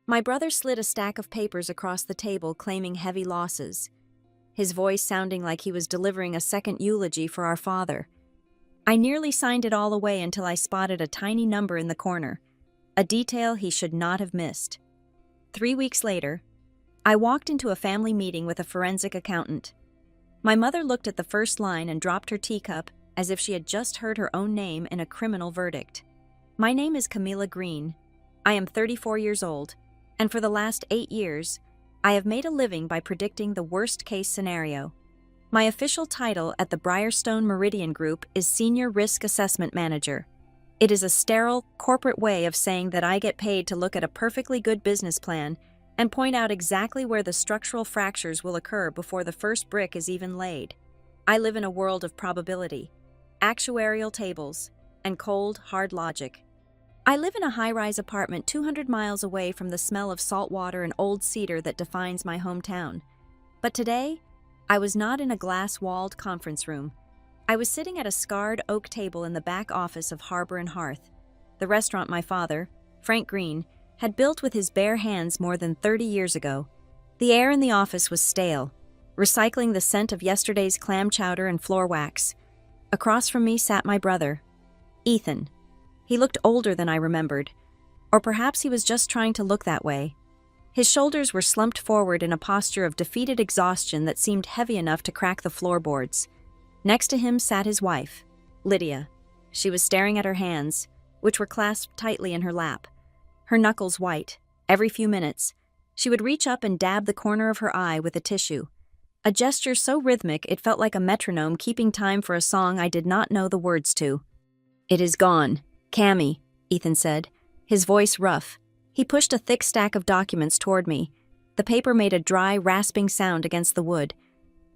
My brother slid a stack of papers across the table claiming heavy losses, his voice sounding like he was delivering a second eulogy for our father. I nearly signed it all away until I spotted a tiny number in the corner, a detail he should not have missed. 3 weeks later, I walked into a family meeting with a forensic accountant. My mother looked at the first line and dropped her teacup as if she had just heard her own name in a criminal verdict. My name is Camila Green. I am 34 years old, and for the last 8 years, I have made a living by predicting the worst-case scenario. My official title at the Briarstone Meridian Group is Senior Risk Assessment Manager. It is a sterile, corporate way of saying that I get paid to look at a perfectly good business plan and point out exactly where the structural fractures will occur before the first brick is even laid. I live in a world of probability, actuarial tables, and cold, hard logic. I live in a high-rise apartment 200 miles away from the smell of salt water and old cedar that defines my hometown. But today, I was not in a glass-walled conference room. I was sitting at a scarred oak table in the back office of Harbor and Hearth, the restaurant my father, Frank Green, had built with his bare hands more than 30 years ago. The air in the office was stale, recycling the scent of yesterday's clam chowder and floor wax. Across from me sat my brother, Ethan. He looked older than I remembered, or perhaps he was just trying to look that way. His shoulders were slumped forward in a posture of defeated exhaustion that seemed heavy enough to crack the floorboards. Next to him sat his wife, Lydia. She was staring at her hands, which were clasped tightly in her lap, her knuckles white. Every few minutes, she would reach up and dab the corner of her eye with a tissue, a gesture so rhythmic it felt like a metronome keeping time for a song I did not know the words to. "It is gone, Cammy," Ethan said, his voice rough. He pushed a thick stack of documents toward me. The paper made a dry, rasping sound against the wood.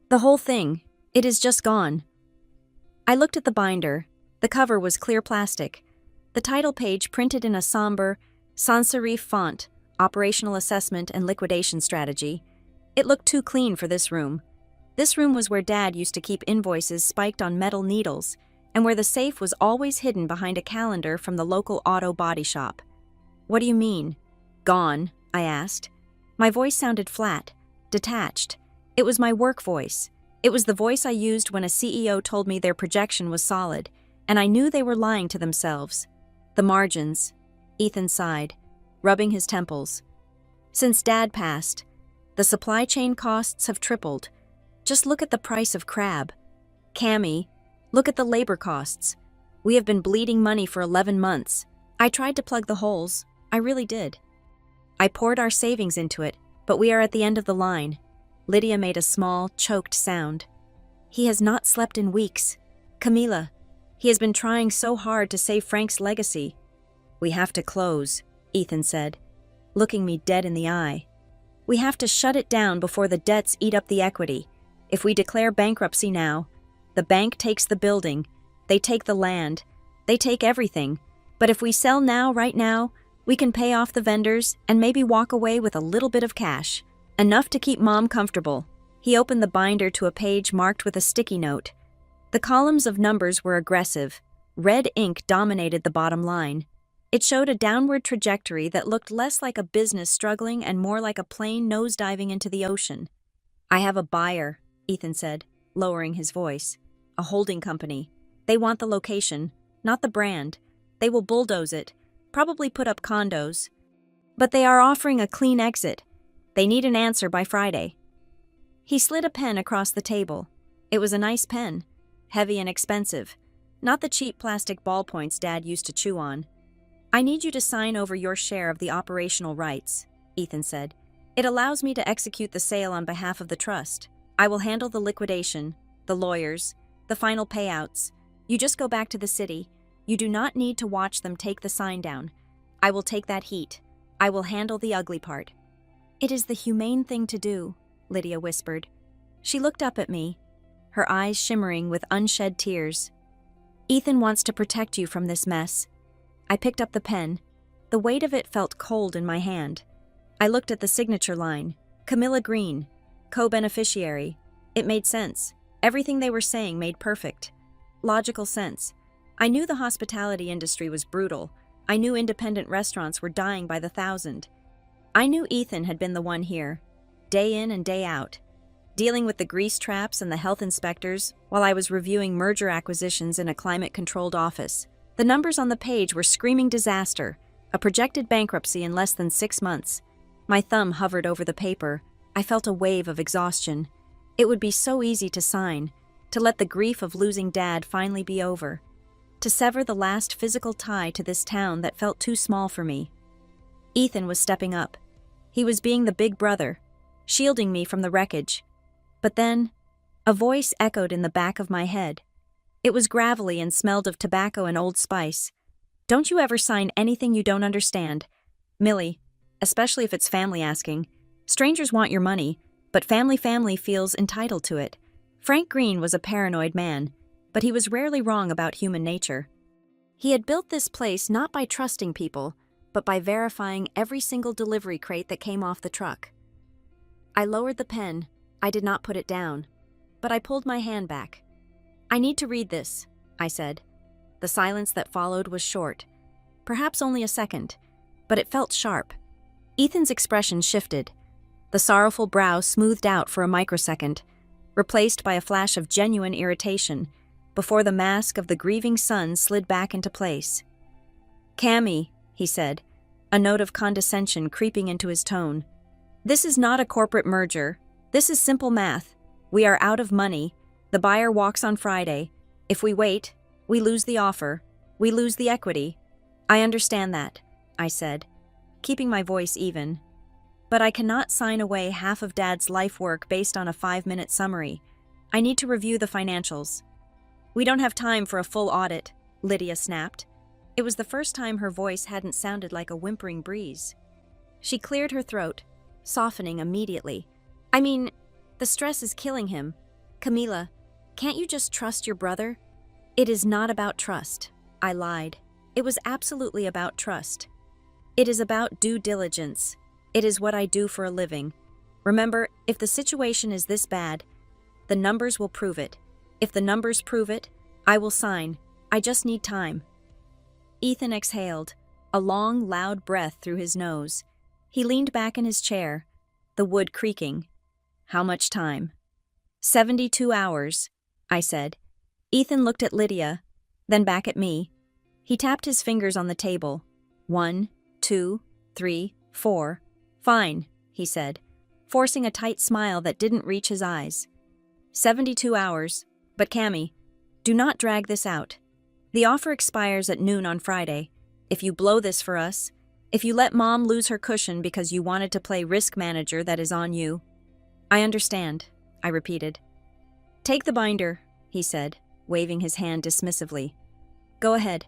"The whole thing. It is just gone." I looked at the binder. The cover was clear plastic. The title page printed in a somber, sans-serif font, Operational Assessment and Liquidation Strategy. It looked too clean for this room. This room was where Dad used to keep invoices spiked on metal needles, and where the safe was always hidden behind a calendar from the local auto body shop. "What do you mean, gone?" I asked. My voice sounded flat, detached. It was my work voice. It was the voice I used when a CEO told me their projection was solid, and I knew they were lying to themselves. "The margins," Ethan sighed, rubbing his temples. "Since Dad passed, the supply chain costs have tripled. Just look at the price of crab. Cammy, look at the labor costs. We have been bleeding money for 11 months. I tried to plug the holes. I really did. I poured our savings into it, but we are at the end of the line." Lydia made a small, choked sound. "He has not slept in weeks. Camila, he has been trying so hard to save Frank's legacy." "We have to close," Ethan said, looking me dead in the eye. "We have to shut it down before the debts eat up the equity. If we declare bankruptcy now, the bank takes the building, they take the land, they take everything. But if we sell now, right now, we can pay off the vendors and maybe walk away with a little bit of cash, enough to keep Mom comfortable." He opened the binder to a page marked with a sticky note. The columns of numbers were aggressive. Red ink dominated the bottom line. It showed a downward trajectory that looked less like a business struggling and more like a plane nosediving into the ocean. "I have a buyer," Ethan said, lowering his voice. "A holding company. They want the location, not the brand. They will bulldoze it, probably put up condos. But they are offering a clean exit. They need an answer by Friday." He slid a pen across the table. It was a nice pen, heavy and expensive, not the cheap plastic ballpoints Dad used to chew on. "I need you to sign over your share of the operational rights," Ethan said. "It allows me to execute the sale on behalf of the trust. I will handle the liquidation, the lawyers, the final payouts. You just go back to the city. You do not need to watch them take the sign down. I will take that heat. I will handle the ugly part." "It is the humane thing to do," Lydia whispered. She looked up at me, her eyes shimmering with unshed tears. "Ethan wants to protect you from this mess." I picked up the pen. The weight of it felt cold in my hand. I looked at the signature line, Camila Green, co-beneficiary. It made sense. Everything they were saying made perfect, logical sense. I knew the hospitality industry was brutal. I knew independent restaurants were dying by the thousand. I knew Ethan had been the one here, day in and day out, dealing with the grease traps and the health inspectors while I was reviewing merger acquisitions in a climate-controlled office. The numbers on the page were screaming disaster, a projected bankruptcy in less than 6 months. My thumb hovered over the paper. I felt a wave of exhaustion. It would be so easy to sign, to let the grief of losing Dad finally be over, to sever the last physical tie to this town that felt too small for me. Ethan was stepping up. He was being the big brother, shielding me from the wreckage. But then, a voice echoed in the back of my head. It was gravelly and smelled of tobacco and Old Spice. "Don't you ever sign anything you don't understand. Millie, especially if it's family asking. Strangers want your money, but family feels entitled to it." Frank Green was a paranoid man, but he was rarely wrong about human nature. He had built this place not by trusting people, but by verifying every single delivery crate that came off the truck. I lowered the pen. I did not put it down, but I pulled my hand back. "I need to read this," I said. The silence that followed was short, perhaps only a second, but it felt sharp. Ethan's expression shifted. The sorrowful brow smoothed out for a microsecond, replaced by a flash of genuine irritation, before the mask of the grieving son slid back into place. "Cammy," he said, a note of condescension creeping into his tone. "This is not a corporate merger. This is simple math. We are out of money. The buyer walks on Friday. If we wait, we lose the offer. We lose the equity." "I understand that," I said, keeping my voice even. "But I cannot sign away half of Dad's life work based on a 5-minute summary. I need to review the financials." "We don't have time for a full audit," Lydia snapped. It was the first time her voice hadn't sounded like a whimpering breeze. She cleared her throat, softening immediately. "I mean, the stress is killing him. Camila, can't you just trust your brother?" "It is not about trust," I lied. "It was absolutely about trust. It is about due diligence. It is what I do for a living. Remember, if the situation is this bad, the numbers will prove it. If the numbers prove it, I will sign. I just need time." Ethan exhaled, a long, loud breath through his nose. He leaned back in his chair, the wood creaking. "How much time?" 72 hours, I said. Ethan looked at Lydia, then back at me. He tapped his fingers on the table. 1, 2, 3, 4. "Fine," he said, forcing a tight smile that didn't reach his eyes. 72 hours, but Cammy, do not drag this out. The offer expires at noon on Friday. If you blow this for us, if you let Mom lose her cushion because you wanted to play risk manager, that is on you." "I understand," I repeated. "Take the binder," he said, waving his hand dismissively. "Go ahead.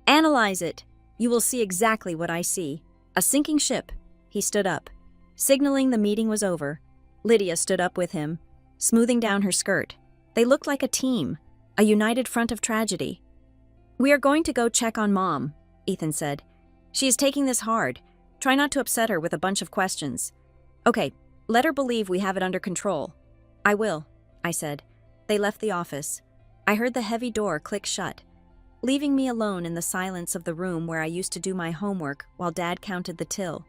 Analyze it. You will see exactly what I see. A sinking ship." He stood up, signaling the meeting was over. Lydia stood up with him, smoothing down her skirt. They looked like a team, a united front of tragedy. "We are going to go check on Mom," Ethan said. "She is taking this hard. Try not to upset her with a bunch of questions." "Okay, let her believe we have it under control." "I will," I said. They left the office. I heard the heavy door click shut, leaving me alone in the silence of the room where I used to do my homework while Dad counted the till.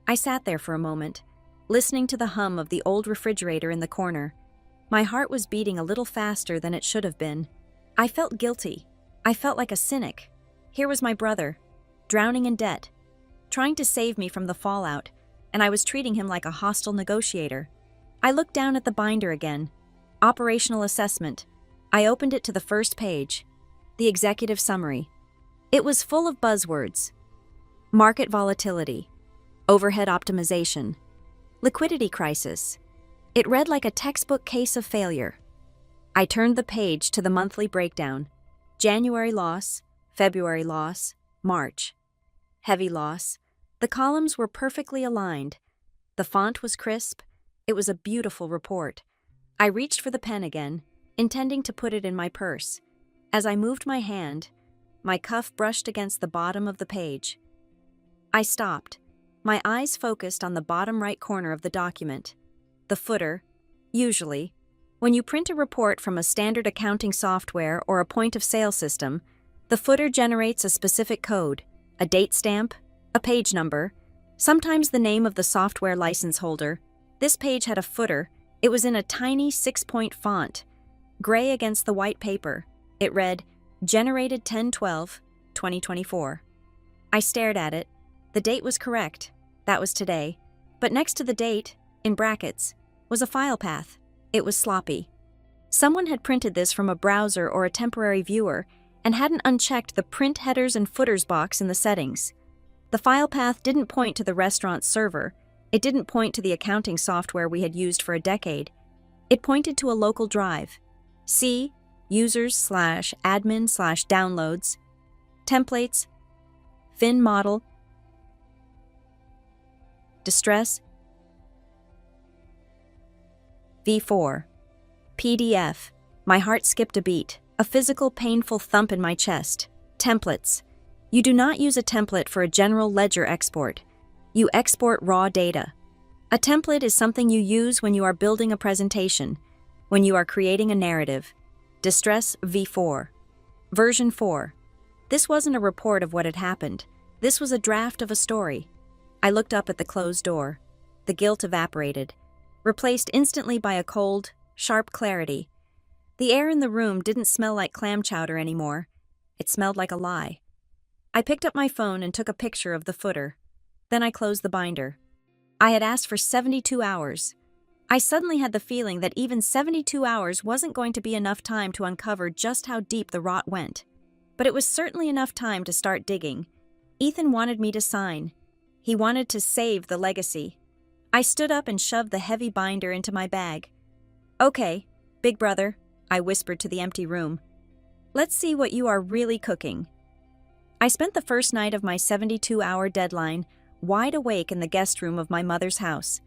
I sat there for a moment, listening to the hum of the old refrigerator in the corner. My heart was beating a little faster than it should have been. I felt guilty. I felt like a cynic. Here was my brother, drowning in debt, trying to save me from the fallout, and I was treating him like a hostile negotiator. I looked down at the binder again. Operational assessment. I opened it to the first page. The executive summary. It was full of buzzwords. Market volatility. Overhead optimization. Liquidity crisis. It read like a textbook case of failure. I turned the page to the monthly breakdown. January loss, February loss, March. Heavy loss. The columns were perfectly aligned. The font was crisp. It was a beautiful report. I reached for the pen again, intending to put it in my purse. As I moved my hand, my cuff brushed against the bottom of the page. I stopped, my eyes focused on the bottom right corner of the document. The footer. Usually, when you print a report from a standard accounting software or a point-of-sale system, the footer generates a specific code, a date stamp, a page number, Sometimes the name of the software license holder. This page had a footer. It was in a tiny 6-point font, gray against the white paper. It read, "Generated 10/12/2024." I stared at it. The date was correct. That was today. But next to the date, in brackets, was a file path. It was sloppy. Someone had printed this from a browser or a temporary viewer and hadn't unchecked the print headers and footers box in the settings. The file path didn't point to the restaurant's server. It didn't point to the accounting software we had used for a decade. It pointed to a local drive. C, users/admin/downloads, templates, fin model, distress, V4, PDF. My heart skipped a beat, a physical painful thump in my chest. Templates. You do not use a template for a general ledger export. You export raw data. A template is something you use when you are building a presentation, when you are creating a narrative. Distress V4. Version 4. This wasn't a report of what had happened. This was a draft of a story. I looked up at the closed door. The guilt evaporated, replaced instantly by a cold, sharp clarity. The air in the room didn't smell like clam chowder anymore. It smelled like a lie. I picked up my phone and took a picture of the footer. Then I closed the binder. I had asked for 72 hours. I suddenly had the feeling that even 72 hours wasn't going to be enough time to uncover just how deep the rot went. But it was certainly enough time to start digging. Ethan wanted me to sign. He wanted to save the legacy. I stood up and shoved the heavy binder into my bag. "Okay, big brother," I whispered to the empty room. "Let's see what you are really cooking." I spent the first night of my 72-hour deadline wide awake in the guest room of my mother's house.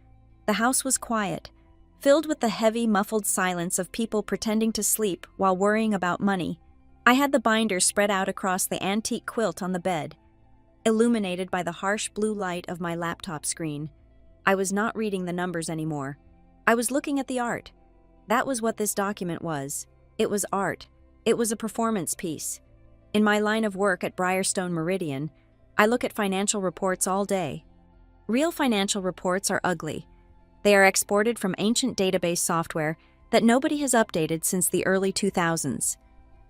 The house was quiet, filled with the heavy, muffled silence of people pretending to sleep while worrying about money. I had the binder spread out across the antique quilt on the bed, illuminated by the harsh blue light of my laptop screen. I was not reading the numbers anymore. I was looking at the art. That was what this document was. It was art. It was a performance piece. In my line of work at Briarstone Meridian, I look at financial reports all day. Real financial reports are ugly. They are exported from ancient database software that nobody has updated since the early 2000s.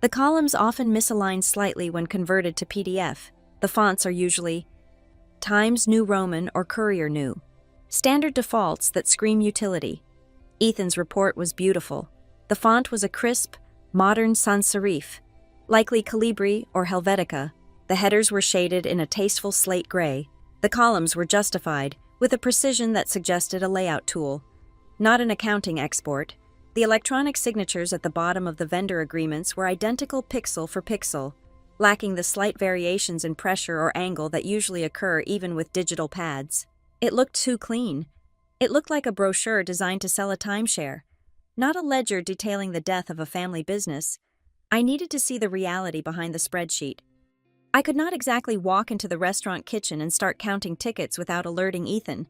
The columns often misalign slightly when converted to PDF. The fonts are usually Times New Roman or Courier New. Standard defaults that scream utility. Ethan's report was beautiful. The font was a crisp, modern sans serif, likely Calibri or Helvetica. The headers were shaded in a tasteful slate gray. The columns were justified, with a precision that suggested a layout tool, not an accounting export. The electronic signatures at the bottom of the vendor agreements were identical pixel for pixel, lacking the slight variations in pressure or angle that usually occur even with digital pads. It looked too clean. It looked like a brochure designed to sell a timeshare, not a ledger detailing the death of a family business. I needed to see the reality behind the spreadsheet. I could not exactly walk into the restaurant kitchen and start counting tickets without alerting Ethan,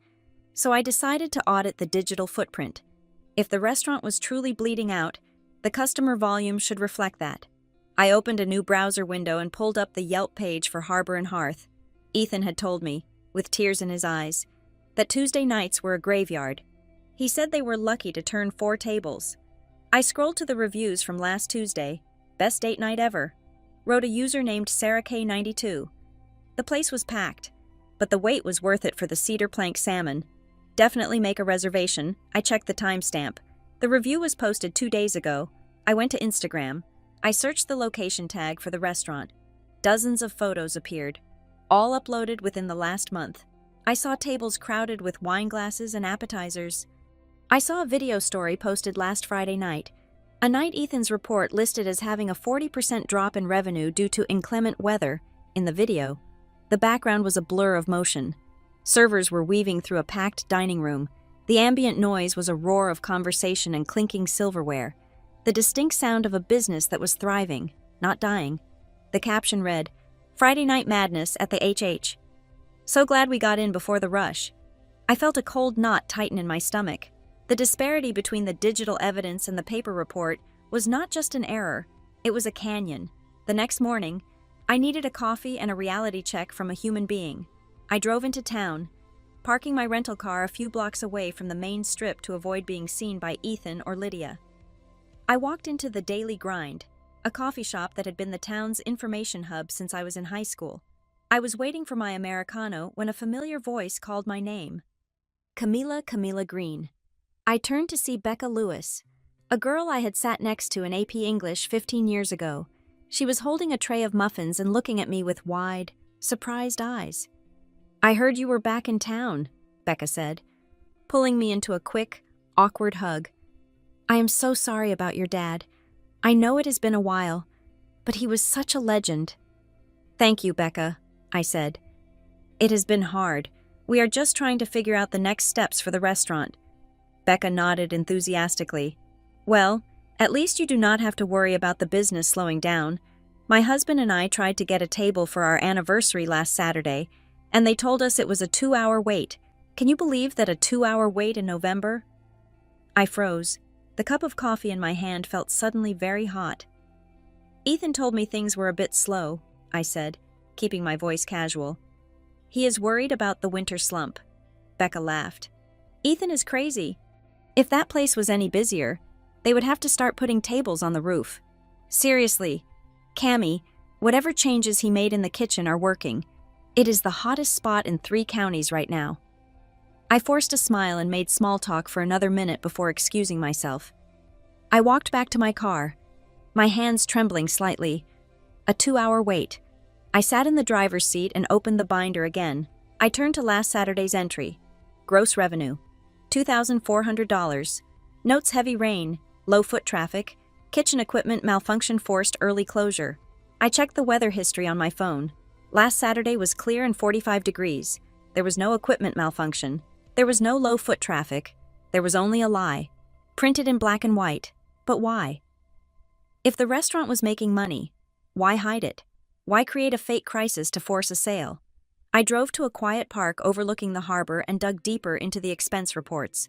so I decided to audit the digital footprint. If the restaurant was truly bleeding out, the customer volume should reflect that. I opened a new browser window and pulled up the Yelp page for Harbor and Hearth. Ethan had told me, with tears in his eyes, that Tuesday nights were a graveyard. He said they were lucky to turn 4 tables. I scrolled to the reviews from last Tuesday. Best date night ever. Wrote a user named Sarah K92. The place was packed, but the wait was worth it for the cedar plank salmon. Definitely make a reservation. I checked the timestamp. The review was posted 2 days ago. I went to Instagram. I searched the location tag for the restaurant. Dozens of photos appeared, all uploaded within the last month. I saw tables crowded with wine glasses and appetizers. I saw a video story posted last Friday night. A night Ethan's report listed as having a 40% drop in revenue due to inclement weather. In the video, the background was a blur of motion. Servers were weaving through a packed dining room. The ambient noise was a roar of conversation and clinking silverware. The distinct sound of a business that was thriving, not dying. The caption read, "Friday Night Madness at the HH. So glad we got in before the rush." I felt a cold knot tighten in my stomach. The disparity between the digital evidence and the paper report was not just an error, it was a canyon. The next morning, I needed a coffee and a reality check from a human being. I drove into town. parking my rental car a few blocks away from the main strip to avoid being seen by Ethan or Lydia. I walked into the Daily Grind, a coffee shop that had been the town's information hub since I was in high school. I was waiting for my Americano when a familiar voice called my name. Camila Green. I turned to see Becca Lewis, a girl I had sat next to in AP English 15 years ago. She was holding a tray of muffins and looking at me with wide, surprised eyes. "I heard you were back in town," Becca said, pulling me into a quick, awkward hug. "I am so sorry about your dad. I know it has been a while, but he was such a legend." "Thank you, Becca," I said. "It has been hard. We are just trying to figure out the next steps for the restaurant." Becca nodded enthusiastically. "Well, at least you do not have to worry about the business slowing down. My husband and I tried to get a table for our anniversary last Saturday, and they told us it was a 2-hour wait. Can you believe that a 2-hour wait in November?" I froze. The cup of coffee in my hand felt suddenly very hot. "Ethan told me things were a bit slow," I said, keeping my voice casual. "He is worried about the winter slump." Becca laughed. "Ethan is crazy. If that place was any busier, they would have to start putting tables on the roof. Seriously, Cammy, whatever changes he made in the kitchen are working. It is the hottest spot in 3 counties right now." I forced a smile and made small talk for another minute before excusing myself. I walked back to my car, my hands trembling slightly. A 2-hour wait. I sat in the driver's seat and opened the binder again. I turned to last Saturday's entry. Gross revenue, $2,400. Notes: heavy rain, low foot traffic, kitchen equipment malfunction forced early closure. I checked the weather history on my phone. Last Saturday was clear and 45 degrees. There was no equipment malfunction. There was no low foot traffic. There was only a lie. Printed in black and white. But why? If the restaurant was making money, why hide it? Why create a fake crisis to force a sale? I drove to a quiet park overlooking the harbor and dug deeper into the expense reports.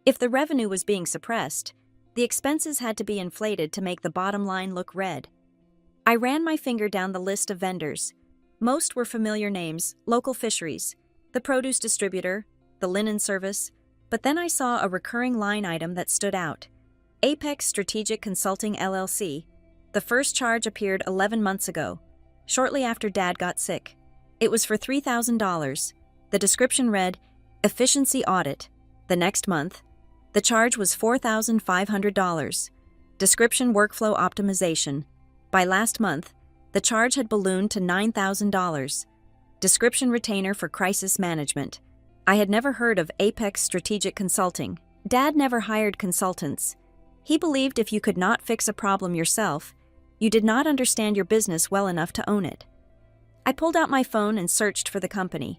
If the revenue was being suppressed, the expenses had to be inflated to make the bottom line look red. I ran my finger down the list of vendors. Most were familiar names: local fisheries, the produce distributor, the linen service, but then I saw a recurring line item that stood out. Apex Strategic Consulting LLC. The first charge appeared 11 months ago, shortly after Dad got sick. It was for $3,000. The description read, "Efficiency Audit." The next month, the charge was $4,500. Description: Workflow Optimization. By last month, the charge had ballooned to $9,000. Description: Retainer for Crisis Management. I had never heard of Apex Strategic Consulting. Dad never hired consultants. He believed if you could not fix a problem yourself, you did not understand your business well enough to own it. I pulled out my phone and searched for the company.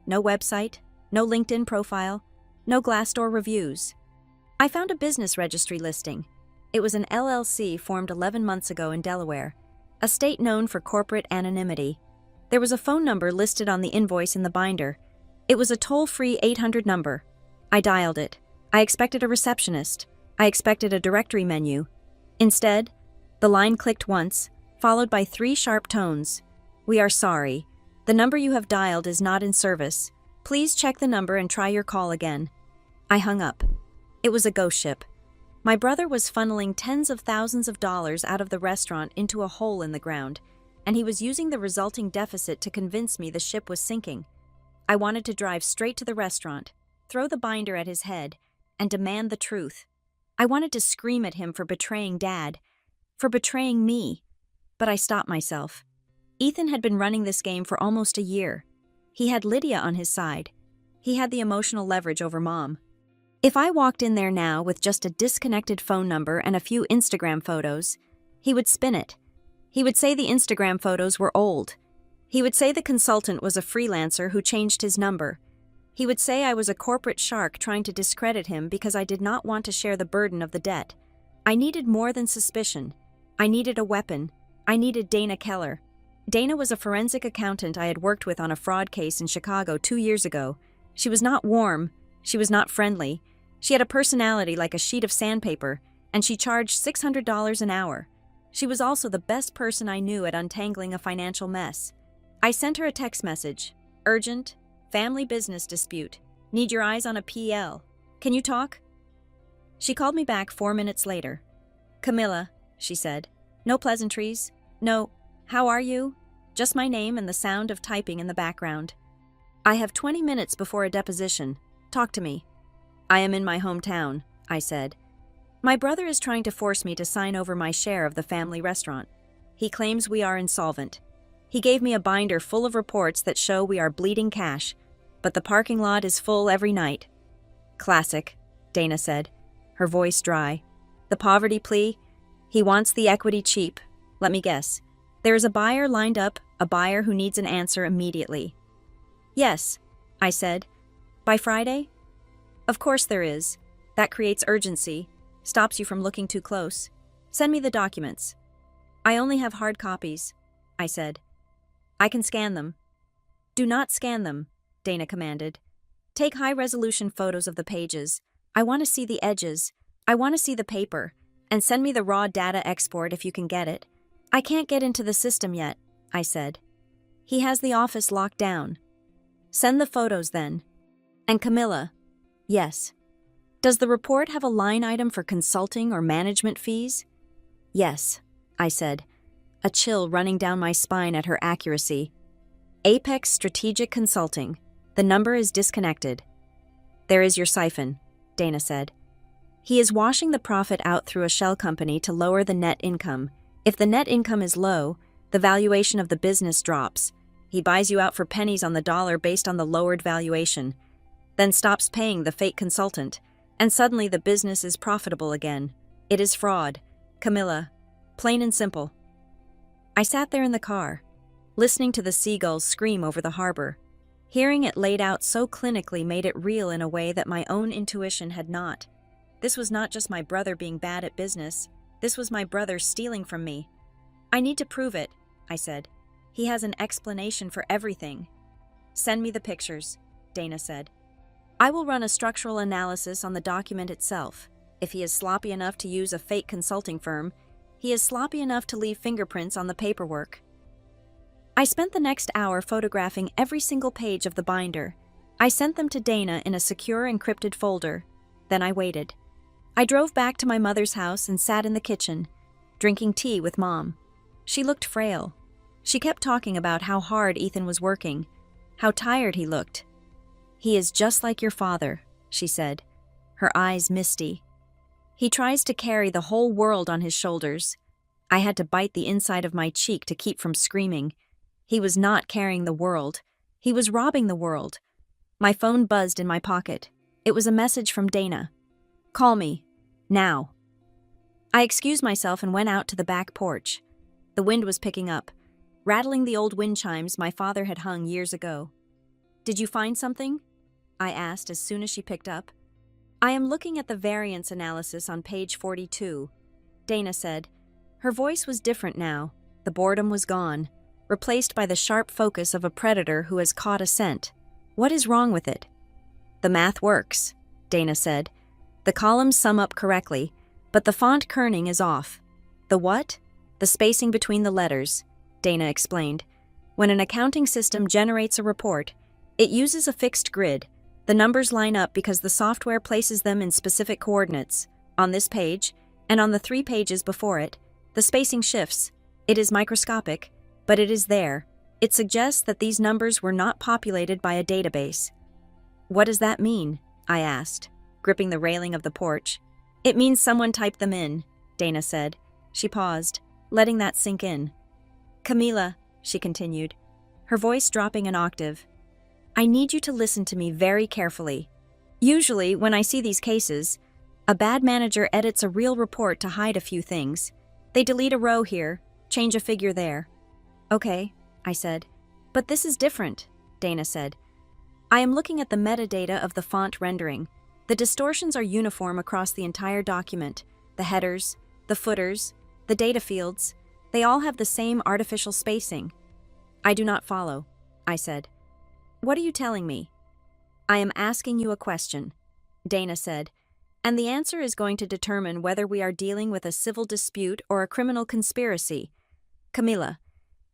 No website, no LinkedIn profile, no Glassdoor reviews. I found a business registry listing. It was an LLC formed 11 months ago in Delaware, a state known for corporate anonymity. There was a phone number listed on the invoice in the binder. It was a toll-free 800 number. I dialed it. I expected a receptionist. I expected a directory menu. Instead, the line clicked once, followed by 3 sharp tones. "We are sorry. The number you have dialed is not in service. Please check the number and try your call again." I hung up. It was a ghost ship. My brother was funneling tens of thousands of dollars out of the restaurant into a hole in the ground, and he was using the resulting deficit to convince me the ship was sinking. I wanted to drive straight to the restaurant, throw the binder at his head, and demand the truth. I wanted to scream at him for betraying Dad, for betraying me, but I stopped myself. Ethan had been running this game for almost a year. He had Lydia on his side. He had the emotional leverage over Mom. If I walked in there now with just a disconnected phone number and a few Instagram photos, he would spin it. He would say the Instagram photos were old. He would say the consultant was a freelancer who changed his number. He would say I was a corporate shark trying to discredit him because I did not want to share the burden of the debt. I needed more than suspicion. I needed a weapon. I needed Dana Keller. Dana was a forensic accountant I had worked with on a fraud case in Chicago 2 years ago. She was not warm. She was not friendly. She had a personality like a sheet of sandpaper, and she charged $600 an hour. She was also the best person I knew at untangling a financial mess. I sent her a text message. Urgent, Family business dispute. Need your eyes on a PL. Can you talk? She called me back 4 minutes later. Camilla, she said. No pleasantries. No, how are you? Just my name and the sound of typing in the background. I have 20 minutes before a deposition. Talk to me. I am in my hometown, I said. My brother is trying to force me to sign over my share of the family restaurant. He claims we are insolvent. He gave me a binder full of reports that show we are bleeding cash, but the parking lot is full every night. Classic, Dana said, her voice dry. The poverty plea? He wants the equity cheap. Let me guess. There is a buyer lined up, a buyer who needs an answer immediately. Yes, I said. By Friday? Of course there is. That creates urgency, stops you from looking too close. Send me the documents. I only have hard copies, I said. I can scan them. Do not scan them, Dana commanded. Take high-resolution photos of the pages. I want to see the edges. I want to see the paper. And send me the raw data export if you can get it. I can't get into the system yet, I said. He has the office locked down. Send the photos then. And Camilla. Yes. Does the report have a line item for consulting or management fees? Yes, I said, a chill running down my spine at her accuracy. Apex Strategic Consulting. The number is disconnected. There is your siphon, Dana said. He is washing the profit out through a shell company to lower the net income. If the net income is low, the valuation of the business drops. He buys you out for pennies on the dollar based on the lowered valuation, then stops paying the fake consultant, and suddenly the business is profitable again. It is fraud. Camilla. Plain and simple. I sat there in the car, listening to the seagulls scream over the harbor. Hearing it laid out so clinically made it real in a way that my own intuition had not. This was not just my brother being bad at business. This was my brother stealing from me. I need to prove it, I said. He has an explanation for everything. Send me the pictures, Dana said. I will run a structural analysis on the document itself. If he is sloppy enough to use a fake consulting firm, he is sloppy enough to leave fingerprints on the paperwork. I spent the next hour photographing every single page of the binder. I sent them to Dana in a secure encrypted folder. Then I waited. I drove back to my mother's house and sat in the kitchen, drinking tea with Mom. She looked frail. She kept talking about how hard Ethan was working, how tired he looked. He is just like your father, she said, her eyes misty. He tries to carry the whole world on his shoulders. I had to bite the inside of my cheek to keep from screaming. He was not carrying the world. He was robbing the world. My phone buzzed in my pocket. It was a message from Dana. Call me. Now. I excused myself and went out to the back porch. The wind was picking up, rattling the old wind chimes my father had hung years ago. Did you find something? I asked as soon as she picked up. I am looking at the variance analysis on page 42, Dana said. Her voice was different now. The boredom was gone, replaced by the sharp focus of a predator who has caught a scent. What is wrong with it? The math works, Dana said. The columns sum up correctly, but the font kerning is off. The what? The spacing between the letters, Dana explained. When an accounting system generates a report, it uses a fixed grid. The numbers line up because the software places them in specific coordinates. On this page, and on the 3 pages before it, the spacing shifts. It is microscopic, but it is there. It suggests that these numbers were not populated by a database. What does that mean? I asked, gripping the railing of the porch. It means someone typed them in, Dana said. She paused, letting that sink in. Camila, she continued, her voice dropping an octave. I need you to listen to me very carefully. Usually, when I see these cases, a bad manager edits a real report to hide a few things. They delete a row here, change a figure there. Okay, I said. But this is different, Dana said. I am looking at the metadata of the font rendering. The distortions are uniform across the entire document. The headers, the footers, the data fields, they all have the same artificial spacing. I do not follow, I said. What are you telling me? I am asking you a question, Dana said, and the answer is going to determine whether we are dealing with a civil dispute or a criminal conspiracy. Camila,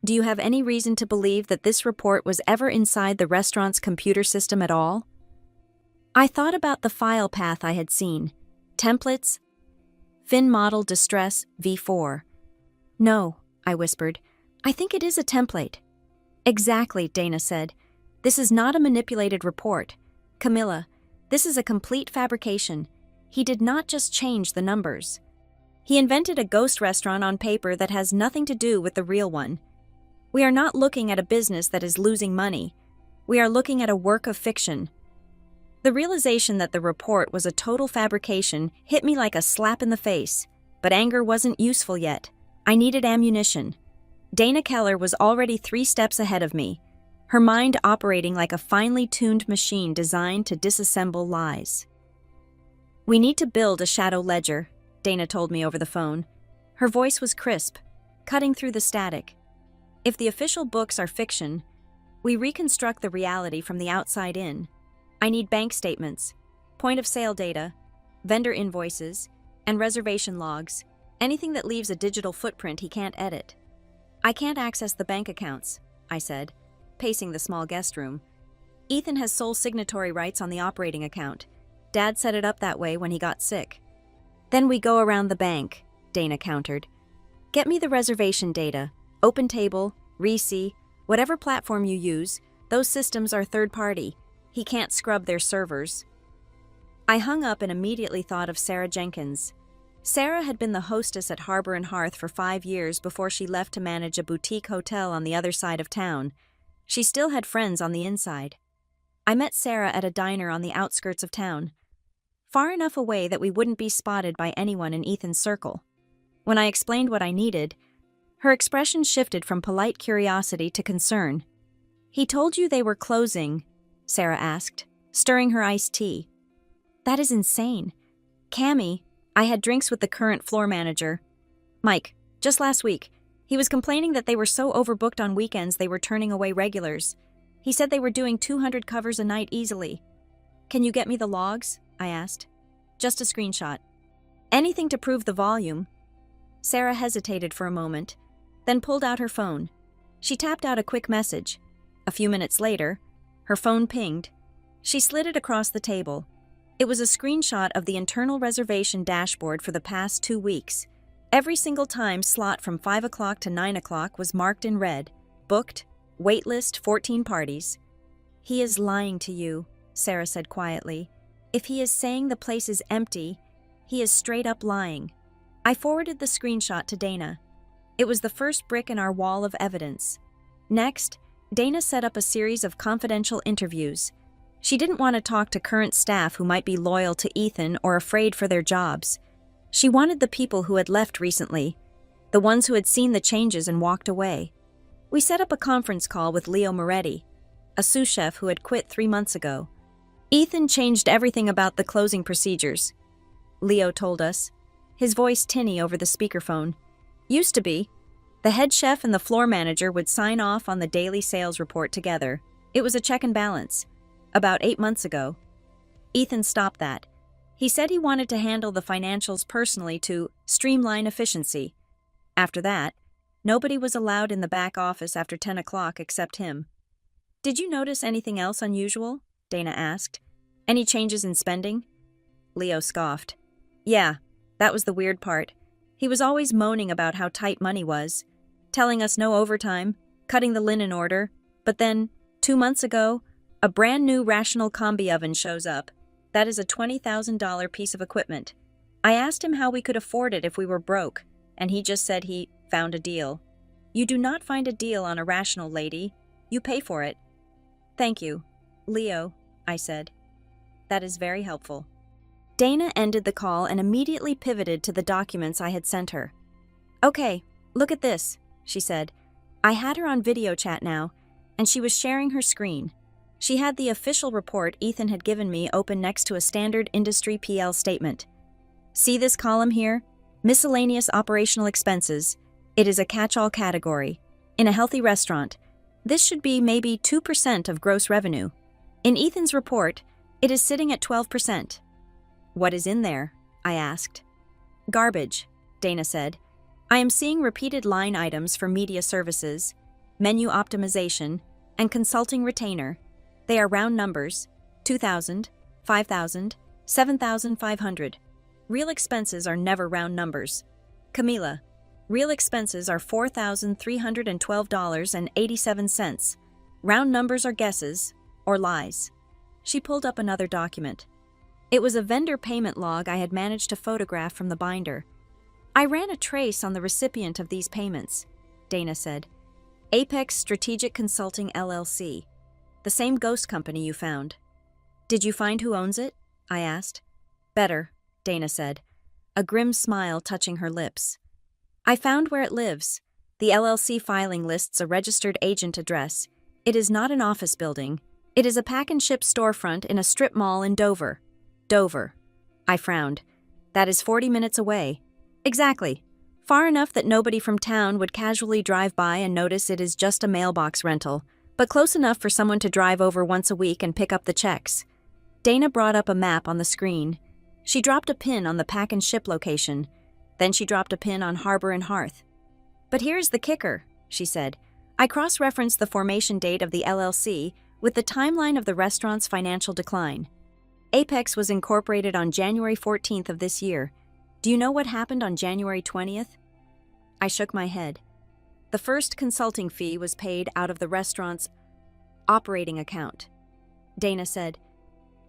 Do you have any reason to believe that this report was ever inside the restaurant's computer system at all? I thought about the file path I had seen. Templates, Fin Model Distress V4. No, I whispered. I think it is a template. Exactly, Dana said. This is not a manipulated report. Camilla, this is a complete fabrication. He did not just change the numbers. He invented a ghost restaurant on paper that has nothing to do with the real one. We are not looking at a business that is losing money. We are looking at a work of fiction. The realization that the report was a total fabrication hit me like a slap in the face, but anger wasn't useful yet. I needed ammunition. Dana Keller was already 3 steps ahead of me, her mind operating like a finely tuned machine designed to disassemble lies. We need to build a shadow ledger, Dana told me over the phone. Her voice was crisp, cutting through the static. If the official books are fiction, we reconstruct the reality from the outside in. I need bank statements, point-of-sale data, vendor invoices, and reservation logs, anything that leaves a digital footprint he can't edit. I can't access the bank accounts, I said, pacing the small guest room. Ethan has sole signatory rights on the operating account. Dad set it up that way when he got sick. Then we go around the bank, Dana countered. Get me the reservation data, OpenTable, Reci, whatever platform you use, those systems are third-party. He can't scrub their servers. I hung up and immediately thought of Sarah Jenkins. Sarah had been the hostess at Harbor and Hearth for 5 years before she left to manage a boutique hotel on the other side of town. She still had friends on the inside. I met Sarah at a diner on the outskirts of town, far enough away that we wouldn't be spotted by anyone in Ethan's circle. When I explained what I needed, her expression shifted from polite curiosity to concern. He told you they were closing, Sarah asked, stirring her iced tea. That is insane. Cammy, I had drinks with the current floor manager, Mike, just last week. He was complaining that they were so overbooked on weekends they were turning away regulars. He said they were doing 200 covers a night easily. Can you get me the logs? I asked. Just a screenshot. Anything to prove the volume. Sarah hesitated for a moment, then pulled out her phone. She tapped out a quick message. A few minutes later, her phone pinged. She slid it across the table. It was a screenshot of the internal reservation dashboard for the past 2 weeks. Every single time slot from 5 o'clock to 9 o'clock was marked in red. Booked, waitlist 14 parties. He is lying to you, Sarah said quietly. If he is saying the place is empty, he is straight up lying. I forwarded the screenshot to Dana. It was the first brick in our wall of evidence. Next, Dana set up a series of confidential interviews. She didn't want to talk to current staff who might be loyal to Ethan or afraid for their jobs. She wanted the people who had left recently, the ones who had seen the changes and walked away. We set up a conference call with Leo Moretti, a sous chef who had quit 3 months ago. Ethan changed everything about the closing procedures, Leo told us, his voice tinny over the speakerphone. Used to be, the head chef and the floor manager would sign off on the daily sales report together. It was a check and balance. About 8 months ago, Ethan stopped that. He said he wanted to handle the financials personally to streamline efficiency. After that, nobody was allowed in the back office after 10 o'clock except him. Did you notice anything else unusual? Dana asked. Any changes in spending? Leo scoffed. Yeah, that was the weird part. He was always moaning about how tight money was, telling us no overtime, cutting the linen order, but then, 2 months ago, a brand new Rational combi oven shows up. That is a $20,000 piece of equipment. I asked him how we could afford it if we were broke, and he just said he found a deal. You do not find a deal on a Rational, lady. You pay for it. Thank you, Leo, I said. That is very helpful. Dana ended the call and immediately pivoted to the documents I had sent her. Okay, look at this, she said. I had her on video chat now, and she was sharing her screen. She had the official report Ethan had given me open next to a standard industry PL statement. See this column here? Miscellaneous operational expenses. It is a catch-all category. In a healthy restaurant, this should be maybe 2% of gross revenue. In Ethan's report, it is sitting at 12%. What is in there? I asked. Garbage, Dana said. I am seeing repeated line items for media services, menu optimization, and consulting retainer. They are round numbers: 2,000, 5,000, 7,500. Real expenses are never round numbers. Camila, real expenses are $4,312.87. Round numbers are guesses or lies. She pulled up another document. It was a vendor payment log I had managed to photograph from the binder. I ran a trace on the recipient of these payments, Dana said. Apex Strategic Consulting LLC. The same ghost company you found. Did you find who owns it? I asked. Better, Dana said, a grim smile touching her lips. I found where it lives. The LLC filing lists a registered agent address. It is not an office building. It is a pack and ship storefront in a strip mall in Dover. Dover. I frowned. That is 40 minutes away. Exactly. Far enough that nobody from town would casually drive by and notice it is just a mailbox rental, but close enough for someone to drive over once a week and pick up the checks. Dana brought up a map on the screen. She dropped a pin on the pack and ship location. Then she dropped a pin on Harbor and Hearth. But here's the kicker, she said. I cross-referenced the formation date of the LLC with the timeline of the restaurant's financial decline. Apex was incorporated on January 14th of this year. Do you know what happened on January 20th? I shook my head. The first consulting fee was paid out of the restaurant's operating account. Dana said.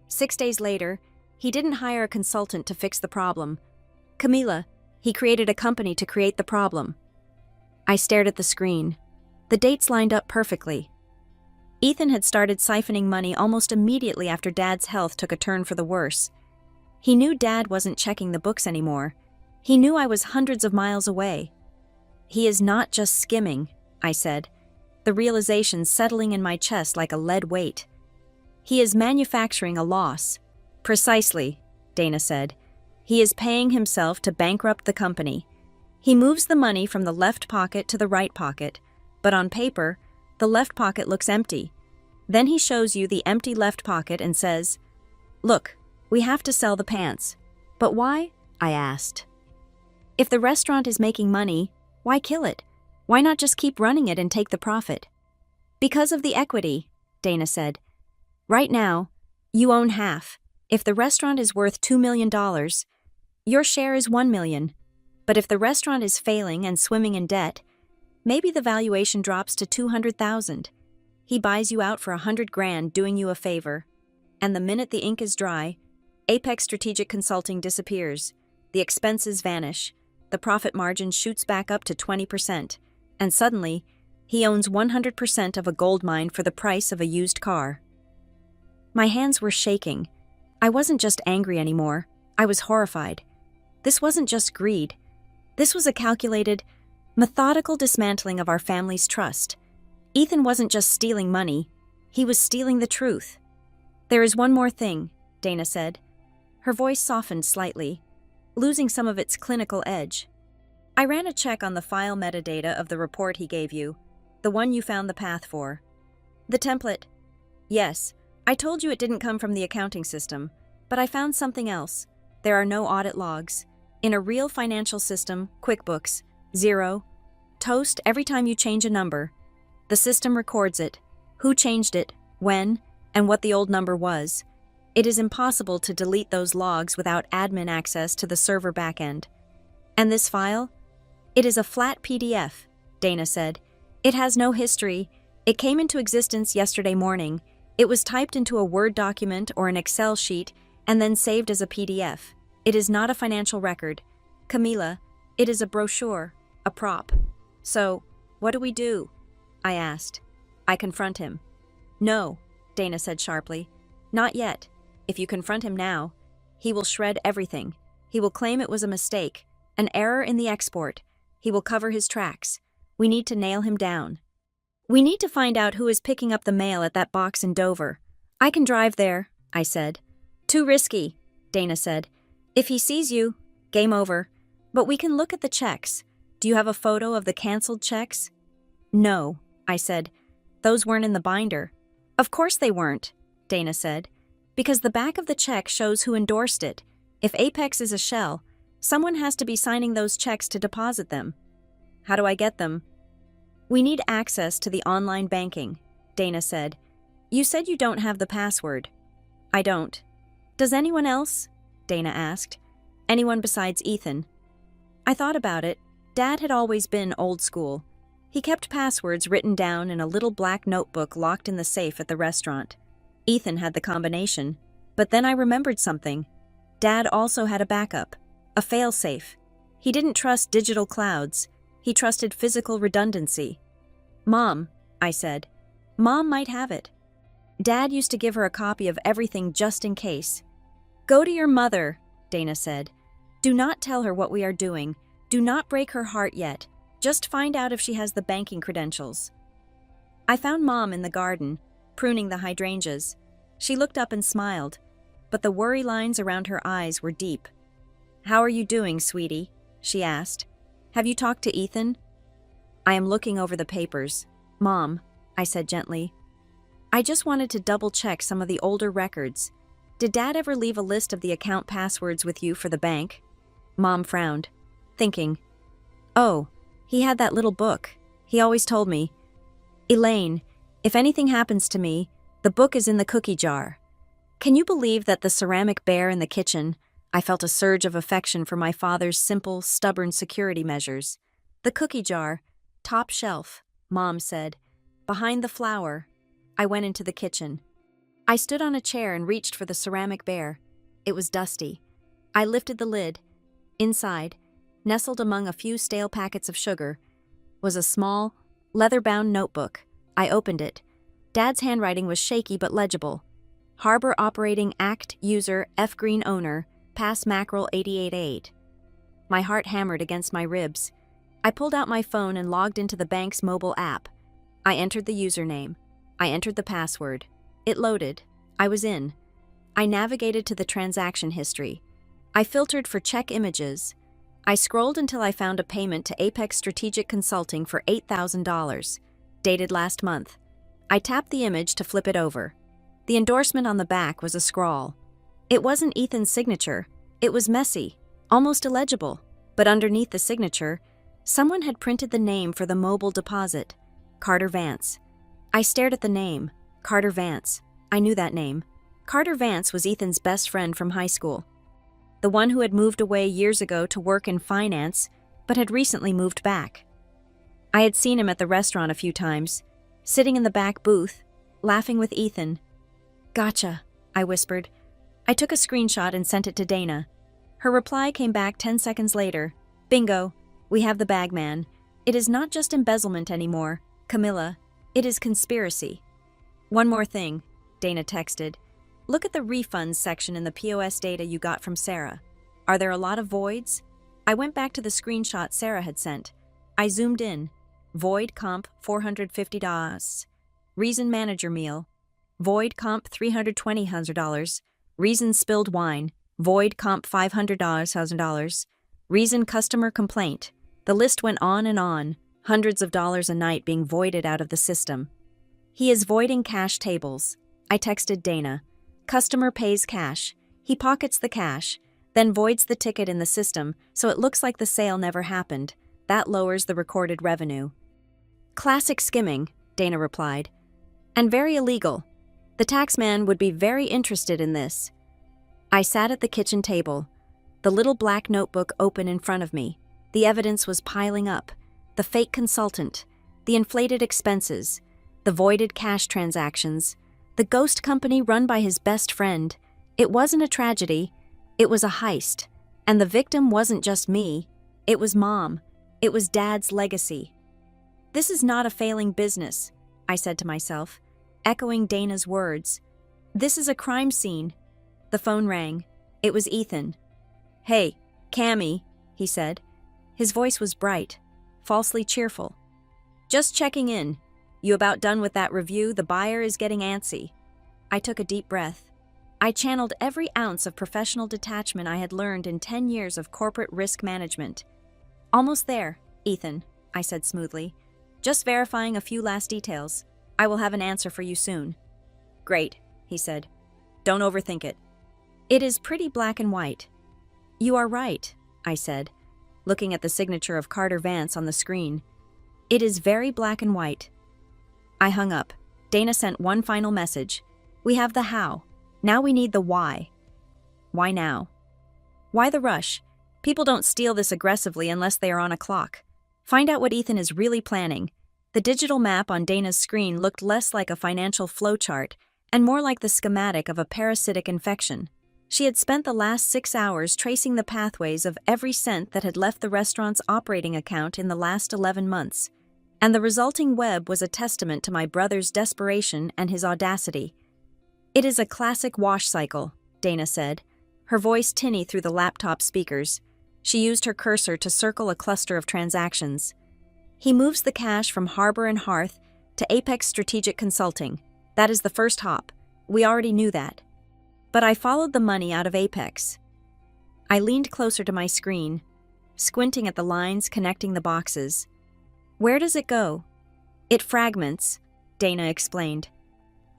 6 days later, he didn't hire a consultant to fix the problem. Camila, he created a company to create the problem. I stared at the screen. The dates lined up perfectly. Ethan had started siphoning money almost immediately after Dad's health took a turn for the worse. He knew Dad wasn't checking the books anymore. He knew I was hundreds of miles away. He is not just skimming, I said, the realization settling in my chest like a lead weight. He is manufacturing a loss. Precisely, Dana said. He is paying himself to bankrupt the company. He moves the money from the left pocket to the right pocket, but on paper, the left pocket looks empty. Then he shows you the empty left pocket and says, "Look, we have to sell the pants." But why? I asked. If the restaurant is making money, why kill it? Why not just keep running it and take the profit? Because of the equity, Dana said. Right now, you own half. If the restaurant is worth $2 million, your share is $1 million. But if the restaurant is failing and swimming in debt, maybe the valuation drops to $200,000. He buys you out for $100,000, doing you a favor. And the minute the ink is dry, Apex Strategic Consulting disappears. The expenses vanish. The profit margin shoots back up to 20%. And suddenly, he owns 100% of a gold mine for the price of a used car. My hands were shaking. I wasn't just angry anymore. I was horrified. This wasn't just greed. This was a calculated, methodical dismantling of our family's trust. Ethan wasn't just stealing money. He was stealing the truth. There is one more thing, Dana said. Her voice softened slightly, losing some of its clinical edge. I ran a check on the file metadata of the report he gave you, the one you found the path for. The template. Yes, I told you it didn't come from the accounting system, but I found something else. There are no audit logs. In a real financial system, QuickBooks, zero. Toast every time you change a number. The system records it, who changed it, when, and what the old number was. It is impossible to delete those logs without admin access to the server backend. And this file? It is a flat PDF, Dana said. It has no history. It came into existence yesterday morning. It was typed into a Word document or an Excel sheet and then saved as a PDF. It is not a financial record. Camila, it is a brochure, a prop. So, what do we do? I asked. I confront him. No, Dana said sharply. Not yet. If you confront him now, he will shred everything. He will claim it was a mistake, an error in the export. He will cover his tracks. We need to nail him down. We need to find out who is picking up the mail at that box in Dover. I can drive there, I said. Too risky, Dana said. If he sees you, game over. But we can look at the checks. Do you have a photo of the canceled checks? No, I said. Those weren't in the binder. Of course they weren't, Dana said. Because the back of the check shows who endorsed it. If Apex is a shell, someone has to be signing those checks to deposit them. How do I get them? We need access to the online banking, Dana said. You said you don't have the password. I don't. Does anyone else? Dana asked. Anyone besides Ethan? I thought about it. Dad had always been old school. He kept passwords written down in a little black notebook locked in the safe at the restaurant. Ethan had the combination. But then I remembered something. Dad also had a backup, a failsafe. He didn't trust digital clouds. He trusted physical redundancy. Mom, I said. Mom might have it. Dad used to give her a copy of everything just in case. Go to your mother, Dana said. Do not tell her what we are doing. Do not break her heart yet. Just find out if she has the banking credentials. I found Mom in the garden, pruning the hydrangeas. She looked up and smiled, but the worry lines around her eyes were deep. How are you doing, sweetie? She asked. Have you talked to Ethan? I am looking over the papers. Mom, I said gently. I just wanted to double-check some of the older records. Did Dad ever leave a list of the account passwords with you for the bank? Mom frowned, thinking. Oh, he had that little book. He always told me. Elaine, if anything happens to me, the book is in the cookie jar. Can you believe that the ceramic bear in the kitchen? I felt a surge of affection for my father's simple, stubborn security measures. The cookie jar, top shelf, Mom said. Behind the flour. I went into the kitchen. I stood on a chair and reached for the ceramic bear. It was dusty. I lifted the lid. Inside, nestled among a few stale packets of sugar, was a small, leather-bound notebook. I opened it. Dad's handwriting was shaky but legible. Harbor Operating Act User F. Green Owner, Pass Mackerel 888. My heart hammered against my ribs. I pulled out my phone and logged into the bank's mobile app. I entered the username. I entered the password. It loaded. I was in. I navigated to the transaction history. I filtered for check images. I scrolled until I found a payment to Apex Strategic Consulting for $8,000, dated last month. I tapped the image to flip it over. The endorsement on the back was a scrawl. It wasn't Ethan's signature. It was messy, almost illegible. But underneath the signature, someone had printed the name for the mobile deposit, Carter Vance. I stared at the name, Carter Vance. I knew that name. Carter Vance was Ethan's best friend from high school. The one who had moved away years ago to work in finance, but had recently moved back. I had seen him at the restaurant a few times, sitting in the back booth, laughing with Ethan. Gotcha, I whispered. I took a screenshot and sent it to Dana. Her reply came back 10 seconds later. Bingo, we have the bagman. It is not just embezzlement anymore, Camilla. It is conspiracy. One more thing, Dana texted. Look at the refunds section in the POS data you got from Sarah. Are there a lot of voids? I went back to the screenshot Sarah had sent. I zoomed in. Void comp $450. Reason manager meal. Void comp $320,000. Reason spilled wine. Void comp $500,000. Reason customer complaint. The list went on and on. Hundreds of dollars a night being voided out of the system. He is voiding cash tables. I texted Dana. Customer pays cash. He pockets the cash, then voids the ticket in the system so it looks like the sale never happened. That lowers the recorded revenue. Classic skimming, Dana replied. And very illegal. The taxman would be very interested in this. I sat at the kitchen table, the little black notebook open in front of me. The evidence was piling up. The fake consultant, the inflated expenses, the voided cash transactions, the ghost company run by his best friend. It wasn't a tragedy. It was a heist. And the victim wasn't just me. It was Mom. It was Dad's legacy. This is not a failing business, I said to myself, echoing Dana's words. This is a crime scene. The phone rang. It was Ethan. Hey, Cammy, he said. His voice was bright, falsely cheerful. Just checking in. You about done with that review? The buyer is getting antsy. I took a deep breath. I channeled every ounce of professional detachment I had learned in 10 years of corporate risk management. Almost there, Ethan, I said smoothly. Just verifying a few last details. I will have an answer for you soon. Great, he said. Don't overthink it. It is pretty black and white. You are right, I said, looking at the signature of Carter Vance on the screen. It is very black and white. I hung up. Dana sent one final message. We have the how. Now we need the why. Why now? Why the rush? People don't steal this aggressively unless they are on a clock. Find out what Ethan is really planning. The digital map on Dana's screen looked less like a financial flowchart and more like the schematic of a parasitic infection. She had spent the last 6 hours tracing the pathways of every cent that had left the restaurant's operating account in the last 11 months. And the resulting web was a testament to my brother's desperation and his audacity. It is a classic wash cycle, Dana said, her voice tinny through the laptop speakers. She used her cursor to circle a cluster of transactions. He moves the cash from Harbor and Hearth to Apex Strategic Consulting. That is the first hop. We already knew that. But I followed the money out of Apex. I leaned closer to my screen, squinting at the lines connecting the boxes. Where does it go? It fragments, Dana explained.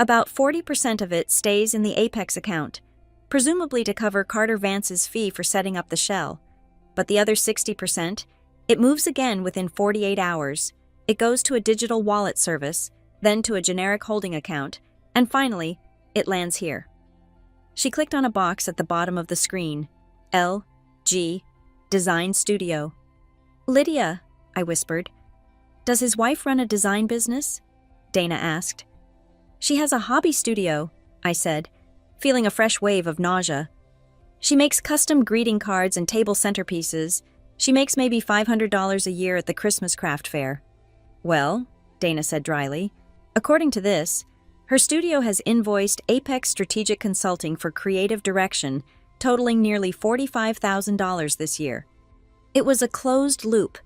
About 40% of it stays in the Apex account, presumably to cover Carter Vance's fee for setting up the shell. But the other 60%, it moves again within 48 hours. It goes to a digital wallet service, then to a generic holding account, and finally, it lands here. She clicked on a box at the bottom of the screen. L.G. Design Studio. Lydia, I whispered. Does his wife run a design business? Dana asked. She has a hobby studio, I said, feeling a fresh wave of nausea. She makes custom greeting cards and table centerpieces. She makes maybe $500 a year at the Christmas craft fair. Well, Dana said dryly, according to this, her studio has invoiced Apex Strategic Consulting for creative direction, totaling nearly $45,000 this year. It was a closed loop.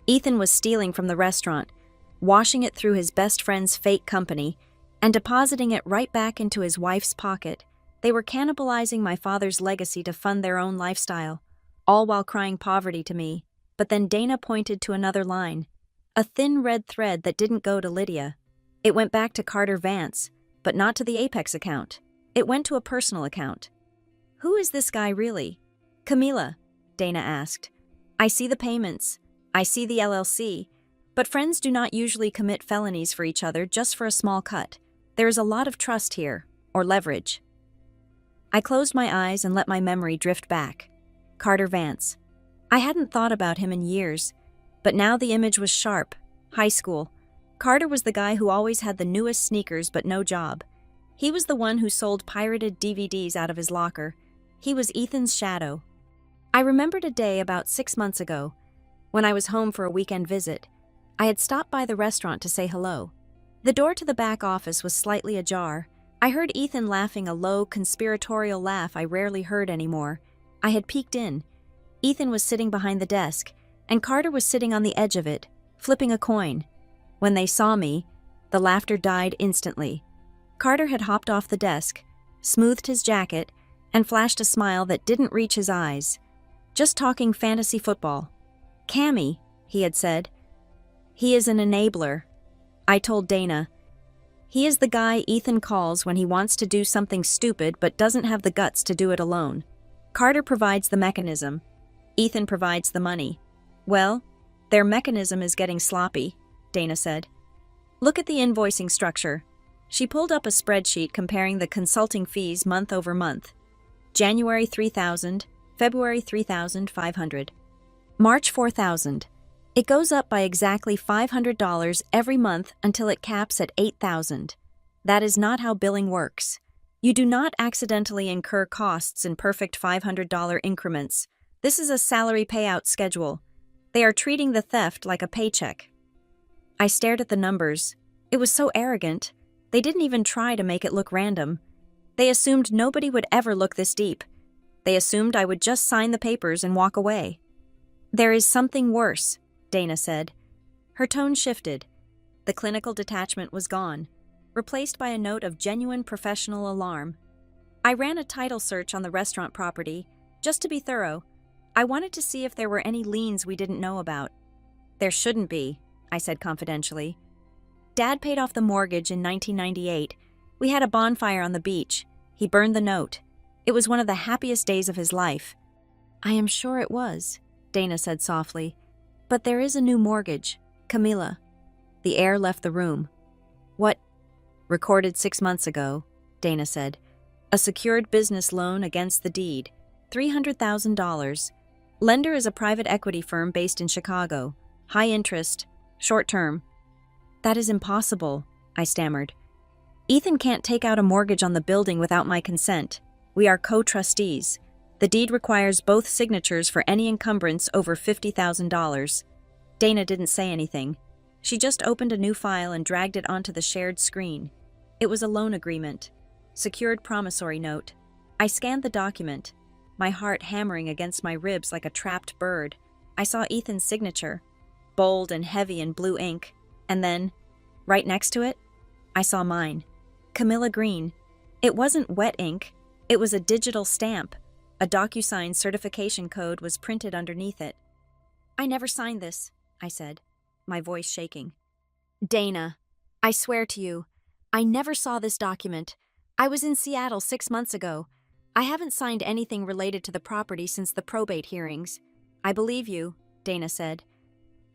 Ethan was stealing from the restaurant, washing it through his best friend's fake company, and depositing it right back into his wife's pocket. They were cannibalizing my father's legacy to fund their own lifestyle, all while crying poverty to me. But then Dana pointed to another line, a thin red thread that didn't go to Lydia. It went back to Carter Vance, but not to the Apex account. It went to a personal account. Who is this guy really? Camila, Dana asked. I see the payments. I see the LLC. But friends do not usually commit felonies for each other just for a small cut. There is a lot of trust here, or leverage. I closed my eyes and let my memory drift back. Carter Vance. I hadn't thought about him in years, but now the image was sharp. High school. Carter was the guy who always had the newest sneakers but no job. He was the one who sold pirated DVDs out of his locker. He was Ethan's shadow. I remembered a day about 6 months ago, when I was home for a weekend visit. I had stopped by the restaurant to say hello. The door to the back office was slightly ajar. I heard Ethan laughing a low, conspiratorial laugh I rarely heard anymore. I had peeked in. Ethan was sitting behind the desk, and Carter was sitting on the edge of it, flipping a coin. When they saw me, the laughter died instantly. Carter had hopped off the desk, smoothed his jacket, and flashed a smile that didn't reach his eyes. Just talking fantasy football. Cammy, he had said. He is an enabler. I told Dana. He is the guy Ethan calls when he wants to do something stupid but doesn't have the guts to do it alone. Carter provides the mechanism. Ethan provides the money. Well, their mechanism is getting sloppy, Dana said. Look at the invoicing structure. She pulled up a spreadsheet comparing the consulting fees month over month. January $3,000, February $3,500, March $4,000. It goes up by exactly $500 every month until it caps at $8,000. That is not how billing works. You do not accidentally incur costs in perfect $500 increments. This is a salary payout schedule. They are treating the theft like a paycheck. I stared at the numbers. It was so arrogant. They didn't even try to make it look random. They assumed nobody would ever look this deep. They assumed I would just sign the papers and walk away. There is something worse, Dana said. Her tone shifted. The clinical detachment was gone, replaced by a note of genuine professional alarm. I ran a title search on the restaurant property, just to be thorough. I wanted to see if there were any liens we didn't know about. There shouldn't be, I said confidentially. Dad paid off the mortgage in 1998. We had a bonfire on the beach. He burned the note. It was one of the happiest days of his life. I am sure it was, Dana said softly. But there is a new mortgage, Camila. The air left the room. What? Recorded 6 months ago, Dana said. A secured business loan against the deed. $300,000. Lender is a private equity firm based in Chicago. High interest. Short term. That is impossible, I stammered. Ethan can't take out a mortgage on the building without my consent. We are co-trustees. The deed requires both signatures for any encumbrance over $50,000. Dana didn't say anything. She just opened a new file and dragged it onto the shared screen. It was a loan agreement. Secured promissory note. I scanned the document, my heart hammering against my ribs like a trapped bird. I saw Ethan's signature, bold and heavy in blue ink, and then, right next to it, I saw mine. Camilla Green. It wasn't wet ink, it was a digital stamp. A DocuSign certification code was printed underneath it. I never signed this, I said, my voice shaking. Dana, I swear to you, I never saw this document. I was in Seattle 6 months ago. I haven't signed anything related to the property since the probate hearings. I believe you, Dana said.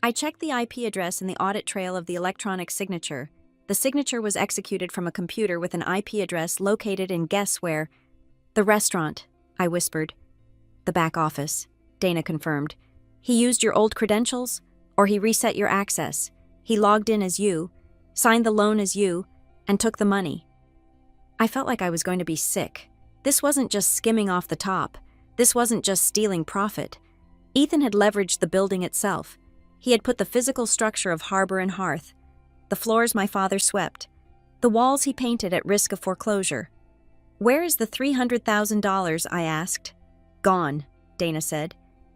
I checked the IP address in the audit trail of the electronic signature. The signature was executed from a computer with an IP address located in guess where? The restaurant, I whispered. The back office, Dana confirmed. He used your old credentials, or he reset your access. He logged in as you, signed the loan as you, and took the money. I felt like I was going to be sick. This wasn't just skimming off the top. This wasn't just stealing profit. Ethan had leveraged the building itself. He had put the physical structure of harbor and hearth, the floors my father swept, the walls he painted at risk of foreclosure. Where is the $300,000, I asked. Gone, Dana said.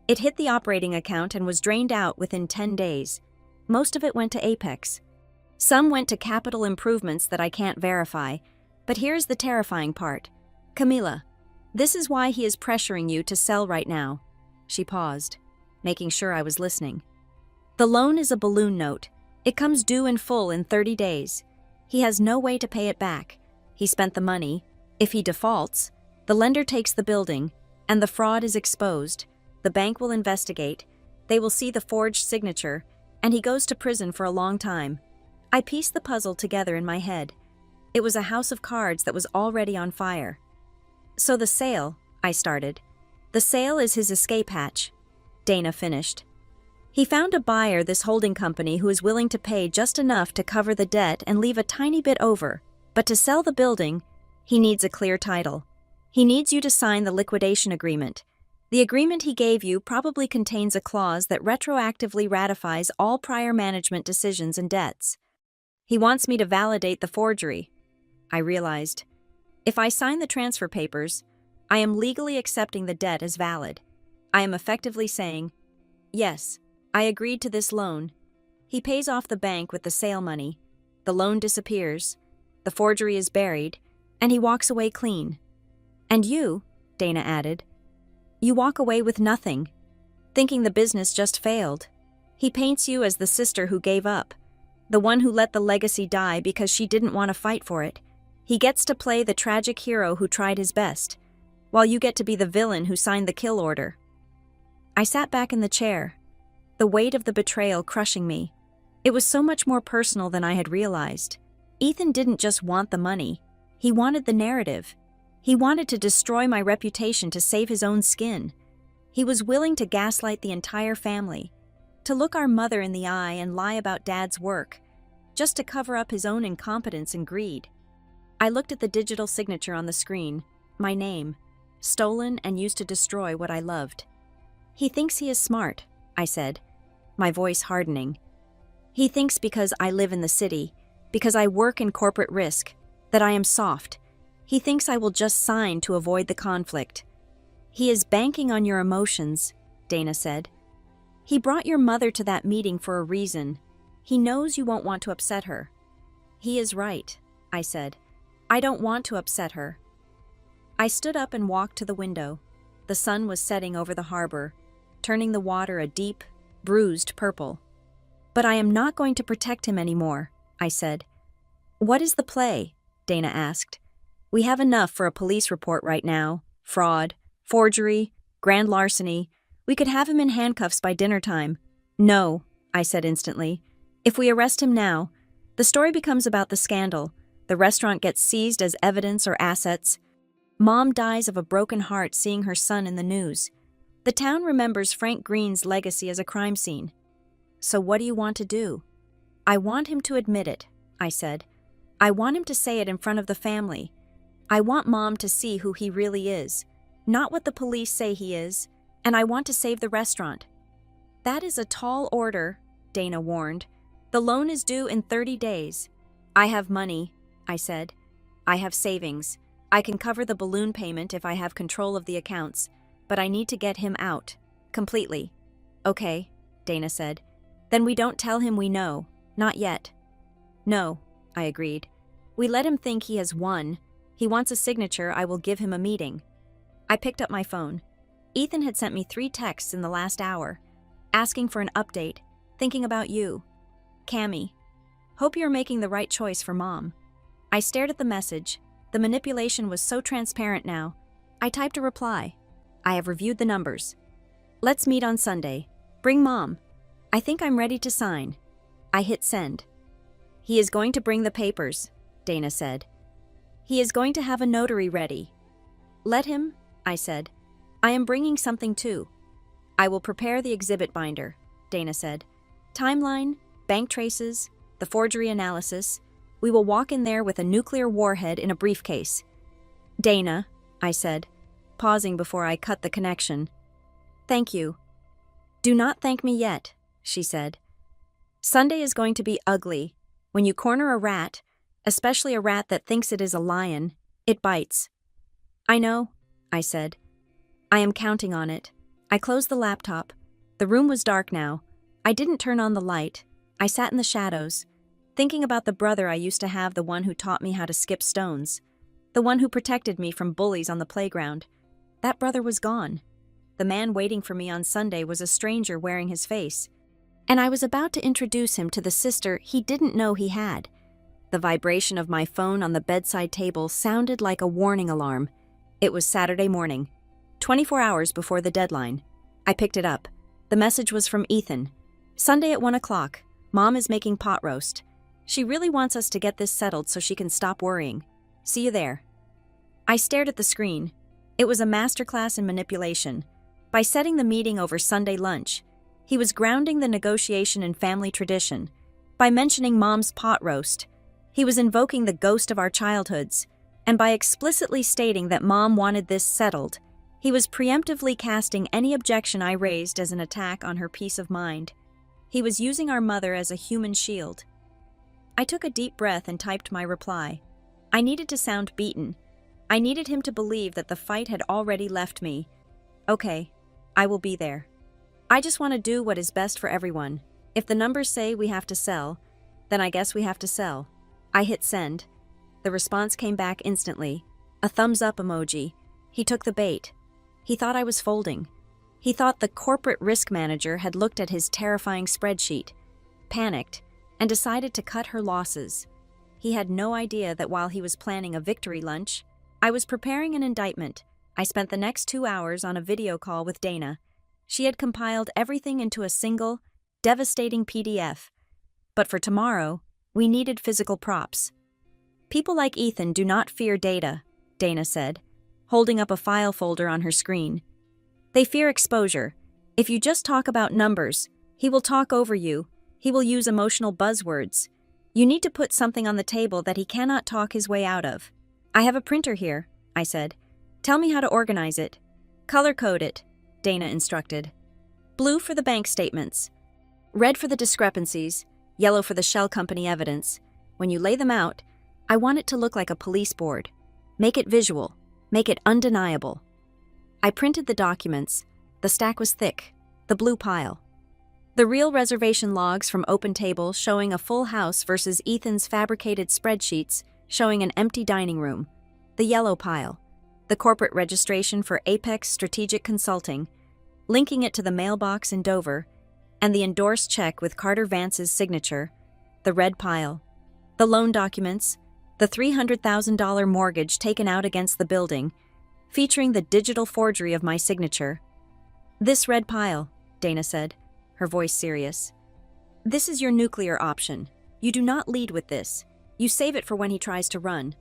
It hit the operating account and was drained out within 10 days. Most of it went to Apex. Some went to capital improvements that I can't verify. But here's the terrifying part. Camila, this is why he is pressuring you to sell right now. She paused, making sure I was listening. The loan is a balloon note. It comes due in full in 30 days. He has no way to pay it back. He spent the money. If he defaults, the lender takes the building, and the fraud is exposed. The bank will investigate. They will see the forged signature, and he goes to prison for a long time. I pieced the puzzle together in my head. It was a house of cards that was already on fire. So the sale, I started. The sale is his escape hatch, Dana finished. He found a buyer, this holding company, who is willing to pay just enough to cover the debt and leave a tiny bit over. But to sell the building, he needs a clear title. He needs you to sign the liquidation agreement. The agreement he gave you probably contains a clause that retroactively ratifies all prior management decisions and debts. He wants me to validate the forgery. I realized. If I sign the transfer papers, I am legally accepting the debt as valid. I am effectively saying, yes, I agreed to this loan. He pays off the bank with the sale money. The loan disappears. The forgery is buried, and he walks away clean. And you, Dana added, you walk away with nothing, thinking the business just failed. He paints you as the sister who gave up, the one who let the legacy die because she didn't want to fight for it. He gets to play the tragic hero who tried his best, while you get to be the villain who signed the kill order. I sat back in the chair, the weight of the betrayal crushing me. It was so much more personal than I had realized. Ethan didn't just want the money. He wanted the narrative. He wanted to destroy my reputation to save his own skin. He was willing to gaslight the entire family, to look our mother in the eye and lie about Dad's work, just to cover up his own incompetence and greed. I looked at the digital signature on the screen, my name, stolen and used to destroy what I loved. He thinks he is smart, I said, my voice hardening. He thinks because I live in the city, because I work in corporate risk, that I am soft. He thinks I will just sign to avoid the conflict. He is banking on your emotions, Dana said. He brought your mother to that meeting for a reason. He knows you won't want to upset her. He is right, I said. I don't want to upset her. I stood up and walked to the window. The sun was setting over the harbor, turning the water a deep, bruised purple. But I am not going to protect him anymore, I said. What is the play? Dana asked. We have enough for a police report right now. Fraud, forgery, grand larceny. We could have him in handcuffs by dinner time. No, I said instantly. If we arrest him now, the story becomes about the scandal. The restaurant gets seized as evidence or assets. Mom dies of a broken heart seeing her son in the news. The town remembers Frank Green's legacy as a crime scene. So what do you want to do? I want him to admit it, I said. I want him to say it in front of the family. I want Mom to see who he really is, not what the police say he is, and I want to save the restaurant. That is a tall order, Dana warned. The loan is due in 30 days. I have money, I said. I have savings. I can cover the balloon payment if I have control of the accounts, but I need to get him out. Completely. Okay, Dana said. Then we don't tell him we know. Not yet. No, I agreed. We let him think he has won. He wants a signature, I will give him a meeting. I picked up my phone. Ethan had sent me 3 texts in the last hour, asking for an update, thinking about you. Cammy, hope you're making the right choice for Mom. I stared at the message. The manipulation was so transparent now. I typed a reply. I have reviewed the numbers. Let's meet on Sunday. Bring Mom. I think I'm ready to sign. I hit send. He is going to bring the papers, Dana said. He is going to have a notary ready. Let him, I said. I am bringing something too. I will prepare the exhibit binder, Dana said. Timeline, bank traces, the forgery analysis. We will walk in there with a nuclear warhead in a briefcase. Dana, I said, pausing before I cut the connection. Thank you. Do not thank me yet, she said. Sunday is going to be ugly. When you corner a rat, especially a rat that thinks it is a lion, it bites. I know, I said. I am counting on it. I closed the laptop. The room was dark now. I didn't turn on the light. I sat in the shadows, thinking about the brother I used to have, the one who taught me how to skip stones, the one who protected me from bullies on the playground. That brother was gone. The man waiting for me on Sunday was a stranger wearing his face, and I was about to introduce him to the sister he didn't know he had. The vibration of my phone on the bedside table sounded like a warning alarm. It was Saturday morning, 24 hours before the deadline. I picked it up. The message was from Ethan. Sunday at 1 o'clock. Mom is making pot roast. She really wants us to get this settled so she can stop worrying. See you there. I stared at the screen. It was a masterclass in manipulation. By setting the meeting over Sunday lunch, he was grounding the negotiation in family tradition. By mentioning Mom's pot roast, he was invoking the ghost of our childhoods. And by explicitly stating that Mom wanted this settled, he was preemptively casting any objection I raised as an attack on her peace of mind. He was using our mother as a human shield. I took a deep breath and typed my reply. I needed to sound beaten. I needed him to believe that the fight had already left me. Okay, I will be there. I just want to do what is best for everyone. If the numbers say we have to sell, then I guess we have to sell. I hit send. The response came back instantly. A thumbs up emoji. He took the bait. He thought I was folding. He thought the corporate risk manager had looked at his terrifying spreadsheet, panicked, and decided to cut her losses. He had no idea that while he was planning a victory lunch, I was preparing an indictment. I spent the next 2 hours on a video call with Dana. She had compiled everything into a single, devastating PDF. But for tomorrow, we needed physical props. People like Ethan do not fear data, Dana said, holding up a file folder on her screen. They fear exposure. If you just talk about numbers, he will talk over you. He will use emotional buzzwords. You need to put something on the table that he cannot talk his way out of. I have a printer here, I said. Tell me how to organize it. Color code it, Dana instructed. Blue for the bank statements. Red for the discrepancies. Yellow for the shell company evidence. When you lay them out, I want it to look like a police board. Make it visual. Make it undeniable. I printed the documents. The stack was thick. The blue pile. The real reservation logs from OpenTable showing a full house versus Ethan's fabricated spreadsheets showing an empty dining room. The yellow pile. The corporate registration for Apex Strategic Consulting, linking it to the mailbox in Dover, and the endorsed check with Carter Vance's signature. The red pile. The loan documents. The $300,000 mortgage taken out against the building, featuring the digital forgery of my signature. This red pile, Dana said, her voice serious. This is your nuclear option. You do not lead with this. You save it for when he tries to run.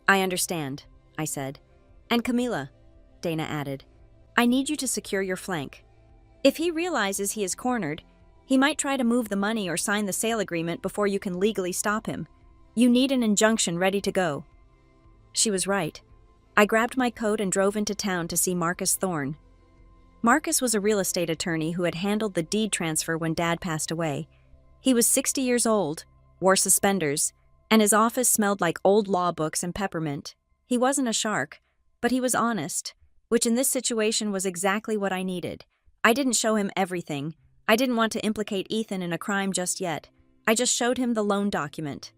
I understand, I said. And Camila, Dana added, I need you to secure your flank. If he realizes he is cornered, he might try to move the money or sign the sale agreement before you can legally stop him. You need an injunction ready to go. She was right. I grabbed my coat and drove into town to see Marcus Thorne. Marcus was a real estate attorney who had handled the deed transfer when Dad passed away. He was 60 years old, wore suspenders, and his office smelled like old law books and peppermint. He wasn't a shark, but he was honest, which in this situation was exactly what I needed. I didn't show him everything. I didn't want to implicate Ethan in a crime just yet. I just showed him the loan document.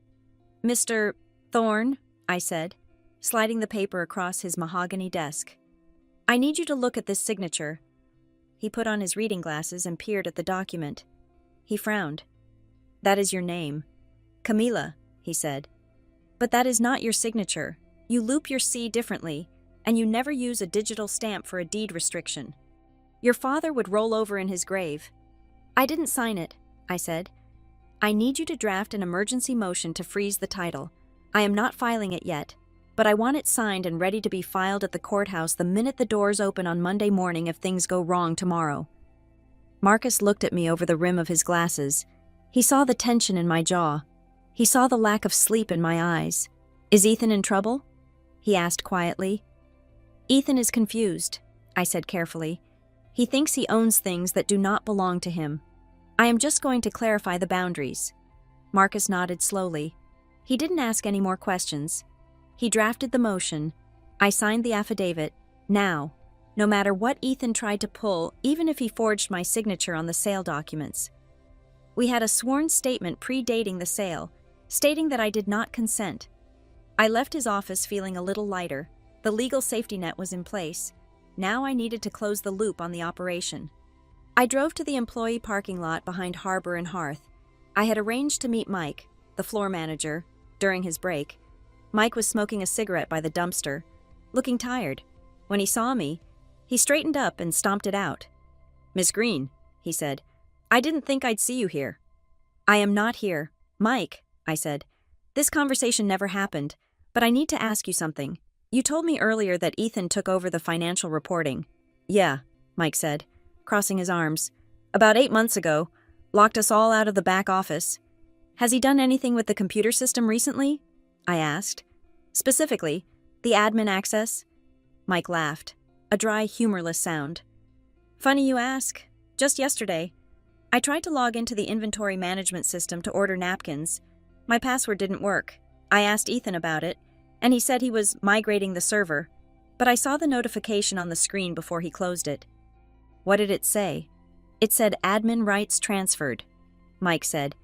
Mr. Thorne, I said, sliding the paper across his mahogany desk. I need you to look at this signature. He put on his reading glasses and peered at the document. He frowned. That is your name. Camila, he said. But that is not your signature. You loop your C differently, and you never use a digital stamp for a deed restriction. Your father would roll over in his grave. I didn't sign it, I said. I need you to draft an emergency motion to freeze the title. I am not filing it yet, but I want it signed and ready to be filed at the courthouse the minute the doors open on Monday morning if things go wrong tomorrow. Marcus looked at me over the rim of his glasses. He saw the tension in my jaw. He saw the lack of sleep in my eyes. Is Ethan in trouble? He asked quietly. Ethan is confused, I said carefully. He thinks he owns things that do not belong to him. I am just going to clarify the boundaries. Marcus nodded slowly. He didn't ask any more questions. He drafted the motion. I signed the affidavit. Now, no matter what Ethan tried to pull, even if he forged my signature on the sale documents. We had a sworn statement predating the sale, stating that I did not consent. I left his office feeling a little lighter. The legal safety net was in place. Now I needed to close the loop on the operation. I drove to the employee parking lot behind Harbor and Hearth. I had arranged to meet Mike, the floor manager, during his break. Mike was smoking a cigarette by the dumpster, looking tired. When he saw me, he straightened up and stomped it out. Miss Green, he said, I didn't think I'd see you here. I am not here. Mike, I said, this conversation never happened, but I need to ask you something. You told me earlier that Ethan took over the financial reporting. Yeah, Mike said, crossing his arms. About 8 months ago, locked us all out of the back office. Has he done anything with the computer system recently? I asked. Specifically, the admin access? Mike laughed, a dry, humorless sound. Funny you ask. Just yesterday, I tried to log into the inventory management system to order napkins. My password didn't work. I asked Ethan about it, and he said he was migrating the server, but I saw the notification on the screen before he closed it. What did it say? It said admin rights transferred, Mike said.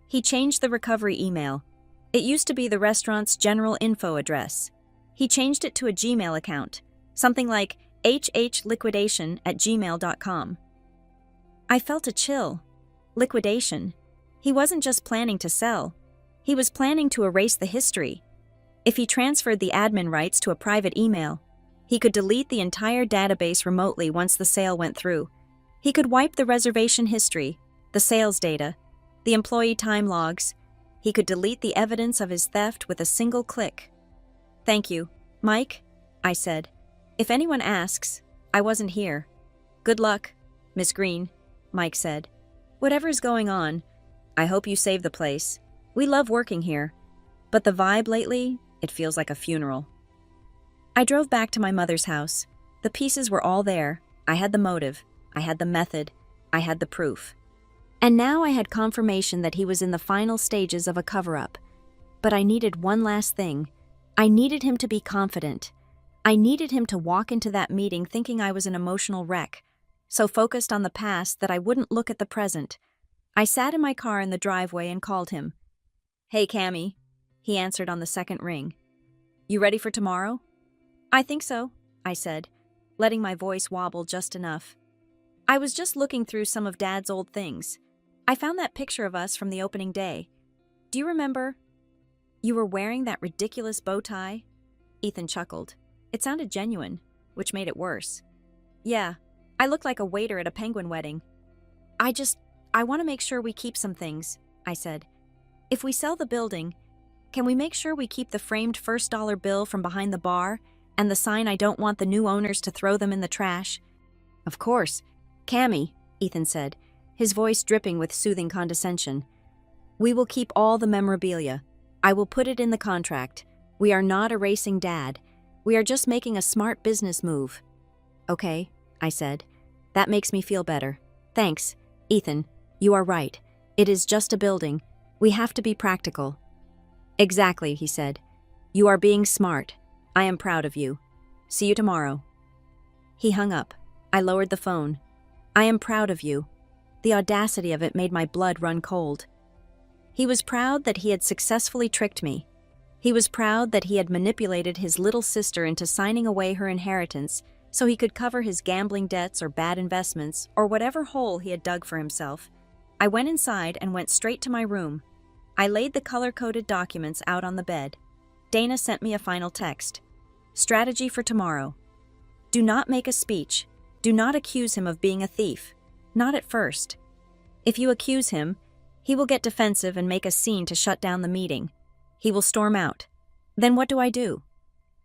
He changed the recovery email. It used to be the restaurant's general info address. He changed it to a Gmail account, something like hhliquidation@gmail.com. I felt a chill. Liquidation. He wasn't just planning to sell. He was planning to erase the history. If he transferred the admin rights to a private email, he could delete the entire database remotely once the sale went through. He could wipe the reservation history, the sales data, the employee time logs. He could delete the evidence of his theft with a single click. Thank you, Mike, I said. If anyone asks, I wasn't here. Good luck, Miss Green, Mike said. Whatever's going on, I hope you save the place. We love working here. But the vibe lately, it feels like a funeral. I drove back to my mother's house. The pieces were all there. I had the motive. I had the method. I had the proof. And now I had confirmation that he was in the final stages of a cover-up. But I needed one last thing. I needed him to be confident. I needed him to walk into that meeting thinking I was an emotional wreck, so focused on the past that I wouldn't look at the present. I sat in my car in the driveway and called him. Hey, Cammy, he answered on the second ring. You ready for tomorrow? I think so, I said, letting my voice wobble just enough. I was just looking through some of Dad's old things. I found that picture of us from the opening day. Do you remember? You were wearing that ridiculous bow tie? Ethan chuckled. It sounded genuine, which made it worse. Yeah, I looked like a waiter at a penguin wedding. I I want to make sure we keep some things, I said. If we sell the building, can we make sure we keep the framed $1 bill from behind the bar and the sign I don't want the new owners to throw them in the trash? Of course. Cammy, Ethan said, his voice dripping with soothing condescension. We will keep all the memorabilia. I will put it in the contract. We are not erasing Dad. We are just making a smart business move. Okay, I said. That makes me feel better. Thanks, Ethan. You are right. It is just a building. We have to be practical. Exactly, he said. You are being smart. I am proud of you. See you tomorrow. He hung up. I lowered the phone. I am proud of you. The audacity of it made my blood run cold. He was proud that he had successfully tricked me. He was proud that he had manipulated his little sister into signing away her inheritance so he could cover his gambling debts or bad investments or whatever hole he had dug for himself. I went inside and went straight to my room. I laid the color-coded documents out on the bed. Dana sent me a final text. Strategy for tomorrow. Do not make a speech. Do not accuse him of being a thief. Not at first. If you accuse him, he will get defensive and make a scene to shut down the meeting. He will storm out. Then what do?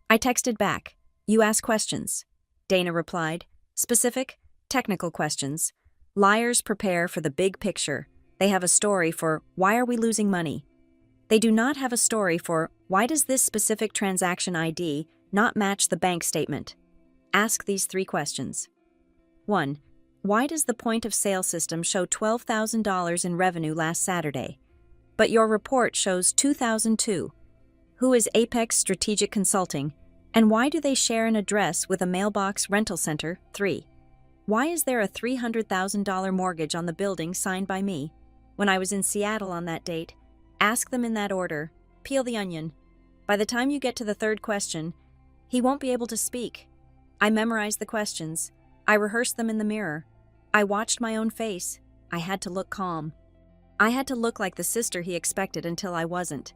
I texted back. You ask questions. Dana replied. Specific, technical questions. Liars prepare for the big picture. They have a story for, why are we losing money? They do not have a story for, why does this specific transaction ID not match the bank statement? Ask these 3 questions. 1. Why does the point-of-sale system show $12,000 in revenue last Saturday, but your report shows $2,002? Who is Apex Strategic Consulting, and why do they share an address with a mailbox rental center? 3. Why is there a $300,000 mortgage on the building signed by me? When I was in Seattle on that date, ask them in that order. Peel the onion. By the time you get to the 3rd question, he won't be able to speak. I memorized the questions. I rehearsed them in the mirror. I watched my own face. I had to look calm. I had to look like the sister he expected until I wasn't.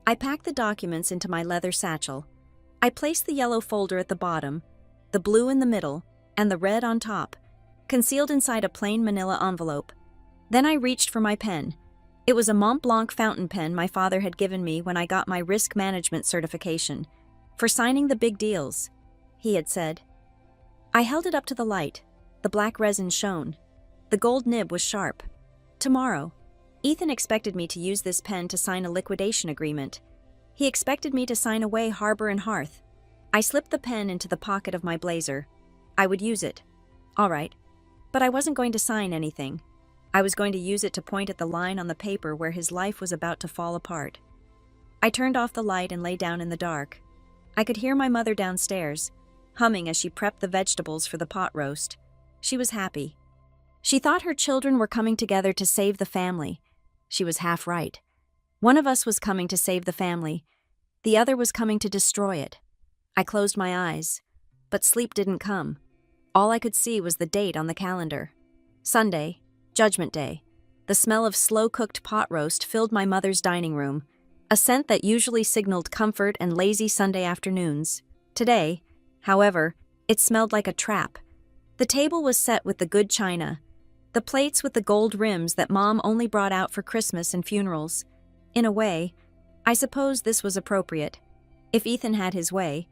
I packed the documents into my leather satchel. I placed the yellow folder at the bottom, the blue in the middle, and the red on top, concealed inside a plain manila envelope. Then I reached for my pen. It was a Mont Blanc fountain pen my father had given me when I got my risk management certification. For signing the big deals, he had said. I held it up to the light. The black resin shone. The gold nib was sharp. Tomorrow, Ethan expected me to use this pen to sign a liquidation agreement. He expected me to sign away Harbor and Hearth. I slipped the pen into the pocket of my blazer. I would use it. All right. But I wasn't going to sign anything. I was going to use it to point at the line on the paper where his life was about to fall apart. I turned off the light and lay down in the dark. I could hear my mother downstairs, humming as she prepped the vegetables for the pot roast. She was happy. She thought her children were coming together to save the family. She was half right. One of us was coming to save the family. The other was coming to destroy it. I closed my eyes, but sleep didn't come. All I could see was the date on the calendar. Sunday, Judgment Day. The smell of slow-cooked pot roast filled my mother's dining room, a scent that usually signaled comfort and lazy Sunday afternoons. Today, however, it smelled like a trap. The table was set with the good china, the plates with the gold rims that Mom only brought out for Christmas and funerals. In a way, I suppose this was appropriate. If Ethan had his way,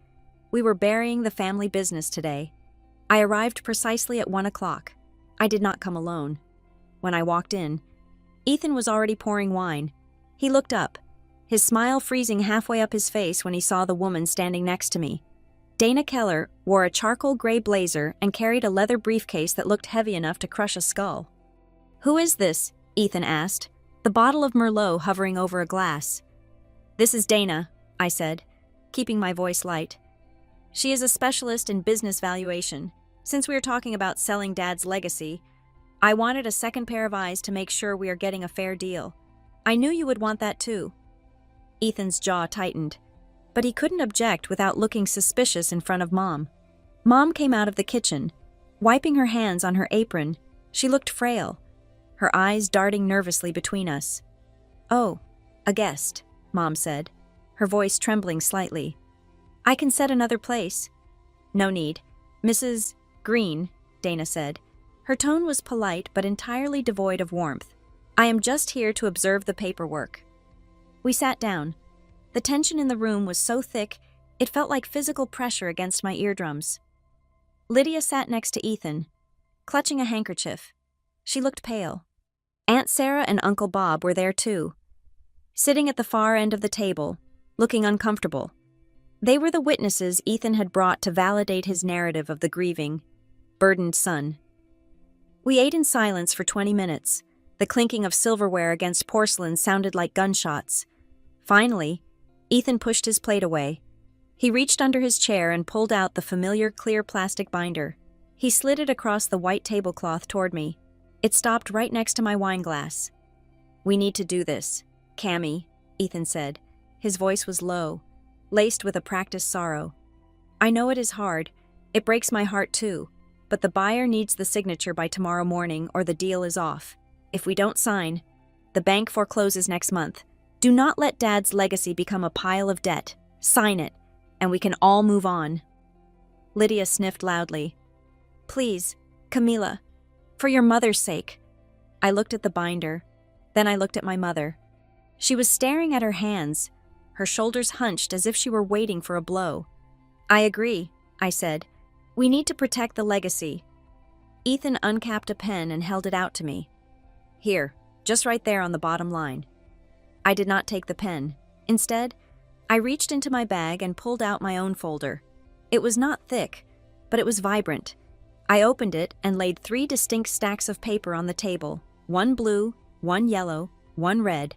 we were burying the family business today. I arrived precisely at 1 o'clock. I did not come alone. When I walked in, Ethan was already pouring wine. He looked up, his smile freezing halfway up his face when he saw the woman standing next to me. Dana Keller wore a charcoal gray blazer and carried a leather briefcase that looked heavy enough to crush a skull. "Who is this?" Ethan asked, the bottle of Merlot hovering over a glass. "This is Dana," I said, keeping my voice light. "She is a specialist in business valuation. Since we are talking about selling Dad's legacy, I wanted a second pair of eyes to make sure we are getting a fair deal. I knew you would want that too." Ethan's jaw tightened, but he couldn't object without looking suspicious in front of Mom. Mom came out of the kitchen, wiping her hands on her apron. She looked frail, her eyes darting nervously between us. "Oh, a guest," Mom said, her voice trembling slightly. "I can set another place." "No need. Mrs. Green," Dana said. Her tone was polite but entirely devoid of warmth. "I am just here to observe the paperwork." We sat down. The tension in the room was so thick, it felt like physical pressure against my eardrums. Lydia sat next to Ethan, clutching a handkerchief. She looked pale. Aunt Sarah and Uncle Bob were there too, sitting at the far end of the table, looking uncomfortable. They were the witnesses Ethan had brought to validate his narrative of the grieving, burdened son. We ate in silence for 20 minutes. The clinking of silverware against porcelain sounded like gunshots. Finally, Ethan pushed his plate away. He reached under his chair and pulled out the familiar clear plastic binder. He slid it across the white tablecloth toward me. It stopped right next to my wine glass. "We need to do this, Cammy," Ethan said. His voice was low, laced with a practiced sorrow. "I know it is hard. It breaks my heart too. But the buyer needs the signature by tomorrow morning or the deal is off. If we don't sign, the bank forecloses next month. Do not let Dad's legacy become a pile of debt. Sign it, and we can all move on." Lydia sniffed loudly. "Please, Camila, for your mother's sake." I looked at the binder. Then I looked at my mother. She was staring at her hands, her shoulders hunched as if she were waiting for a blow. "I agree," I said. "We need to protect the legacy." Ethan uncapped a pen and held it out to me. "Here, just right there on the bottom line." I did not take the pen. Instead, I reached into my bag and pulled out my own folder. It was not thick, but it was vibrant. I opened it and laid 3 distinct stacks of paper on the table, one blue, one yellow, one red.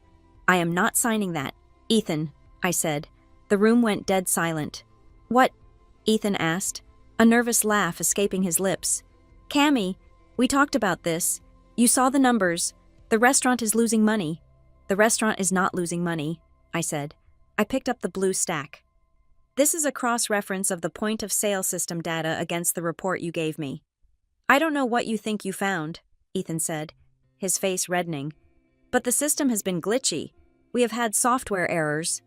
"I am not signing that, Ethan," I said. The room went dead silent. "What?" Ethan asked, a nervous laugh escaping his lips. "Cammy, we talked about this. You saw the numbers. The restaurant is losing money." "The restaurant is not losing money," I said. I picked up the blue stack. "This is a cross-reference of the point-of-sale system data against the report you gave me." "I don't know what you think you found," Ethan said, his face reddening. "But the system has been glitchy. We have had software errors."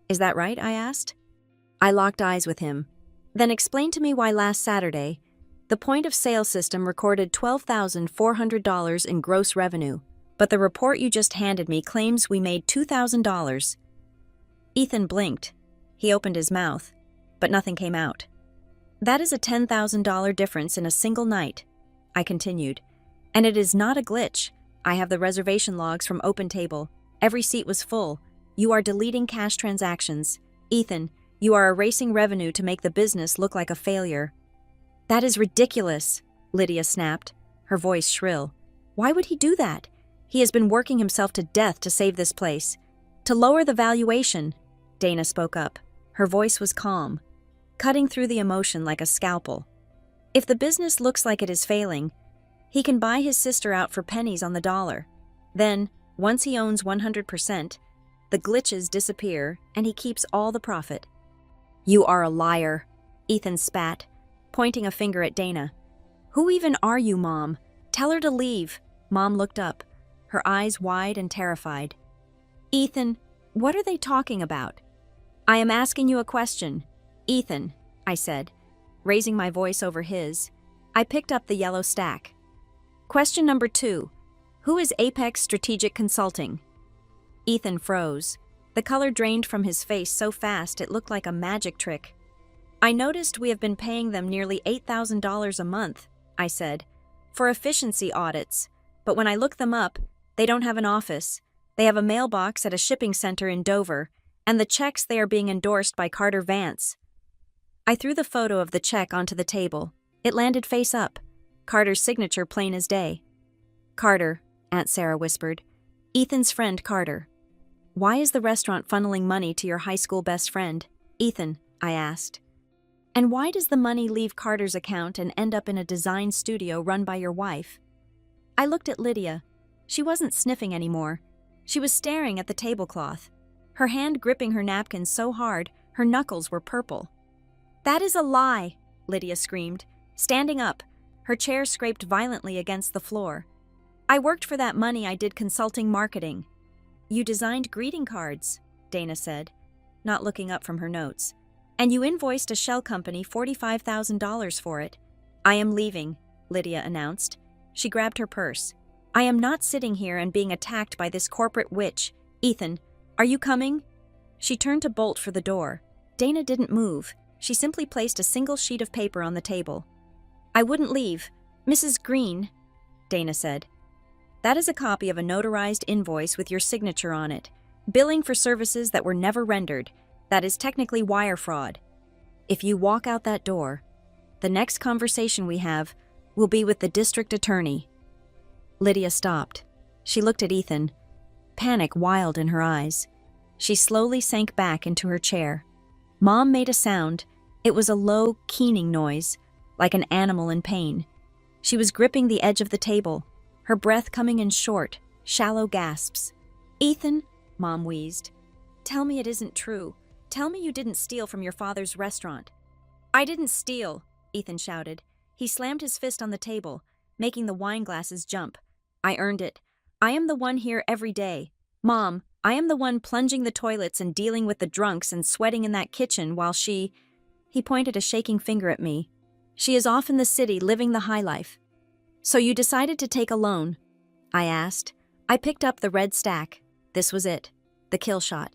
"Is that right?" I asked. I locked eyes with him. "Then explain to me why last Saturday, the point-of-sale system recorded $12,400 in gross revenue, but the report you just handed me claims we made $2,000. Ethan blinked. He opened his mouth, but nothing came out. "That is a $10,000 difference in a single night," I continued. "And it is not a glitch. I have the reservation logs from OpenTable. Every seat was full. You are deleting cash transactions. Ethan, you are erasing revenue to make the business look like a failure." "That is ridiculous," Lydia snapped, her voice shrill. "Why would he do that? He has been working himself to death to save this place. To lower the valuation," Dana spoke up. Her voice was calm, cutting through the emotion like a scalpel. "If the business looks like it is failing, he can buy his sister out for pennies on the dollar. Then, once he owns 100%, the glitches disappear and he keeps all the profit." "You are a liar," Ethan spat, pointing a finger at Dana. "Who even are you, Mom? Tell her to leave." Mom looked up, her eyes wide and terrified. "Ethan, what are they talking about?" "I am asking you a question. Ethan," I said, raising my voice over his. I picked up the yellow stack. "Question number 2. Who is Apex Strategic Consulting?" Ethan froze. The color drained from his face so fast it looked like a magic trick. "I noticed we have been paying them nearly $8,000 a month," I said, "for efficiency audits, but when I look them up, they don't have an office. They have a mailbox at a shipping center in Dover, and the checks they are being endorsed by Carter Vance." I threw the photo of the check onto the table. It landed face up, Carter's signature plain as day. "Carter," Aunt Sarah whispered. "Ethan's friend Carter." "Why is the restaurant funneling money to your high school best friend, Ethan?" I asked. "And why does the money leave Carter's account and end up in a design studio run by your wife?" I looked at Lydia. She wasn't sniffing anymore. She was staring at the tablecloth, her hand gripping her napkin so hard her knuckles were purple. "That is a lie," Lydia screamed, standing up. Her chair scraped violently against the floor. "I worked for that money. I did consulting marketing." "You designed greeting cards," Dana said, not looking up from her notes. "And you invoiced a shell company $45,000 for it." "I am leaving," Lydia announced. She grabbed her purse. I am not sitting here and being attacked by this corporate witch. Ethan, are you coming? She turned to bolt for the door. Dana didn't move. She simply placed a single sheet of paper on the table. I wouldn't leave. Mrs. Green, Dana said. That is a copy of a notarized invoice with your signature on it. Billing for services that were never rendered. That is technically wire fraud. If you walk out that door, the next conversation we have will be with the district attorney. Lydia stopped. She looked at Ethan, panic wild in her eyes. She slowly sank back into her chair. Mom made a sound. It was a low, keening noise, like an animal in pain. She was gripping the edge of the table, her breath coming in short, shallow gasps. Ethan, Mom wheezed, tell me it isn't true. Tell me you didn't steal from your father's restaurant. I didn't steal, Ethan shouted. He slammed his fist on the table, making the wine glasses jump. I earned it. I am the one here every day. Mom, I am the one plunging the toilets and dealing with the drunks and sweating in that kitchen while she... He pointed a shaking finger at me. She is off in the city living the high life. So you decided to take a loan? I asked. I picked up the red stack. This was it. The kill shot.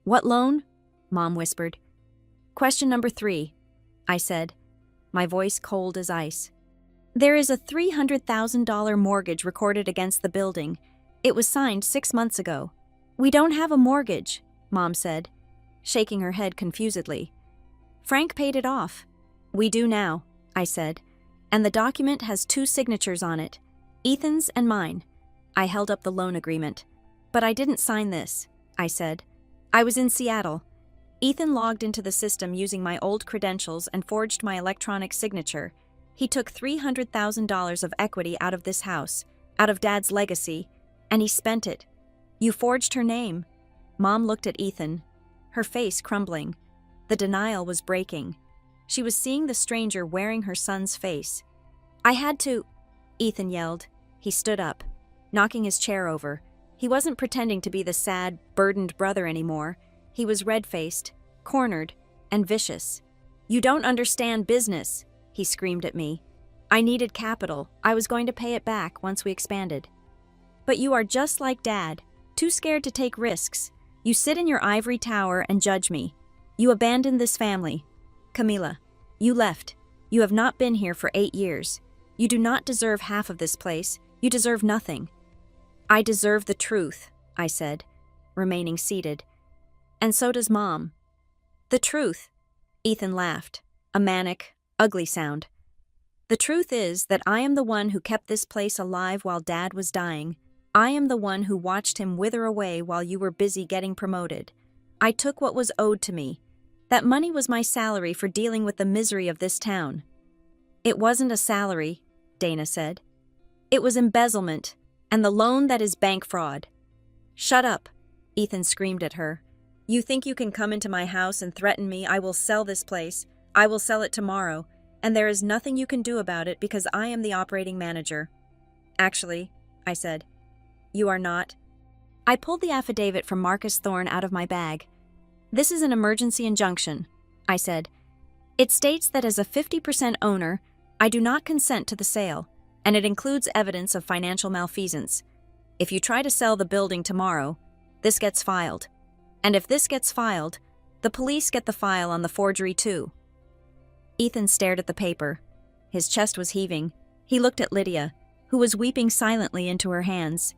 What loan? Mom whispered. Question number 3, I said, my voice cold as ice. There is a $300,000 mortgage recorded against the building. It was signed 6 months ago. We don't have a mortgage, Mom said, shaking her head confusedly. Frank paid it off. We do now, I said, and the document has 2 signatures on it, Ethan's and mine. I held up the loan agreement. But I didn't sign this, I said. I was in Seattle. Ethan logged into the system using my old credentials and forged my electronic signature. He took $300,000 of equity out of this house, out of Dad's legacy, and he spent it. You forged her name. Mom looked at Ethan, her face crumbling. The denial was breaking. She was seeing the stranger wearing her son's face. I had to, Ethan yelled. He stood up, knocking his chair over. He wasn't pretending to be the sad, burdened brother anymore. He was red-faced, cornered, and vicious. You don't understand business, he screamed at me. I needed capital. I was going to pay it back once we expanded. But you are just like Dad, too scared to take risks. You sit in your ivory tower and judge me. You abandoned this family. Camila, you left. You have not been here for 8 years. You do not deserve half of this place. You deserve nothing. I deserve the truth, I said, remaining seated. And so does Mom. The truth, Ethan laughed, a manic, ugly sound. The truth is that I am the one who kept this place alive while Dad was dying. I am the one who watched him wither away while you were busy getting promoted. I took what was owed to me. That money was my salary for dealing with the misery of this town. It wasn't a salary, Dana said. It was embezzlement, and the loan that is bank fraud. Shut up, Ethan screamed at her. You think you can come into my house and threaten me? I will sell this place. I will sell it tomorrow, and there is nothing you can do about it because I am the operating manager. Actually, I said, you are not. I pulled the affidavit from Marcus Thorne out of my bag. This is an emergency injunction, I said. It states that as a 50% owner, I do not consent to the sale, and it includes evidence of financial malfeasance. If you try to sell the building tomorrow, this gets filed. And if this gets filed, the police get the file on the forgery too. Ethan stared at the paper. His chest was heaving. He looked at Lydia, who was weeping silently into her hands.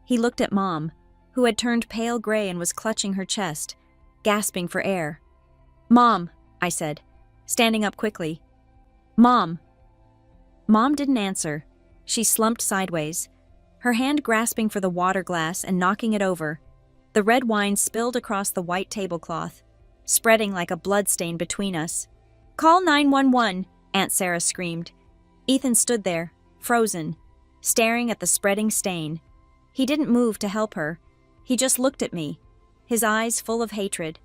He looked at Mom, who had turned pale gray and was clutching her chest, gasping for air. Mom, I said, standing up quickly. Mom. Mom didn't answer. She slumped sideways, her hand grasping for the water glass and knocking it over. The red wine spilled across the white tablecloth, spreading like a bloodstain between us. Call 911, Aunt Sarah screamed. Ethan stood there, frozen, staring at the spreading stain. He didn't move to help her. He just looked at me, his eyes full of hatred.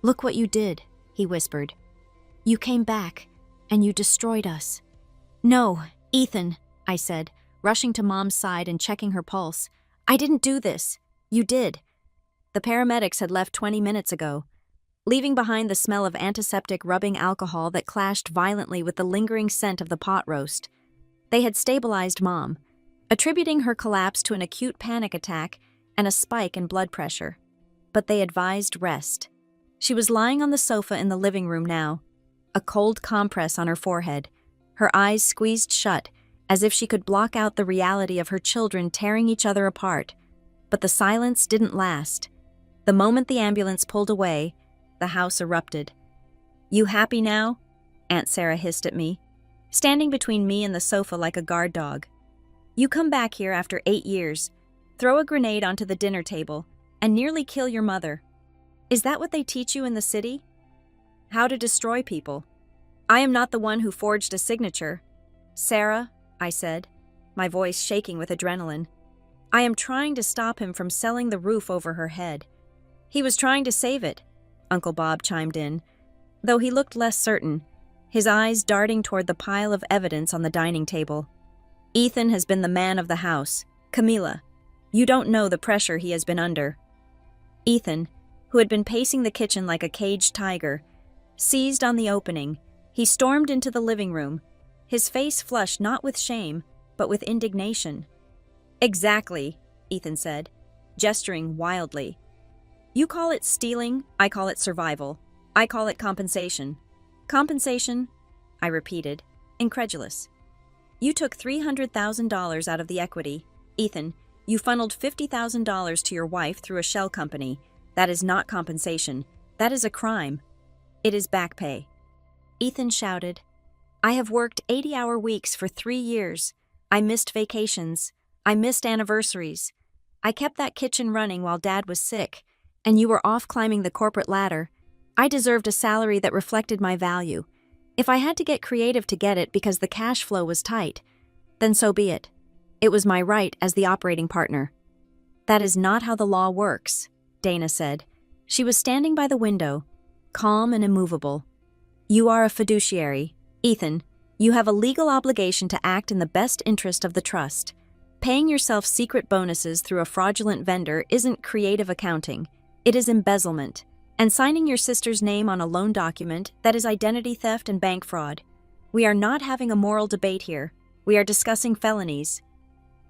Look what you did, he whispered. You came back, and you destroyed us. No, Ethan, I said, rushing to Mom's side and checking her pulse. I didn't do this. You did. The paramedics had left 20 minutes ago, leaving behind the smell of antiseptic rubbing alcohol that clashed violently with the lingering scent of the pot roast. They had stabilized Mom, attributing her collapse to an acute panic attack and a spike in blood pressure. But they advised rest. She was lying on the sofa in the living room now, a cold compress on her forehead, her eyes squeezed shut as if she could block out the reality of her children tearing each other apart. But the silence didn't last. The moment the ambulance pulled away, the house erupted. "You happy now?" Aunt Sarah hissed at me, standing between me and the sofa like a guard dog. "You come back here after 8 years, throw a grenade onto the dinner table, and nearly kill your mother. Is that what they teach you in the city? How to destroy people? I am not the one who forged a signature." "Sarah," I said, my voice shaking with adrenaline, "I am trying to stop him from selling the roof over her head." "He was trying to save it," Uncle Bob chimed in, though he looked less certain, his eyes darting toward the pile of evidence on the dining table. "Ethan has been the man of the house. Camila, you don't know the pressure he has been under." Ethan, who had been pacing the kitchen like a caged tiger, seized on the opening. He stormed into the living room, his face flushed not with shame, but with indignation. "Exactly," Ethan said, gesturing wildly. "You call it stealing, I call it survival. I call it compensation." "Compensation?" I repeated, incredulous. "You took $300,000 out of the equity. Ethan, you funneled $50,000 to your wife through a shell company. That is not compensation. That is a crime. It is back pay." Ethan shouted, "I have worked 80-hour weeks for 3 years. I missed vacations. I missed anniversaries. I kept that kitchen running while Dad was sick, and you were off climbing the corporate ladder. I deserved a salary that reflected my value. If I had to get creative to get it because the cash flow was tight, then so be it. It was my right as the operating partner." "That is not how the law works," Dana said. She was standing by the window, calm and immovable. "You are a fiduciary. Ethan, you have a legal obligation to act in the best interest of the trust. Paying yourself secret bonuses through a fraudulent vendor isn't creative accounting. It is embezzlement. And signing your sister's name on a loan document, that is identity theft and bank fraud. We are not having a moral debate here. We are discussing felonies.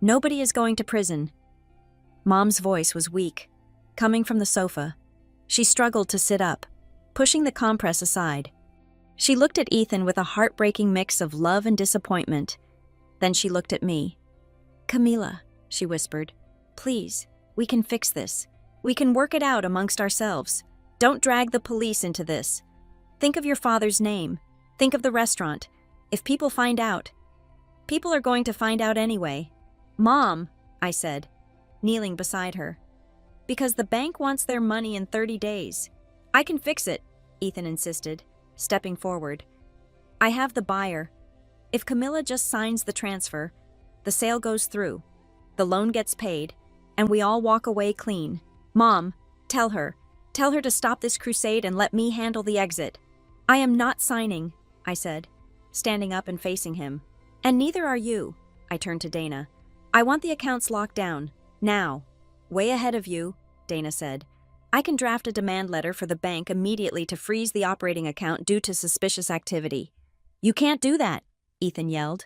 Nobody is going to prison." Mom's voice was weak, coming from the sofa. She struggled to sit up, pushing the compress aside. She looked at Ethan with a heartbreaking mix of love and disappointment. Then she looked at me. "Camila," she whispered, "please, we can fix this. We can work it out amongst ourselves. Don't drag the police into this. Think of your father's name. Think of the restaurant. If people find out..." "People are going to find out anyway." "Mom," I said, kneeling beside her. "Because the bank wants their money in 30 days. I can fix it," Ethan insisted, stepping forward. "I have the buyer. If Camila just signs the transfer, the sale goes through, the loan gets paid, and we all walk away clean. Mom, tell her to stop this crusade and let me handle the exit." "I am not signing," I said, standing up and facing him. "And neither are you," I turned to Dana. "I want the accounts locked down, now." "Way ahead of you," Dana said. "I can draft a demand letter for the bank immediately to freeze the operating account due to suspicious activity." "You can't do that," Ethan yelled.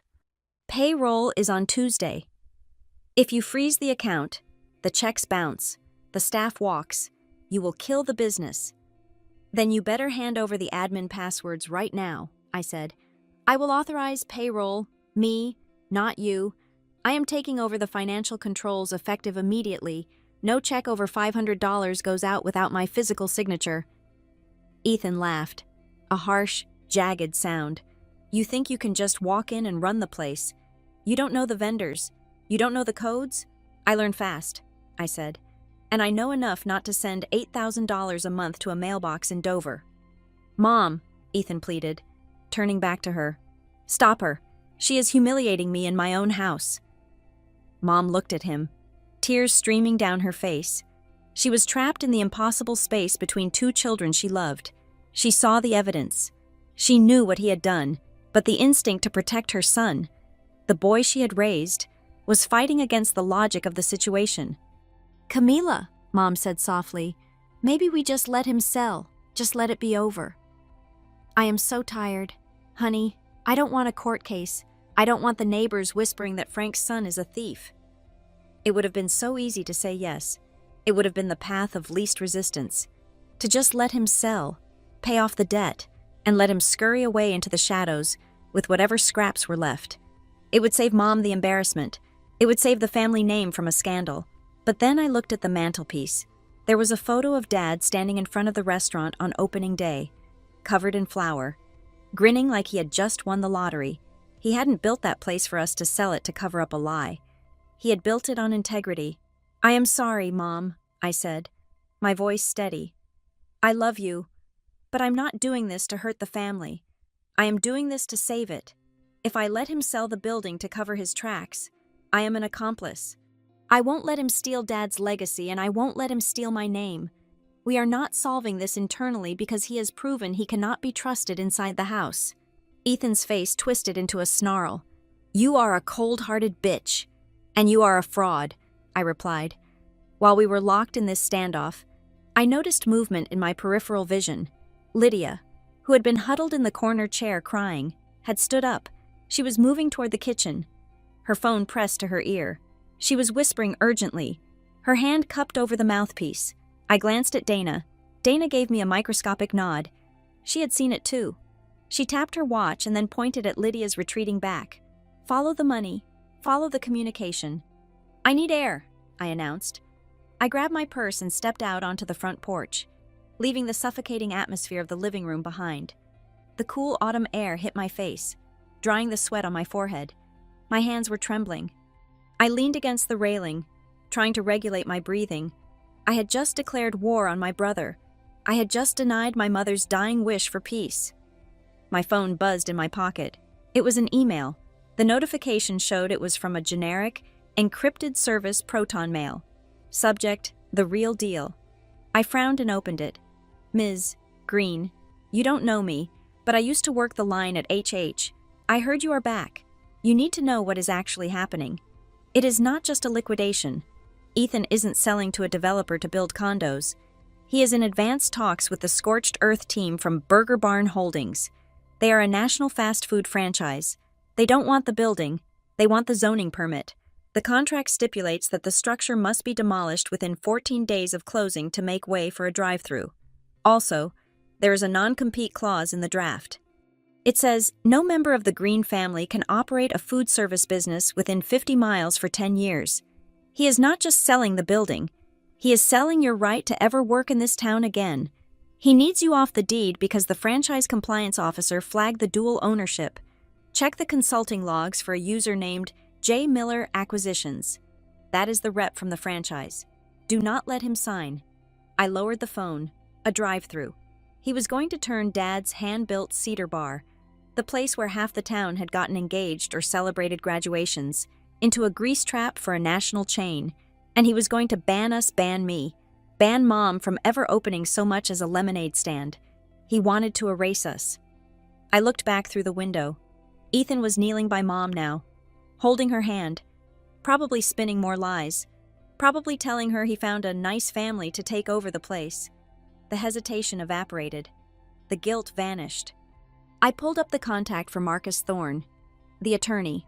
"Payroll is on Tuesday. If you freeze the account, the checks bounce, the staff walks, you will kill the business." "Then you better hand over the admin passwords right now," I said. "I will authorize payroll, me, not you. I am taking over the financial controls effective immediately. No check over $500 goes out without my physical signature." Ethan laughed, a harsh, jagged sound. "You think you can just walk in and run the place? You don't know the vendors. You don't know the codes? I learn fast," I said. "And I know enough not to send $8,000 a month to a mailbox in Dover." "Mom," Ethan pleaded, turning back to her. "Stop her. She is humiliating me in my own house." Mom looked at him, tears streaming down her face. She was trapped in the impossible space between 2 children she loved. She saw the evidence. She knew what he had done, but the instinct to protect her son, the boy she had raised, was fighting against the logic of the situation. "Camila," Mom said softly, "maybe we just let him sell. Just let it be over." "I am so tired. Honey, I don't want a court case. I don't want the neighbors whispering that Frank's son is a thief. It would have been so easy to say yes. It would have been the path of least resistance. To just let him sell, pay off the debt, and let him scurry away into the shadows with whatever scraps were left. It would save Mom the embarrassment. It would save the family name from a scandal. But then I looked at the mantelpiece. There was a photo of Dad standing in front of the restaurant on opening day, covered in flour, grinning like he had just won the lottery. He hadn't built that place for us to sell it to cover up a lie. He had built it on integrity. "I am sorry, Mom," I said, my voice steady. "I love you, but I'm not doing this to hurt the family. I am doing this to save it. If I let him sell the building to cover his tracks, I am an accomplice. I won't let him steal Dad's legacy, and I won't let him steal my name. We are not solving this internally because he has proven he cannot be trusted inside the house." Ethan's face twisted into a snarl. "You are a cold-hearted bitch, and you are a fraud," I replied. While we were locked in this standoff, I noticed movement in my peripheral vision. Lydia, who had been huddled in the corner chair crying, had stood up. She was moving toward the kitchen, her phone pressed to her ear. She was whispering urgently, her hand cupped over the mouthpiece. I glanced at Dana. Dana gave me a microscopic nod. She had seen it too. She tapped her watch and then pointed at Lydia's retreating back. "Follow the money. Follow the communication." "I need air," I announced. I grabbed my purse and stepped out onto the front porch, leaving the suffocating atmosphere of the living room behind. The cool autumn air hit my face, drying the sweat on my forehead. My hands were trembling. I leaned against the railing, trying to regulate my breathing. I had just declared war on my brother. I had just denied my mother's dying wish for peace. My phone buzzed in my pocket. It was an email. The notification showed it was from a generic, encrypted service Proton mail. Subject, "The Real Deal." I frowned and opened it. "Ms. Green, you don't know me, but I used to work the line at HH. I heard you are back. You need to know what is actually happening. It is not just a liquidation. Ethan isn't selling to a developer to build condos. He is in advanced talks with the Scorched Earth team from Burger Barn Holdings. They are a national fast food franchise. They don't want the building. They want the zoning permit. The contract stipulates that the structure must be demolished within 14 days of closing to make way for a drive-through. Also, there is a non-compete clause in the draft. It says, no member of the Green family can operate a food service business within 50 miles for 10 years. He is not just selling the building. He is selling your right to ever work in this town again. He needs you off the deed because the franchise compliance officer flagged the dual ownership. Check the consulting logs for a user named J. Miller Acquisitions. That is the rep from the franchise. Do not let him sign. I lowered the phone. A drive-through. He was going to turn Dad's hand-built cedar bar, the place where half the town had gotten engaged or celebrated graduations, into a grease trap for a national chain, and he was going to ban me, ban Mom from ever opening so much as a lemonade stand. He wanted to erase us. I looked back through the window. Ethan was kneeling by Mom now, holding her hand, probably spinning more lies, probably telling her he found a nice family to take over the place. The hesitation evaporated. The guilt vanished. I pulled up the contact for Marcus Thorne, the attorney.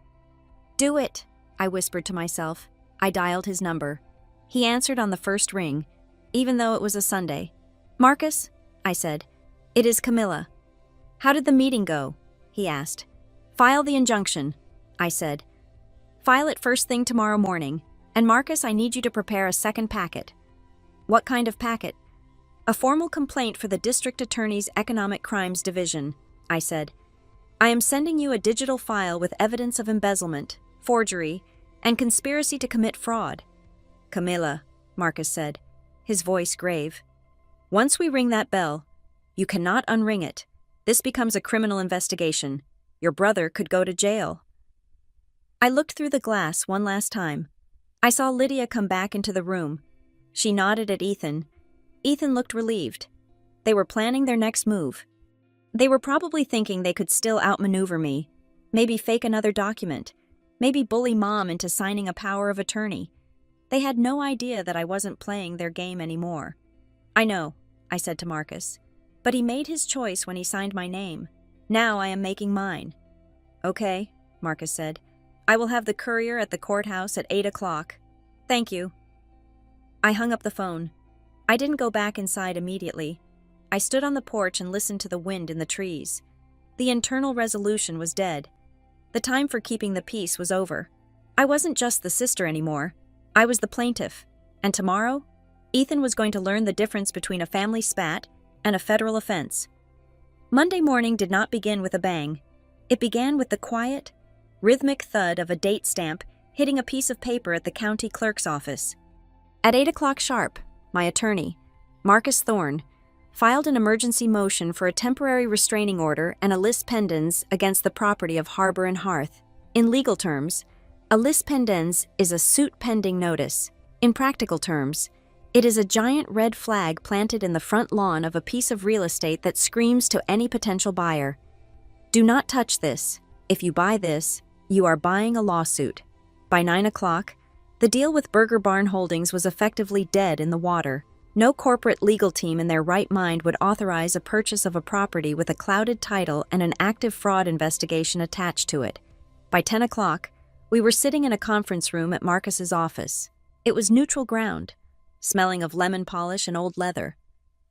"Do it," I whispered to myself. I dialed his number. He answered on the first ring, even though it was a Sunday. "Marcus," I said, "it is Camilla." "How did the meeting go?" he asked. "File the injunction," I said. "File it first thing tomorrow morning. And Marcus, I need you to prepare a second packet." "What kind of packet?" "A formal complaint for the District Attorney's Economic Crimes Division," I said. "I am sending you a digital file with evidence of embezzlement, forgery, and conspiracy to commit fraud." "Camilla," Marcus said, his voice grave. "Once we ring that bell, you cannot unring it. This becomes a criminal investigation. Your brother could go to jail." I looked through the glass one last time. I saw Lydia come back into the room. She nodded at Ethan. Ethan looked relieved. They were planning their next move. They were probably thinking they could still outmaneuver me, maybe fake another document, maybe bully Mom into signing a power of attorney. They had no idea that I wasn't playing their game anymore. "I know," I said to Marcus, "but he made his choice when he signed my name. Now I am making mine." "Okay," Marcus said. "I will have the courier at the courthouse at 8 o'clock. Thank you." I hung up the phone. I didn't go back inside immediately. I stood on the porch and listened to the wind in the trees. The internal resolution was dead. The time for keeping the peace was over. I wasn't just the sister anymore. I was the plaintiff. And tomorrow, Ethan was going to learn the difference between a family spat and a federal offense. Monday morning did not begin with a bang. It began with the quiet, rhythmic thud of a date stamp hitting a piece of paper at the county clerk's office. At 8 o'clock sharp, my attorney, Marcus Thorne, filed an emergency motion for a temporary restraining order and a lis pendens against the property of Harbor and Hearth. In legal terms, a lis pendens is a suit pending notice. In practical terms, it is a giant red flag planted in the front lawn of a piece of real estate that screams to any potential buyer, "Do not touch this. If you buy this, you are buying a lawsuit." By 9 o'clock, the deal with Burger Barn Holdings was effectively dead in the water. No corporate legal team in their right mind would authorize a purchase of a property with a clouded title and an active fraud investigation attached to it. By 10 o'clock, we were sitting in a conference room at Marcus's office. It was neutral ground, smelling of lemon polish and old leather.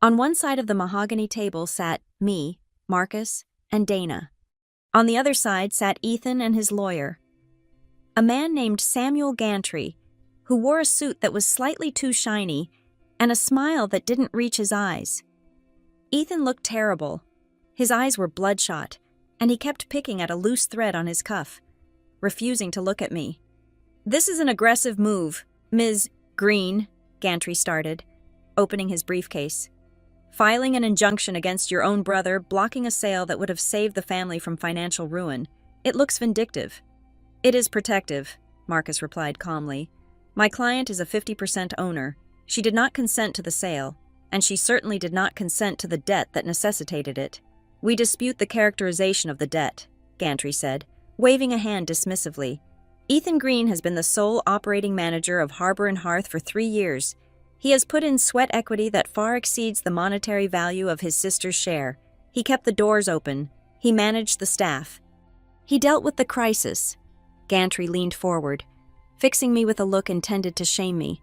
On one side of the mahogany table sat me, Marcus, and Dana. On the other side sat Ethan and his lawyer, a man named Samuel Gantry, who wore a suit that was slightly too shiny and a smile that didn't reach his eyes. Ethan looked terrible. His eyes were bloodshot, and he kept picking at a loose thread on his cuff, refusing to look at me. "This is an aggressive move, Ms. Green," Gantry started, opening his briefcase. "Filing an injunction against your own brother, blocking a sale that would have saved the family from financial ruin. It looks vindictive." "It is protective," Marcus replied calmly. "My client is a 50% owner. She did not consent to the sale, and she certainly did not consent to the debt that necessitated it." "We dispute the characterization of the debt," Gantry said, waving a hand dismissively. "Ethan Green has been the sole operating manager of Harbor and Hearth for 3 years. He has put in sweat equity that far exceeds the monetary value of his sister's share. He kept the doors open. He managed the staff. He dealt with the crisis." Gantry leaned forward, fixing me with a look intended to shame me.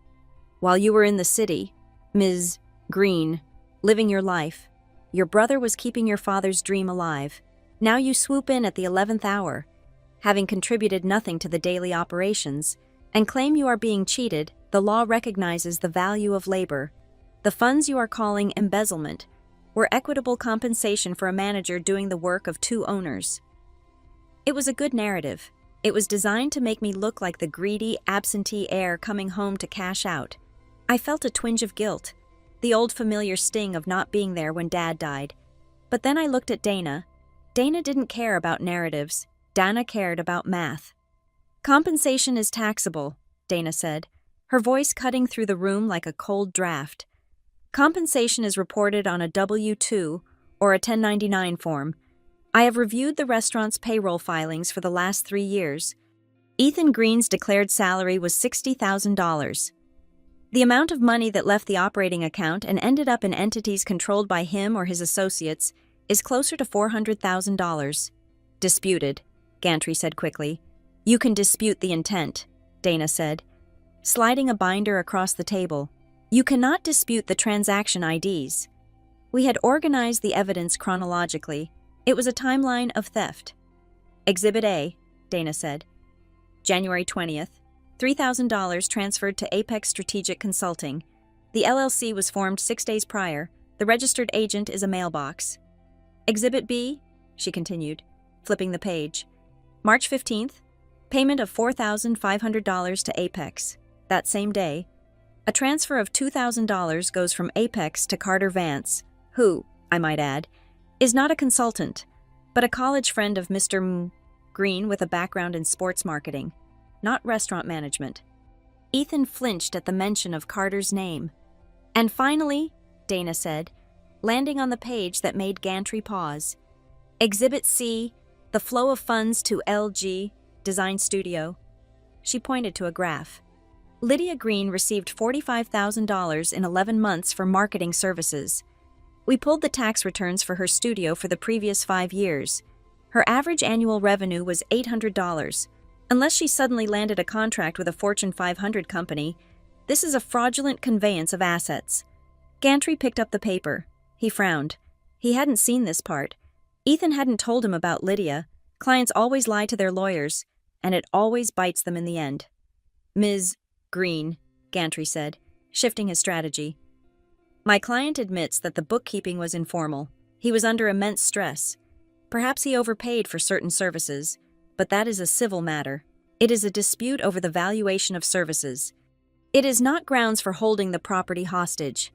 "While you were in the city, Ms. Green, living your life, your brother was keeping your father's dream alive. Now you swoop in at the 11th hour, having contributed nothing to the daily operations, and claim you are being cheated. The law recognizes the value of labor. The funds you are calling embezzlement were equitable compensation for a manager doing the work of 2 owners." It was a good narrative. It was designed to make me look like the greedy, absentee heir coming home to cash out. I felt a twinge of guilt, the old familiar sting of not being there when Dad died. But then I looked at Dana. Dana didn't care about narratives. Dana cared about math. "Compensation is taxable," Dana said, her voice cutting through the room like a cold draft. "Compensation is reported on a W-2 or a 1099 form. I have reviewed the restaurant's payroll filings for the last 3 years. Ethan Green's declared salary was $60,000. The amount of money that left the operating account and ended up in entities controlled by him or his associates is closer to $400,000. "Disputed," Gantry said quickly. "You can dispute the intent," Dana said, sliding a binder across the table. "You cannot dispute the transaction IDs." We had organized the evidence chronologically. It was a timeline of theft. "Exhibit A," Dana said. January 20th, $3,000 transferred to Apex Strategic Consulting. The LLC was formed 6 days prior. The registered agent is a mailbox. "Exhibit B," she continued, flipping the page. March 15th, payment of $4,500 to Apex. That same day, a transfer of $2,000 goes from Apex to Carter Vance, who, I might add, is not a consultant, but a college friend of Mr. Green with a background in sports marketing, not restaurant management. Ethan flinched at the mention of Carter's name. "And finally," Dana said, landing on the page that made Gantry pause, "Exhibit C, the flow of funds to LG Design Studio." She pointed to a graph. Lydia Green received $45,000 in 11 months for marketing services. We pulled the tax returns for her studio for the previous 5 years. Her average annual revenue was $800. Unless she suddenly landed a contract with a Fortune 500 company, this is a fraudulent conveyance of assets. Gantry picked up the paper. He frowned. He hadn't seen this part. Ethan hadn't told him about Lydia. Clients always lie to their lawyers, and it always bites them in the end. Ms. Green, Gantry said, shifting his strategy. My client admits that the bookkeeping was informal. He was under immense stress. Perhaps he overpaid for certain services, but that is a civil matter. It is a dispute over the valuation of services. It is not grounds for holding the property hostage.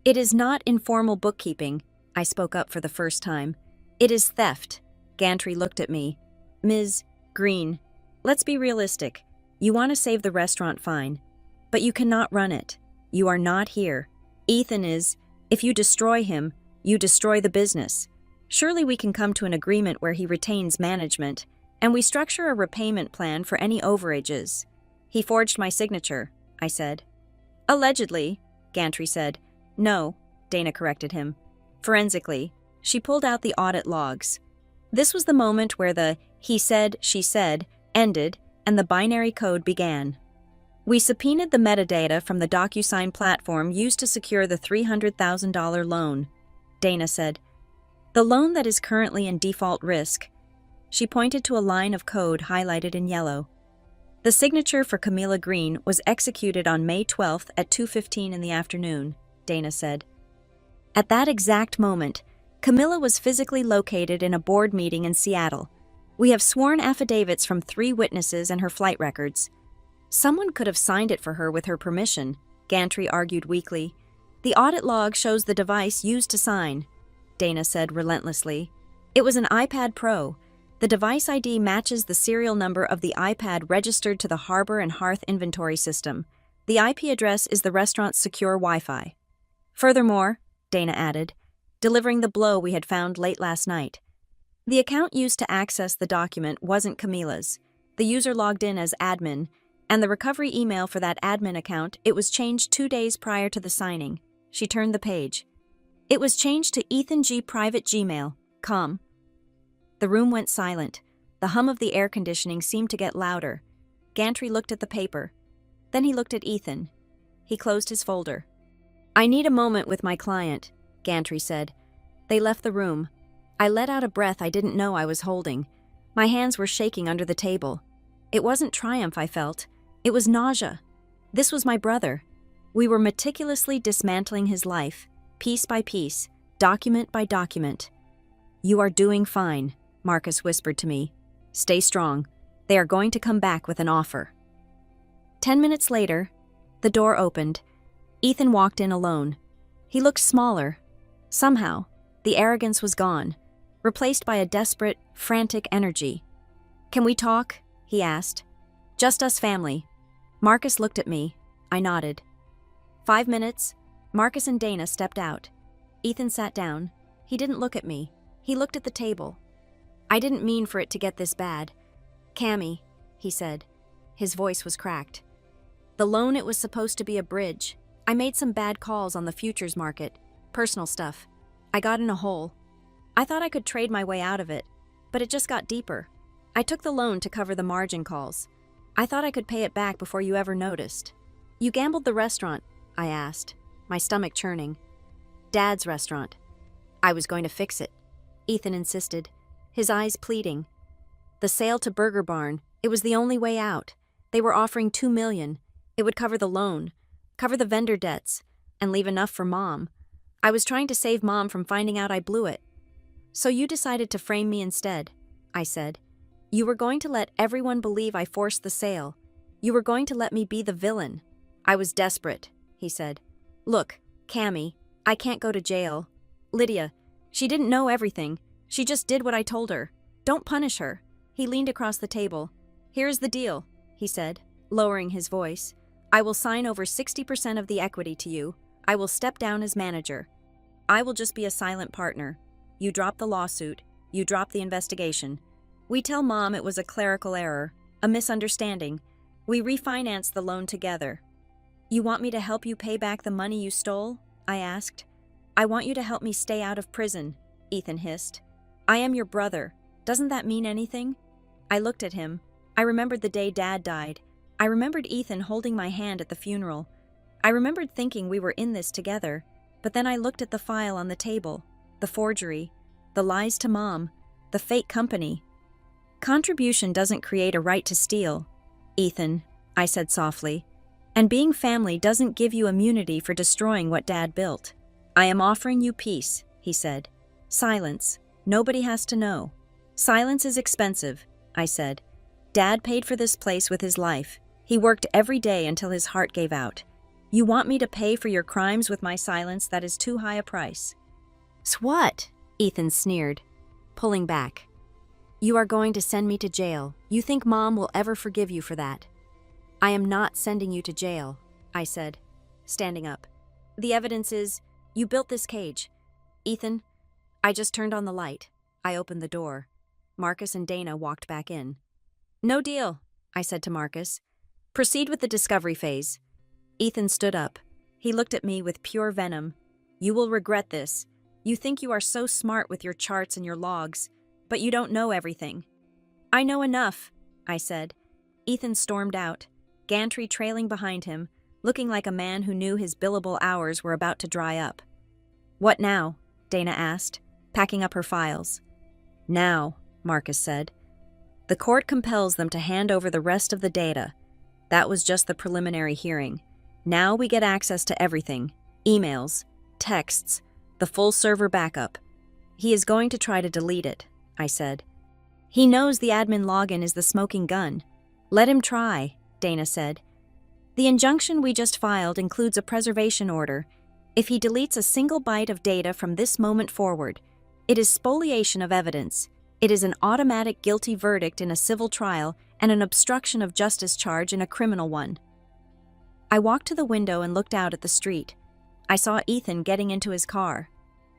It is not informal bookkeeping. I spoke up for the first time. It is theft. Gantry looked at me. Ms. Green, let's be realistic. You want to save the restaurant, fine. But you cannot run it. You are not here. Ethan is. If you destroy him, you destroy the business. Surely we can come to an agreement where he retains management, and we structure a repayment plan for any overages. He forged my signature, I said. Allegedly, Gantry said. No, Dana corrected him. Forensically, she pulled out the audit logs. This was the moment where the he said, she said ended and the binary code began. We subpoenaed the metadata from the DocuSign platform used to secure the $300,000 loan, Dana said. The loan that is currently in default risk. She pointed to a line of code highlighted in yellow. The signature for Camilla Green was executed on May 12th at 2:15 in the afternoon, Dana said. At that exact moment, Camilla was physically located in a board meeting in Seattle. We have sworn affidavits from 3 witnesses and her flight records. Someone could have signed it for her with her permission, Gantry argued weakly. The audit log shows the device used to sign, Dana said relentlessly. It was an iPad Pro. The device ID matches the serial number of the iPad registered to the Harbor and Hearth inventory system. The IP address is the restaurant's secure Wi-Fi. Furthermore, Dana added, delivering the blow we had found late last night. The account used to access the document wasn't Camilla's. The user logged in as admin, and the recovery email for that admin account, it was changed 2 days prior to the signing. She turned the page. It was changed to Ethan G. Private Gmail.com. The room went silent. The hum of the air conditioning seemed to get louder. Gantry looked at the paper. Then he looked at Ethan. He closed his folder. I need a moment with my client, Gantry said. They left the room. I let out a breath I didn't know I was holding. My hands were shaking under the table. It wasn't triumph I felt. It was nausea. This was my brother. We were meticulously dismantling his life, piece by piece, document by document. You are doing fine, Marcus whispered to me. Stay strong. They are going to come back with an offer. 10 minutes later, the door opened. Ethan walked in alone. He looked smaller. Somehow, the arrogance was gone, replaced by a desperate, frantic energy. Can we talk? He asked. Just us family. Marcus looked at me. I nodded. 5 minutes. Marcus and Dana stepped out. Ethan sat down. He didn't look at me. He looked at the table. I didn't mean for it to get this bad. Cammy, he said. His voice was cracked. The loan, it was supposed to be a bridge. I made some bad calls on the futures market. Personal stuff. I got in a hole. I thought I could trade my way out of it, but it just got deeper. I took the loan to cover the margin calls. I thought I could pay it back before you ever noticed. You gambled the restaurant, I asked, my stomach churning. Dad's restaurant. I was going to fix it, Ethan insisted, his eyes pleading. The sale to Burger Barn, it was the only way out. They were offering $2 million. It would cover the loan, cover the vendor debts, and leave enough for Mom. I was trying to save Mom from finding out I blew it. So you decided to frame me instead, I said. You were going to let everyone believe I forced the sale. You were going to let me be the villain. I was desperate, he said. Look, Cammy, I can't go to jail. Lydia, she didn't know everything. She just did what I told her. Don't punish her. He leaned across the table. Here's the deal, he said, lowering his voice. I will sign over 60% of the equity to you. I will step down as manager. I will just be a silent partner. You drop the lawsuit. You drop the investigation. We tell Mom it was a clerical error, a misunderstanding. We refinance the loan together. You want me to help you pay back the money you stole? I asked. I want you to help me stay out of prison, Ethan hissed. I am your brother. Doesn't that mean anything? I looked at him. I remembered the day Dad died. I remembered Ethan holding my hand at the funeral. I remembered thinking we were in this together, but then I looked at the file on the table, the forgery, the lies to Mom, the fake company. Contribution doesn't create a right to steal, Ethan, I said softly, and being family doesn't give you immunity for destroying what Dad built. I am offering you peace, he said. Silence. Nobody has to know. Silence is expensive, I said. Dad paid for this place with his life. He worked every day until his heart gave out. You want me to pay for your crimes with my silence? That is too high a price. What? Ethan sneered, pulling back. You are going to send me to jail. You think Mom will ever forgive you for that? I am not sending you to jail, I said, standing up. The evidence is, you built this cage. Ethan, I just turned on the light. I opened the door. Marcus and Dana walked back in. No deal, I said to Marcus. Proceed with the discovery phase. Ethan stood up. He looked at me with pure venom. You will regret this. You think you are so smart with your charts and your logs, but you don't know everything. I know enough, I said. Ethan stormed out, gantry trailing behind him, looking like a man who knew his billable hours were about to dry up. What now? Dana asked, packing up her files. Now, Marcus said. The court compels them to hand over the rest of the data. That was just the preliminary hearing. Now we get access to everything. Emails, texts, the full server backup. He is going to try to delete it, I said. He knows the admin login is the smoking gun. Let him try, Dana said. The injunction we just filed includes a preservation order. If he deletes a single byte of data from this moment forward, it is spoliation of evidence. It is an automatic guilty verdict in a civil trial and an obstruction of justice charge in a criminal one. I walked to the window and looked out at the street. I saw Ethan getting into his car.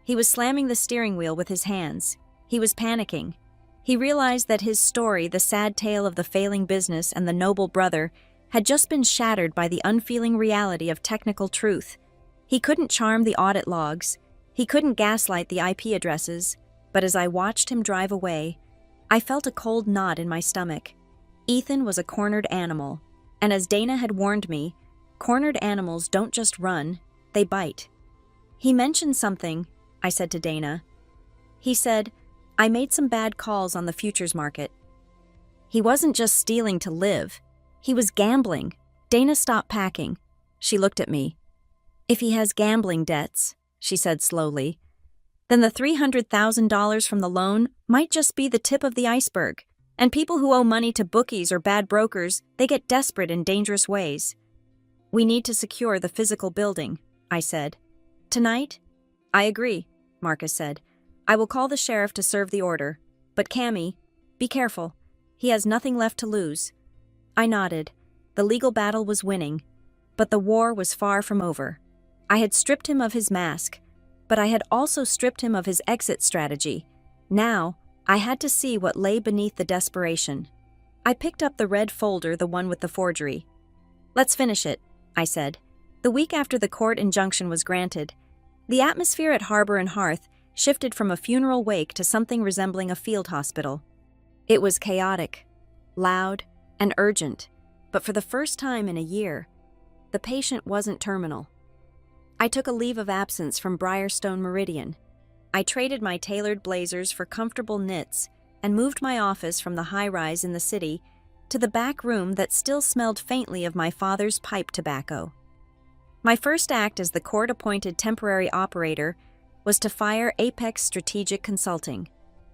He was slamming the steering wheel with his hands. He was panicking. He realized that his story, the sad tale of the failing business and the noble brother, had just been shattered by the unfeeling reality of technical truth. He couldn't charm the audit logs. He couldn't gaslight the IP addresses. But as I watched him drive away, I felt a cold knot in my stomach. Ethan was a cornered animal, and as Dana had warned me, cornered animals don't just run, they bite. He mentioned something, I said to Dana. He said, I made some bad calls on the futures market. He wasn't just stealing to live. He was gambling. Dana stopped packing. She looked at me. If he has gambling debts, she said slowly, then the $300,000 from the loan might just be the tip of the iceberg. And people who owe money to bookies or bad brokers, they get desperate in dangerous ways. We need to secure the physical building, I said. Tonight? I agree, Marcus said. I will call the sheriff to serve the order. But Cammy, be careful. He has nothing left to lose. I nodded. The legal battle was winning. But the war was far from over. I had stripped him of his mask, but I had also stripped him of his exit strategy. Now, I had to see what lay beneath the desperation. I picked up the red folder, the one with the forgery. Let's finish it, I said. The week after the court injunction was granted, the atmosphere at Harbor and Hearth shifted from a funeral wake to something resembling a field hospital. It was chaotic, loud, and urgent, but for the first time in a year, the patient wasn't terminal. I took a leave of absence from Briarstone Meridian. I traded my tailored blazers for comfortable knits and moved my office from the high-rise in the city to the back room that still smelled faintly of my father's pipe tobacco. My first act as the court-appointed temporary operator was to fire Apex Strategic Consulting.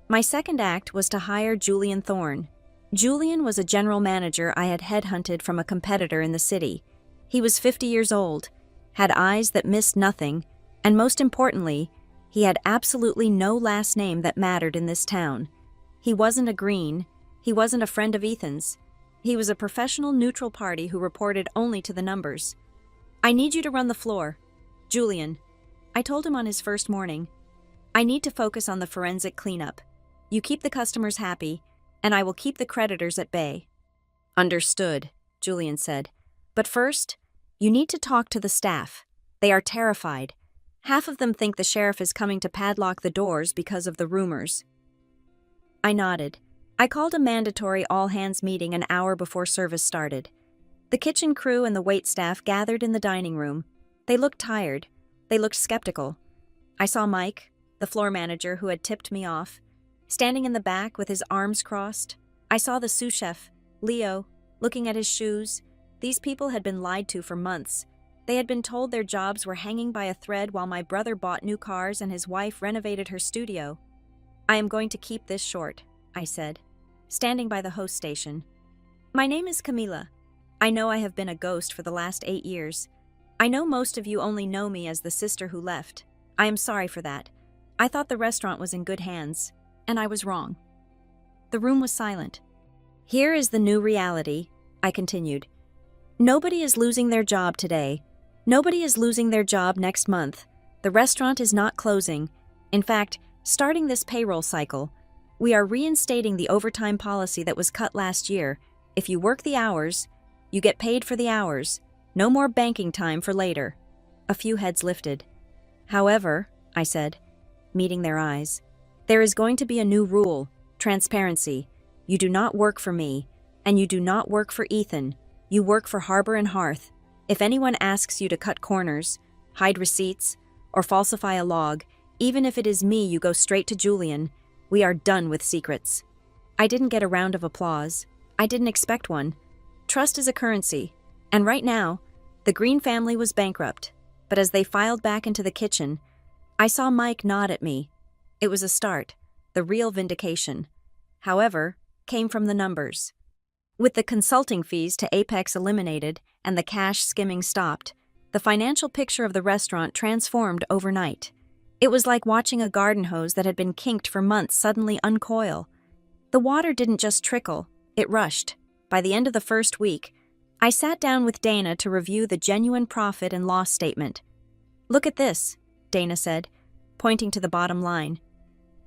My second act was to hire Julian Thorne. Julian was a general manager I had headhunted from a competitor in the city. He was 50 years old, had eyes that missed nothing, and most importantly, he had absolutely no last name that mattered in this town. He wasn't a Green. He wasn't a friend of Ethan's. He was a professional neutral party who reported only to the numbers. I need you to run the floor. Julian. I told him on his first morning. I need to focus on the forensic cleanup. You keep the customers happy, and I will keep the creditors at bay. Understood, Julian said. But first, you need to talk to the staff. They are terrified. Half of them think the sheriff is coming to padlock the doors because of the rumors. I nodded. I called a mandatory all-hands meeting an hour before service started. The kitchen crew and the waitstaff gathered in the dining room. They looked tired. They looked skeptical. I saw Mike, the floor manager who had tipped me off, standing in the back with his arms crossed. I saw the sous chef, Leo, looking at his shoes. These people had been lied to for months. They had been told their jobs were hanging by a thread while my brother bought new cars and his wife renovated her studio. I am going to keep this short, I said, standing by the host station. My name is Camila. I know I have been a ghost for the last 8 years. I know most of you only know me as the sister who left. I am sorry for that. I thought the restaurant was in good hands, and I was wrong. The room was silent. Here is the new reality, I continued. Nobody is losing their job today. Nobody is losing their job next month. The restaurant is not closing. In fact, starting this payroll cycle, we are reinstating the overtime policy that was cut last year. If you work the hours, you get paid for the hours. No more banking time for later. A few heads lifted. However, I said, meeting their eyes, there is going to be a new rule, transparency. You do not work for me, and you do not work for Ethan. You work for Harbor and Hearth. If anyone asks you to cut corners, hide receipts, or falsify a log, even if it is me, you go straight to Julian. We are done with secrets. I didn't get a round of applause. I didn't expect one. Trust is a currency, and right now, the Green family was bankrupt. But as they filed back into the kitchen, I saw Mike nod at me. It was a start. The real vindication, however, came from the numbers. With the consulting fees to Apex eliminated and the cash skimming stopped, the financial picture of the restaurant transformed overnight. It was like watching a garden hose that had been kinked for months suddenly uncoil. The water didn't just trickle, it rushed. By the end of the first week, I sat down with Dana to review the genuine profit and loss statement. Look at this, Dana said, pointing to the bottom line.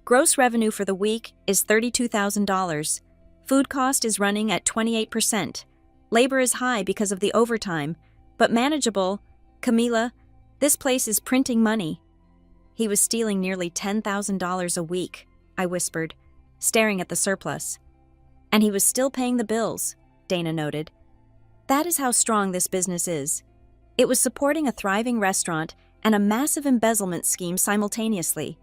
Gross revenue for the week is $32,000. Food cost is running at 28%. Labor is high because of the overtime, but manageable. Camila, this place is printing money. He was stealing nearly $10,000 a week, I whispered, staring at the surplus. And he was still paying the bills, Dana noted. That is how strong this business is. It was supporting a thriving restaurant and a massive embezzlement scheme simultaneously,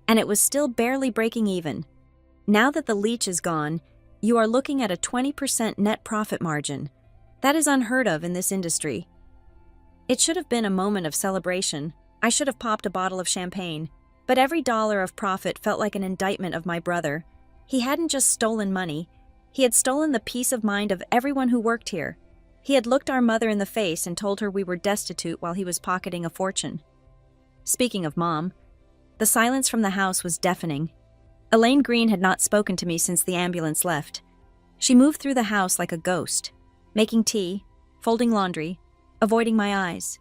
and it was still barely breaking even. Now that the leech is gone, you are looking at a 20% net profit margin. That is unheard of in this industry. It should have been a moment of celebration. I should have popped a bottle of champagne, but every dollar of profit felt like an indictment of my brother. He hadn't just stolen money, he had stolen the peace of mind of everyone who worked here. He had looked our mother in the face and told her we were destitute while he was pocketing a fortune. Speaking of Mom, the silence from the house was deafening. Elaine Green had not spoken to me since the ambulance left. She moved through the house like a ghost, making tea, folding laundry, avoiding my eyes.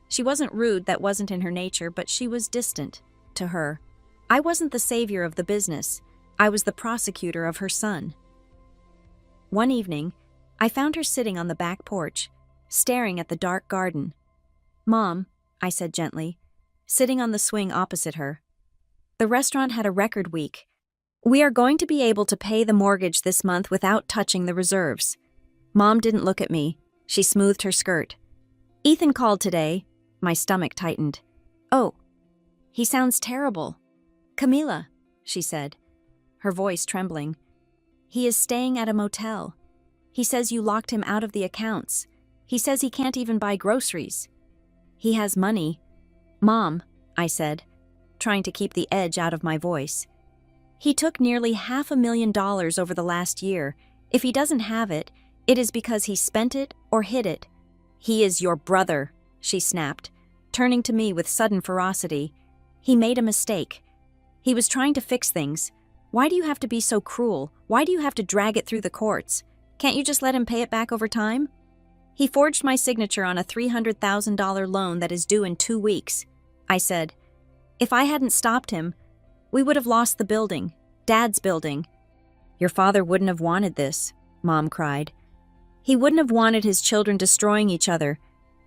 She wasn't rude, that wasn't in her nature, but she was distant, to her. I wasn't the savior of the business. I was the prosecutor of her son. One evening, I found her sitting on the back porch, staring at the dark garden. Mom, I said gently, sitting on the swing opposite her. The restaurant had a record week. We are going to be able to pay the mortgage this month without touching the reserves. Mom didn't look at me. She smoothed her skirt. Ethan called today. My stomach tightened. Oh, he sounds terrible. Camila, she said, her voice trembling. He is staying at a motel. He says you locked him out of the accounts. He says he can't even buy groceries. He has money. Mom, I said, trying to keep the edge out of my voice. He took nearly $500,000 over the last year. If he doesn't have it, it is because he spent it or hid it. He is your brother, she snapped, turning to me with sudden ferocity. He made a mistake. He was trying to fix things. Why do you have to be so cruel? Why do you have to drag it through the courts? Can't you just let him pay it back over time? He forged my signature on a $300,000 loan that is due in 2 weeks. I said, if I hadn't stopped him, we would have lost the building, Dad's building. Your father wouldn't have wanted this, Mom cried. He wouldn't have wanted his children destroying each other.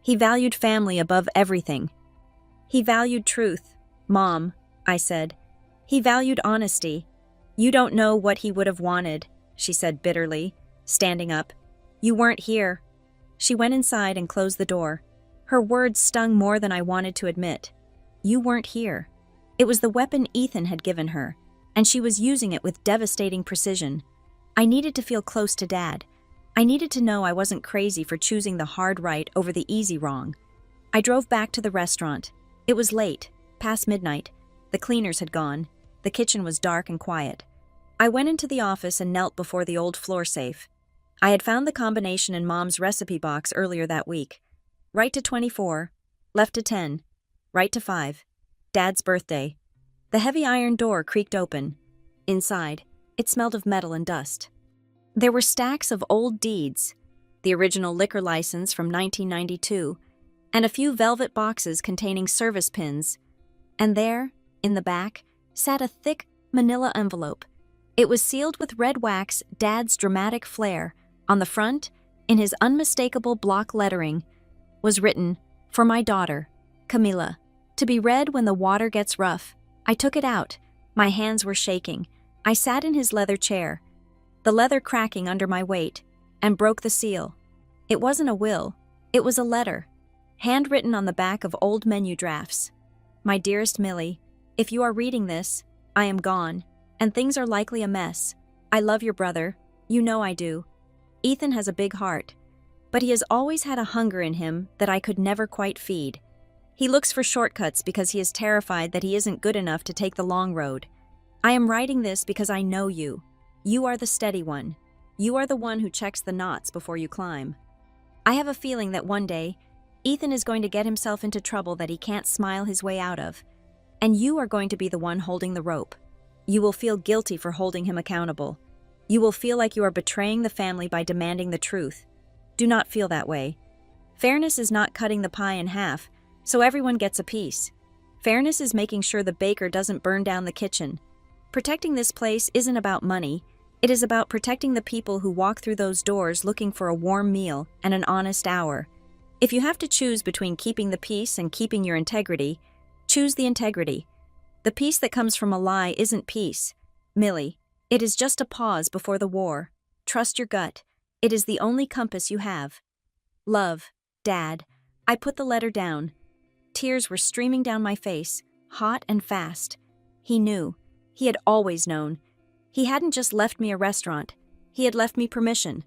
He valued family above everything. He valued truth, Mom, I said. He valued honesty. You don't know what he would have wanted, she said bitterly, standing up. You weren't here. She went inside and closed the door. Her words stung more than I wanted to admit. You weren't here. It was the weapon Ethan had given her, and she was using it with devastating precision. I needed to feel close to Dad. I needed to know I wasn't crazy for choosing the hard right over the easy wrong. I drove back to the restaurant. It was late, past midnight. The cleaners had gone. The kitchen was dark and quiet. I went into the office and knelt before the old floor safe. I had found the combination in Mom's recipe box earlier that week. Right to 24, left to 10, right to 5. Dad's birthday. The heavy iron door creaked open. Inside, it smelled of metal and dust. There were stacks of old deeds, the original liquor license from 1992, and a few velvet boxes containing service pins. And there, in the back, sat a thick manila envelope. It was sealed with red wax, Dad's dramatic flair. On the front, in his unmistakable block lettering, was written, "For my daughter, Camila, to be read when the water gets rough." I took it out. My hands were shaking. I sat in his leather chair, the leather cracking under my weight, and broke the seal. It wasn't a will. It was a letter, handwritten on the back of old menu drafts. My dearest Millie, if you are reading this, I am gone, and things are likely a mess. I love your brother. You know I do. Ethan has a big heart, but he has always had a hunger in him that I could never quite feed. He looks for shortcuts because he is terrified that he isn't good enough to take the long road. I am writing this because I know you. You are the steady one. You are the one who checks the knots before you climb. I have a feeling that one day, Ethan is going to get himself into trouble that he can't smile his way out of, and you are going to be the one holding the rope. You will feel guilty for holding him accountable. You will feel like you are betraying the family by demanding the truth. Do not feel that way. Fairness is not cutting the pie in half, so everyone gets a piece. Fairness is making sure the baker doesn't burn down the kitchen. Protecting this place isn't about money. It is about protecting the people who walk through those doors looking for a warm meal and an honest hour. If you have to choose between keeping the peace and keeping your integrity, choose the integrity. The peace that comes from a lie isn't peace. Millie, it is just a pause before the war. Trust your gut. It is the only compass you have. Love, Dad. I put the letter down. Tears were streaming down my face, hot and fast. He knew. He had always known. He hadn't just left me a restaurant. He had left me permission.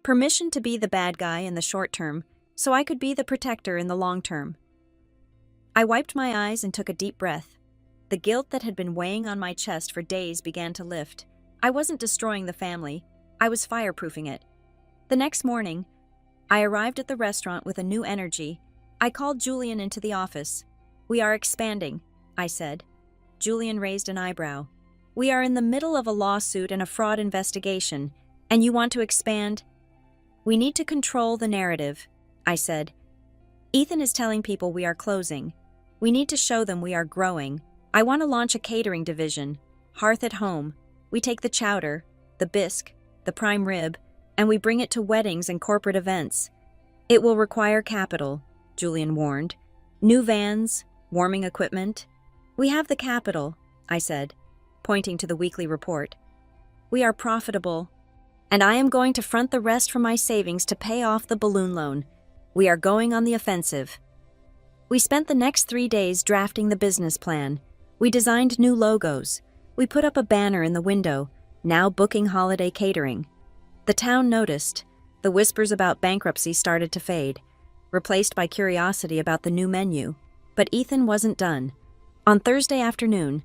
Permission to be the bad guy in the short term, so I could be the protector in the long term. I wiped my eyes and took a deep breath. The guilt that had been weighing on my chest for days began to lift. I wasn't destroying the family. I was fireproofing it. The next morning, I arrived at the restaurant with a new energy. I called Julian into the office. "We are expanding," I said. Julian raised an eyebrow. "We are in the middle of a lawsuit and a fraud investigation, and you want to expand?" "We need to control the narrative," I said. "Ethan is telling people we are closing. We need to show them we are growing. I want to launch a catering division. Hearth at home. We take the chowder, the bisque, the prime rib, and we bring it to weddings and corporate events. It will require capital," Julian warned. "New vans, warming equipment." "We have the capital," I said, pointing to the weekly report. "We are profitable, and I am going to front the rest from my savings to pay off the balloon loan. We are going on the offensive." We spent the next 3 days drafting the business plan. We designed new logos. We put up a banner in the window, "Now booking holiday catering." The town noticed. The whispers about bankruptcy started to fade, replaced by curiosity about the new menu. But Ethan wasn't done. On Thursday afternoon,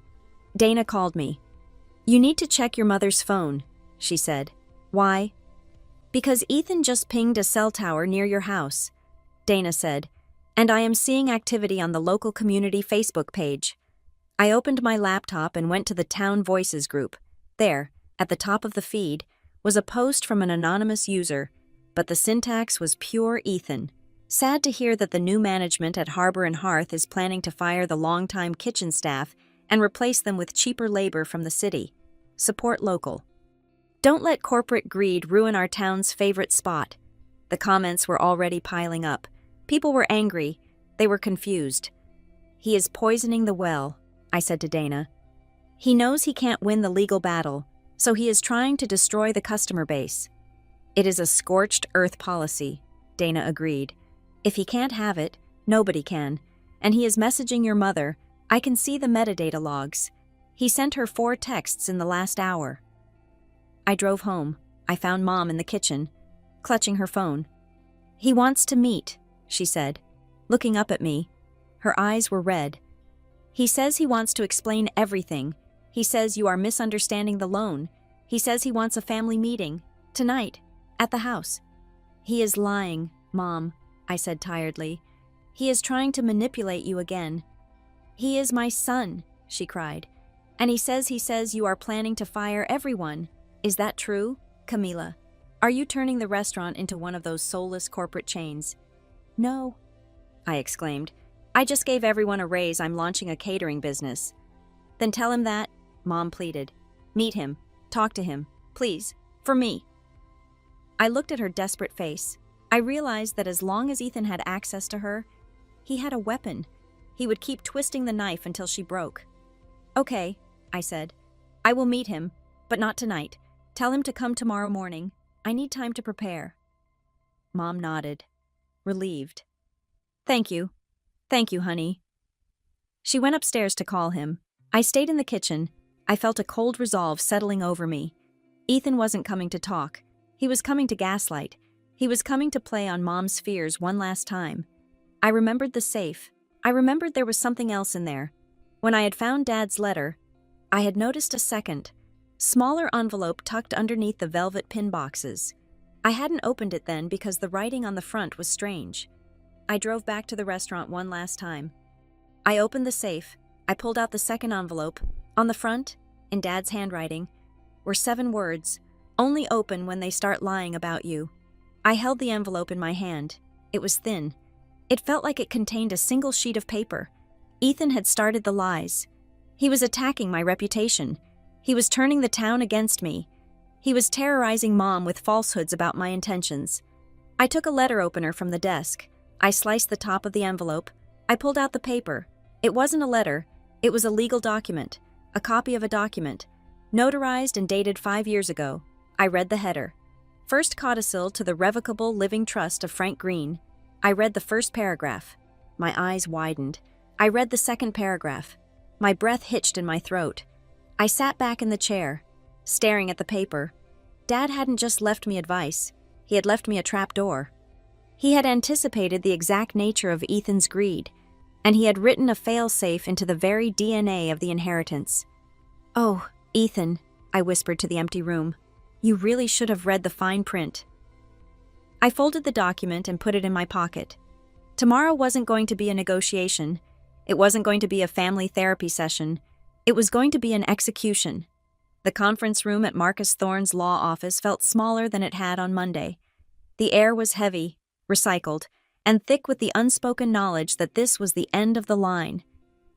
Dana called me. "You need to check your mother's phone," she said. "Why?" "Because Ethan just pinged a cell tower near your house," Dana said, "and I am seeing activity on the local community Facebook page." I opened my laptop and went to the Town Voices group. There, at the top of the feed, was a post from an anonymous user, but the syntax was pure Ethan. "Sad to hear that the new management at Harbor and Hearth is planning to fire the longtime kitchen staff and replace them with cheaper labor from the city. Support local. Don't let corporate greed ruin our town's favorite spot." The comments were already piling up. People were angry. They were confused. "He is poisoning the well," I said to Dana. He knows he can't win the legal battle, so he is trying to destroy the customer base. It is a scorched earth policy, Dana agreed. If he can't have it, nobody can. And he is messaging your mother. I can see the metadata logs. He sent her 4 texts in the last hour. I drove home. I found Mom in the kitchen, clutching her phone. He wants to meet, she said, looking up at me. Her eyes were red. He says he wants to explain everything. He says you are misunderstanding the loan. He says he wants a family meeting, tonight, at the house. He is lying, Mom, I said tiredly. He is trying to manipulate you again. He is my son, she cried. And he says you are planning to fire everyone. Is that true, Camila? Are you turning the restaurant into one of those soulless corporate chains? No, I exclaimed. I just gave everyone a raise. I'm launching a catering business. Then tell him that, Mom pleaded. Meet him. Talk to him. Please. For me. I looked at her desperate face. I realized that as long as Ethan had access to her, he had a weapon. He would keep twisting the knife until she broke. Okay, I said. I will meet him, but not tonight. Tell him to come tomorrow morning. I need time to prepare. Mom nodded, relieved. Thank you. Thank you, honey. She went upstairs to call him. I stayed in the kitchen. I felt a cold resolve settling over me. Ethan wasn't coming to talk. He was coming to gaslight. He was coming to play on Mom's fears one last time. I remembered the safe. I remembered there was something else in there. When I had found Dad's letter, I had noticed a second, smaller envelope tucked underneath the velvet pin boxes. I hadn't opened it then because the writing on the front was strange. I drove back to the restaurant one last time. I opened the safe. I pulled out the second envelope. On the front, in Dad's handwriting, were 7 words, only open when they start lying about you. I held the envelope in my hand. It was thin. It felt like it contained a single sheet of paper. Ethan had started the lies. He was attacking my reputation. He was turning the town against me. He was terrorizing Mom with falsehoods about my intentions. I took a letter opener from the desk. I sliced the top of the envelope. I pulled out the paper. It wasn't a letter. It was a legal document, a copy of a document, notarized and dated 5 years ago. I read the header. First codicil to the Revocable Living Trust of Frank Green. I read the first paragraph. My eyes widened. I read the second paragraph. My breath hitched in my throat. I sat back in the chair, staring at the paper. Dad hadn't just left me advice. He had left me a trap door. He had anticipated the exact nature of Ethan's greed, and he had written a fail-safe into the very DNA of the inheritance. Oh, Ethan, I whispered to the empty room. You really should have read the fine print. I folded the document and put it in my pocket. Tomorrow wasn't going to be a negotiation. It wasn't going to be a family therapy session. It was going to be an execution. The conference room at Marcus Thorne's law office felt smaller than it had on Monday. The air was heavy, recycled, and thick with the unspoken knowledge that this was the end of the line.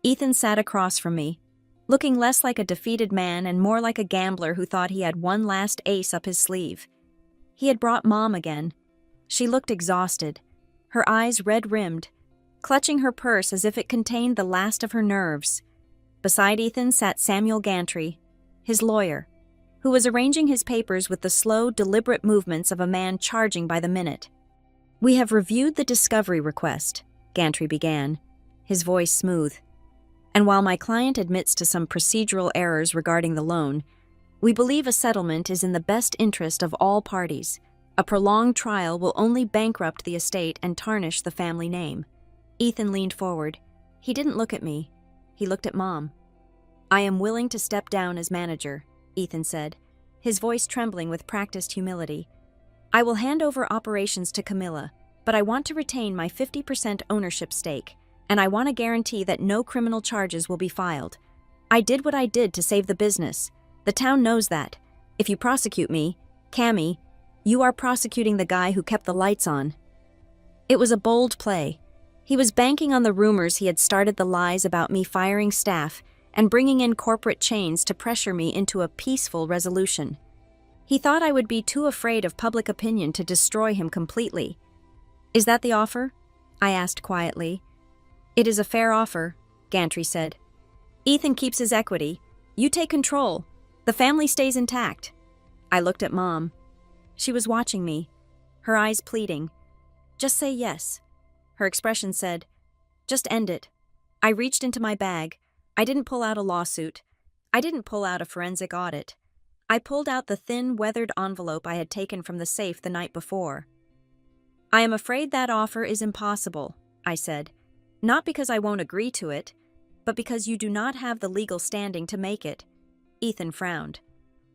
Ethan sat across from me, looking less like a defeated man and more like a gambler who thought he had one last ace up his sleeve. He had brought Mom again. She looked exhausted, her eyes red-rimmed, clutching her purse as if it contained the last of her nerves. Beside Ethan sat Samuel Gantry, his lawyer, who was arranging his papers with the slow, deliberate movements of a man charging by the minute. We have reviewed the discovery request, Gantry began, his voice smooth. And while my client admits to some procedural errors regarding the loan, we believe a settlement is in the best interest of all parties. A prolonged trial will only bankrupt the estate and tarnish the family name. Ethan leaned forward. He didn't look at me. He looked at Mom. I am willing to step down as manager, Ethan said, his voice trembling with practiced humility. I will hand over operations to Camila, but I want to retain my 50% ownership stake, and I want to guarantee that no criminal charges will be filed. I did what I did to save the business. The town knows that. If you prosecute me, Cammy, you are prosecuting the guy who kept the lights on. It was a bold play. He was banking on the rumors he had started the lies about me firing staff and bringing in corporate chains to pressure me into a peaceful resolution. He thought I would be too afraid of public opinion to destroy him completely. Is that the offer? I asked quietly. It is a fair offer, Gantry said. Ethan keeps his equity. You take control. The family stays intact. I looked at Mom. She was watching me, her eyes pleading. Just say yes. Her expression said, just end it. I reached into my bag. I didn't pull out a lawsuit. I didn't pull out a forensic audit. I pulled out the thin, weathered envelope I had taken from the safe the night before. I am afraid that offer is impossible, I said. Not because I won't agree to it, but because you do not have the legal standing to make it. Ethan frowned.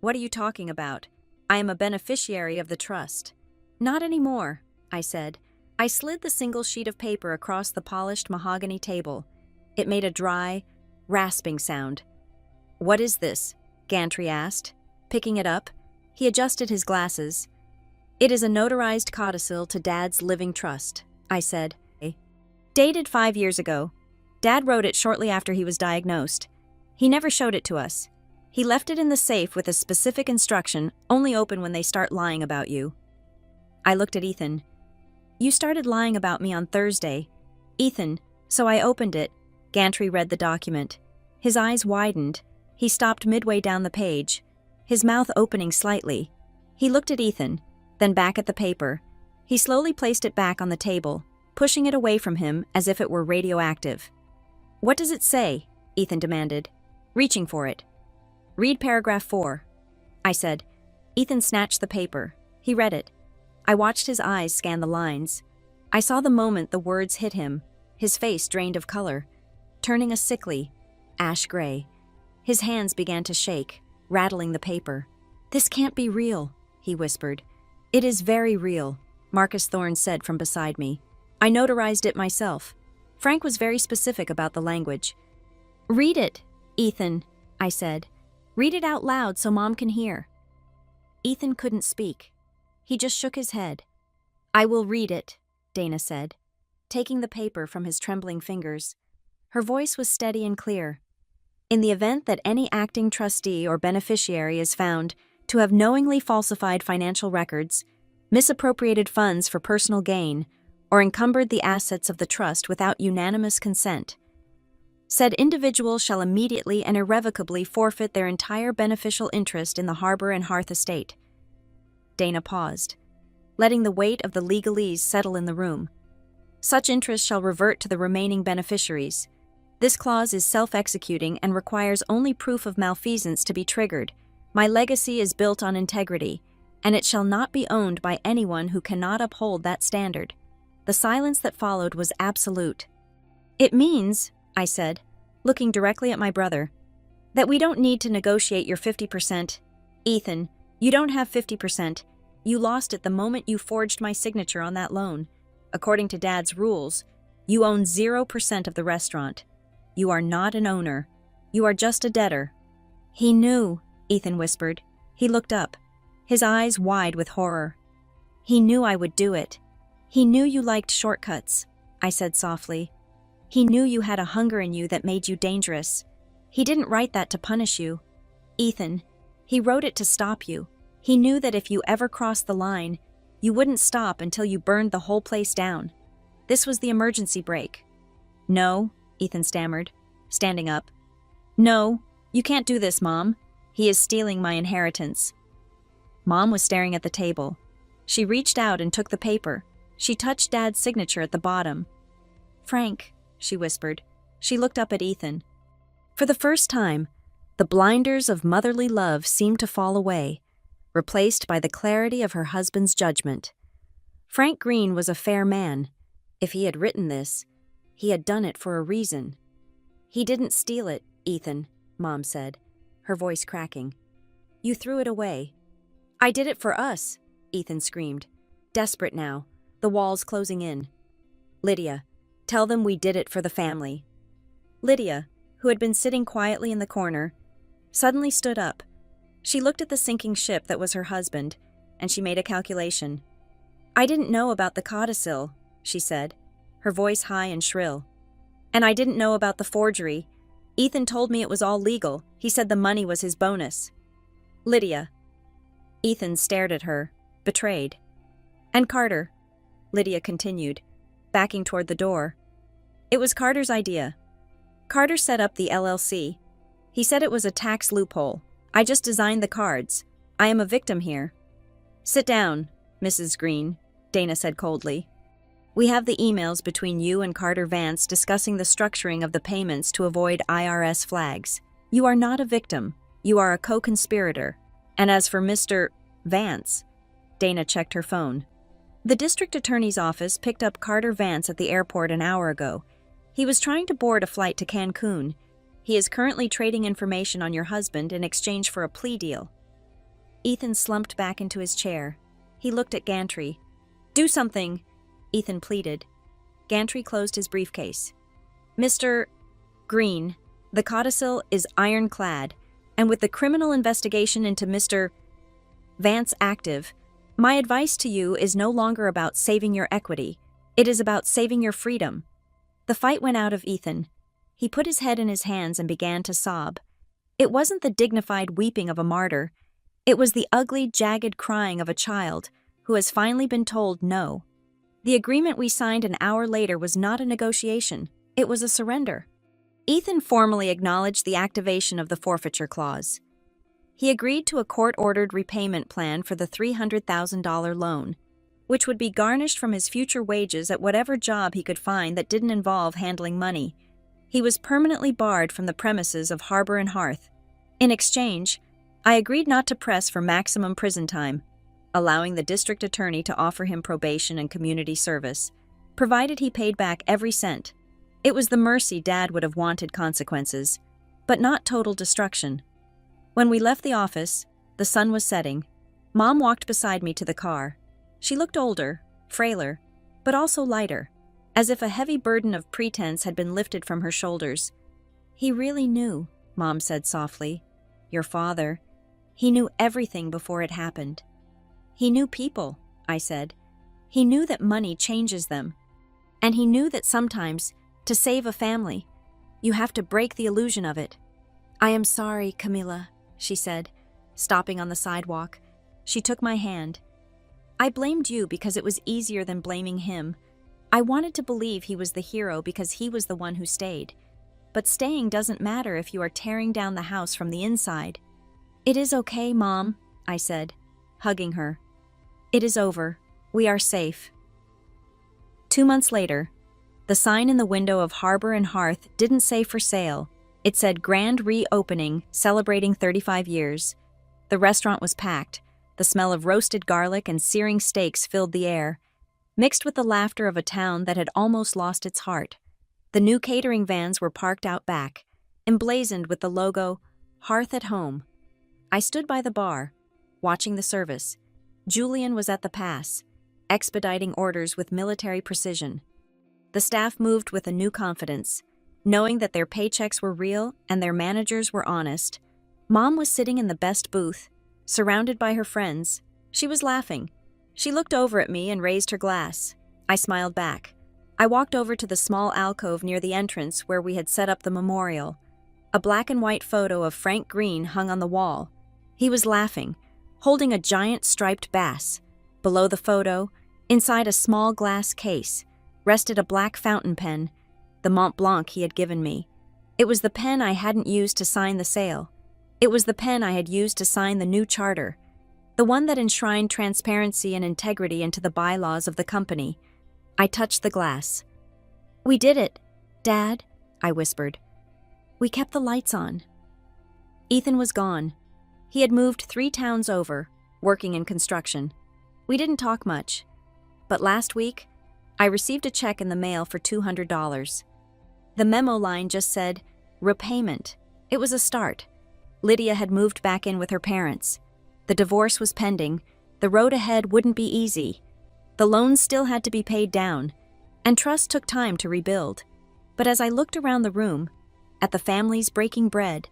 What are you talking about? I am a beneficiary of the trust. Not anymore, I said. I slid the single sheet of paper across the polished mahogany table. It made a dry, rasping sound. What is this? Gantry asked. Picking it up, he adjusted his glasses. It is a notarized codicil to Dad's living trust, I said. Dated 5 years ago. Dad wrote it shortly after he was diagnosed. He never showed it to us. He left it in the safe with a specific instruction, only open when they start lying about you. I looked at Ethan. You started lying about me on Thursday. Ethan, so I opened it. Gantry read the document. His eyes widened. He stopped midway down the page, his mouth opening slightly. He looked at Ethan, then back at the paper. He slowly placed it back on the table, pushing it away from him as if it were radioactive. What does it say? Ethan demanded, reaching for it. Read paragraph 4. I said. Ethan snatched the paper. He read it. I watched his eyes scan the lines. I saw the moment the words hit him, his face drained of color, turning a sickly, ash gray. His hands began to shake, rattling the paper. This can't be real, he whispered. It is very real, Marcus Thorne said from beside me. I notarized it myself. Frank was very specific about the language. Read it, Ethan, I said. Read it out loud so Mom can hear. Ethan couldn't speak. He just shook his head. I will read it, Dana said, taking the paper from his trembling fingers. Her voice was steady and clear. In the event that any acting trustee or beneficiary is found to have knowingly falsified financial records, misappropriated funds for personal gain, or encumbered the assets of the trust without unanimous consent, said individual shall immediately and irrevocably forfeit their entire beneficial interest in the Harbor and Hearth estate. Dana paused, letting the weight of the legalese settle in the room. Such interest shall revert to the remaining beneficiaries. This clause is self-executing and requires only proof of malfeasance to be triggered. My legacy is built on integrity, and it shall not be owned by anyone who cannot uphold that standard. The silence that followed was absolute. It means, I said, looking directly at my brother, that we don't need to negotiate your 50%. Ethan, you don't have 50%. You lost it the moment you forged my signature on that loan. According to Dad's rules, you own 0% of the restaurant. You are not an owner. You are just a debtor. He knew, Ethan whispered. He looked up, his eyes wide with horror. He knew I would do it. He knew you liked shortcuts, I said softly. He knew you had a hunger in you that made you dangerous. He didn't write that to punish you. Ethan, he wrote it to stop you. He knew that if you ever crossed the line, you wouldn't stop until you burned the whole place down. This was the emergency brake. No, Ethan stammered, standing up. No, you can't do this, Mom. He is stealing my inheritance. Mom was staring at the table. She reached out and took the paper. She touched Dad's signature at the bottom. Frank, she whispered. She looked up at Ethan. For the first time, the blinders of motherly love seemed to fall away, replaced by the clarity of her husband's judgment. Frank Green was a fair man. If he had written this, he had done it for a reason. He didn't steal it, Ethan, Mom said, her voice cracking. You threw it away. I did it for us, Ethan screamed, desperate now, the walls closing in. Lydia, tell them we did it for the family. Lydia, who had been sitting quietly in the corner, suddenly stood up. She looked at the sinking ship that was her husband, and she made a calculation. I didn't know about the codicil, she said, her voice high and shrill. And I didn't know about the forgery. Ethan told me it was all legal. He said the money was his bonus. Lydia. Ethan stared at her, betrayed. And Carter, Lydia continued, backing toward the door. It was Carter's idea. Carter set up the LLC. He said it was a tax loophole. I just designed the cards. I am a victim here. Sit down, Mrs. Green, Dana said coldly. We have the emails between you and Carter Vance discussing the structuring of the payments to avoid IRS flags. You are not a victim. You are a co-conspirator. And as for Mr. Vance, Dana checked her phone. The district attorney's office picked up Carter Vance at the airport an hour ago. He was trying to board a flight to Cancun. He is currently trading information on your husband in exchange for a plea deal. Ethan slumped back into his chair. He looked at Gantry. Do something, Ethan pleaded. Gantry closed his briefcase. Mr. Green, the codicil is ironclad, and with the criminal investigation into Mr. Vance active, my advice to you is no longer about saving your equity. It is about saving your freedom. The fight went out of Ethan. He put his head in his hands and began to sob. It wasn't the dignified weeping of a martyr. It was the ugly, jagged crying of a child who has finally been told no. The agreement we signed an hour later was not a negotiation. It was a surrender. Ethan formally acknowledged the activation of the forfeiture clause. He agreed to a court-ordered repayment plan for the $300,000 loan, which would be garnished from his future wages at whatever job he could find that didn't involve handling money. He was permanently barred from the premises of Harbor and Hearth. In exchange, I agreed not to press for maximum prison time, allowing the district attorney to offer him probation and community service, provided he paid back every cent. It was the mercy Dad would have wanted consequences, but not total destruction. When we left the office, the sun was setting. Mom walked beside me to the car. She looked older, frailer, but also lighter, as if a heavy burden of pretense had been lifted from her shoulders. He really knew, Mom said softly. Your father. He knew everything before it happened. He knew people, I said. He knew that money changes them. And he knew that sometimes, to save a family, you have to break the illusion of it. I am sorry, Camilla, she said, stopping on the sidewalk. She took my hand. I blamed you because it was easier than blaming him. I wanted to believe he was the hero because he was the one who stayed. But staying doesn't matter if you are tearing down the house from the inside. It is okay, Mom, I said, hugging her. It is over. We are safe. 2 months later, the sign in the window of Harbor and Hearth didn't say for sale. It said grand reopening, celebrating 35 years. The restaurant was packed. The smell of roasted garlic and searing steaks filled the air, mixed with the laughter of a town that had almost lost its heart. The new catering vans were parked out back, emblazoned with the logo, Hearth at Home. I stood by the bar, watching the service. Julian was at the pass, expediting orders with military precision. The staff moved with a new confidence, knowing that their paychecks were real and their managers were honest. Mom was sitting in the best booth, surrounded by her friends. She was laughing. She looked over at me and raised her glass. I smiled back. I walked over to the small alcove near the entrance where we had set up the memorial. A black and white photo of Frank Green hung on the wall. He was laughing, holding a giant striped bass. Below the photo, inside a small glass case, rested a black fountain pen, the Mont Blanc he had given me. It was the pen I hadn't used to sign the sale. It was the pen I had used to sign the new charter, the one that enshrined transparency and integrity into the bylaws of the company. I touched the glass. We did it, Dad, I whispered. We kept the lights on. Ethan was gone. He had moved 3 towns over, working in construction. We didn't talk much, but last week, I received a check in the mail for $200. The memo line just said, repayment. It was a start. Lydia had moved back in with her parents. The divorce was pending. The road ahead wouldn't be easy. The loans still had to be paid down, and trust took time to rebuild. But as I looked around the room, at the families breaking bread,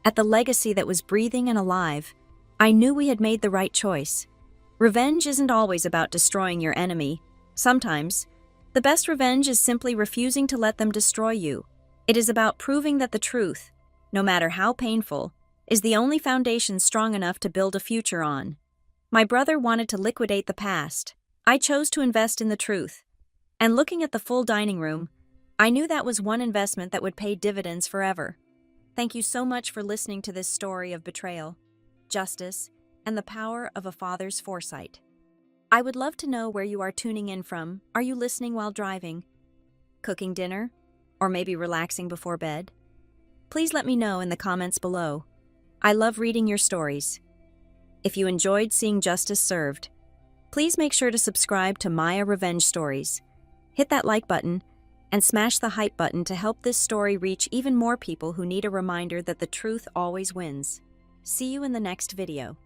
at the legacy that was breathing and alive, I knew we had made the right choice. Revenge isn't always about destroying your enemy. Sometimes, the best revenge is simply refusing to let them destroy you. It is about proving that the truth, no matter how painful, is the only foundation strong enough to build a future on. My brother wanted to liquidate the past. I chose to invest in the truth. And looking at the full dining room, I knew that was one investment that would pay dividends forever. Thank you so much for listening to this story of betrayal, justice, and the power of a father's foresight. I would love to know where you are tuning in from. Are you listening while driving, cooking dinner, or maybe relaxing before bed? Please let me know in the comments below. I love reading your stories. If you enjoyed seeing justice served, please make sure to subscribe to Maya Revenge Stories. Hit that like button and smash the hype button to help this story reach even more people who need a reminder that the truth always wins. See you in the next video.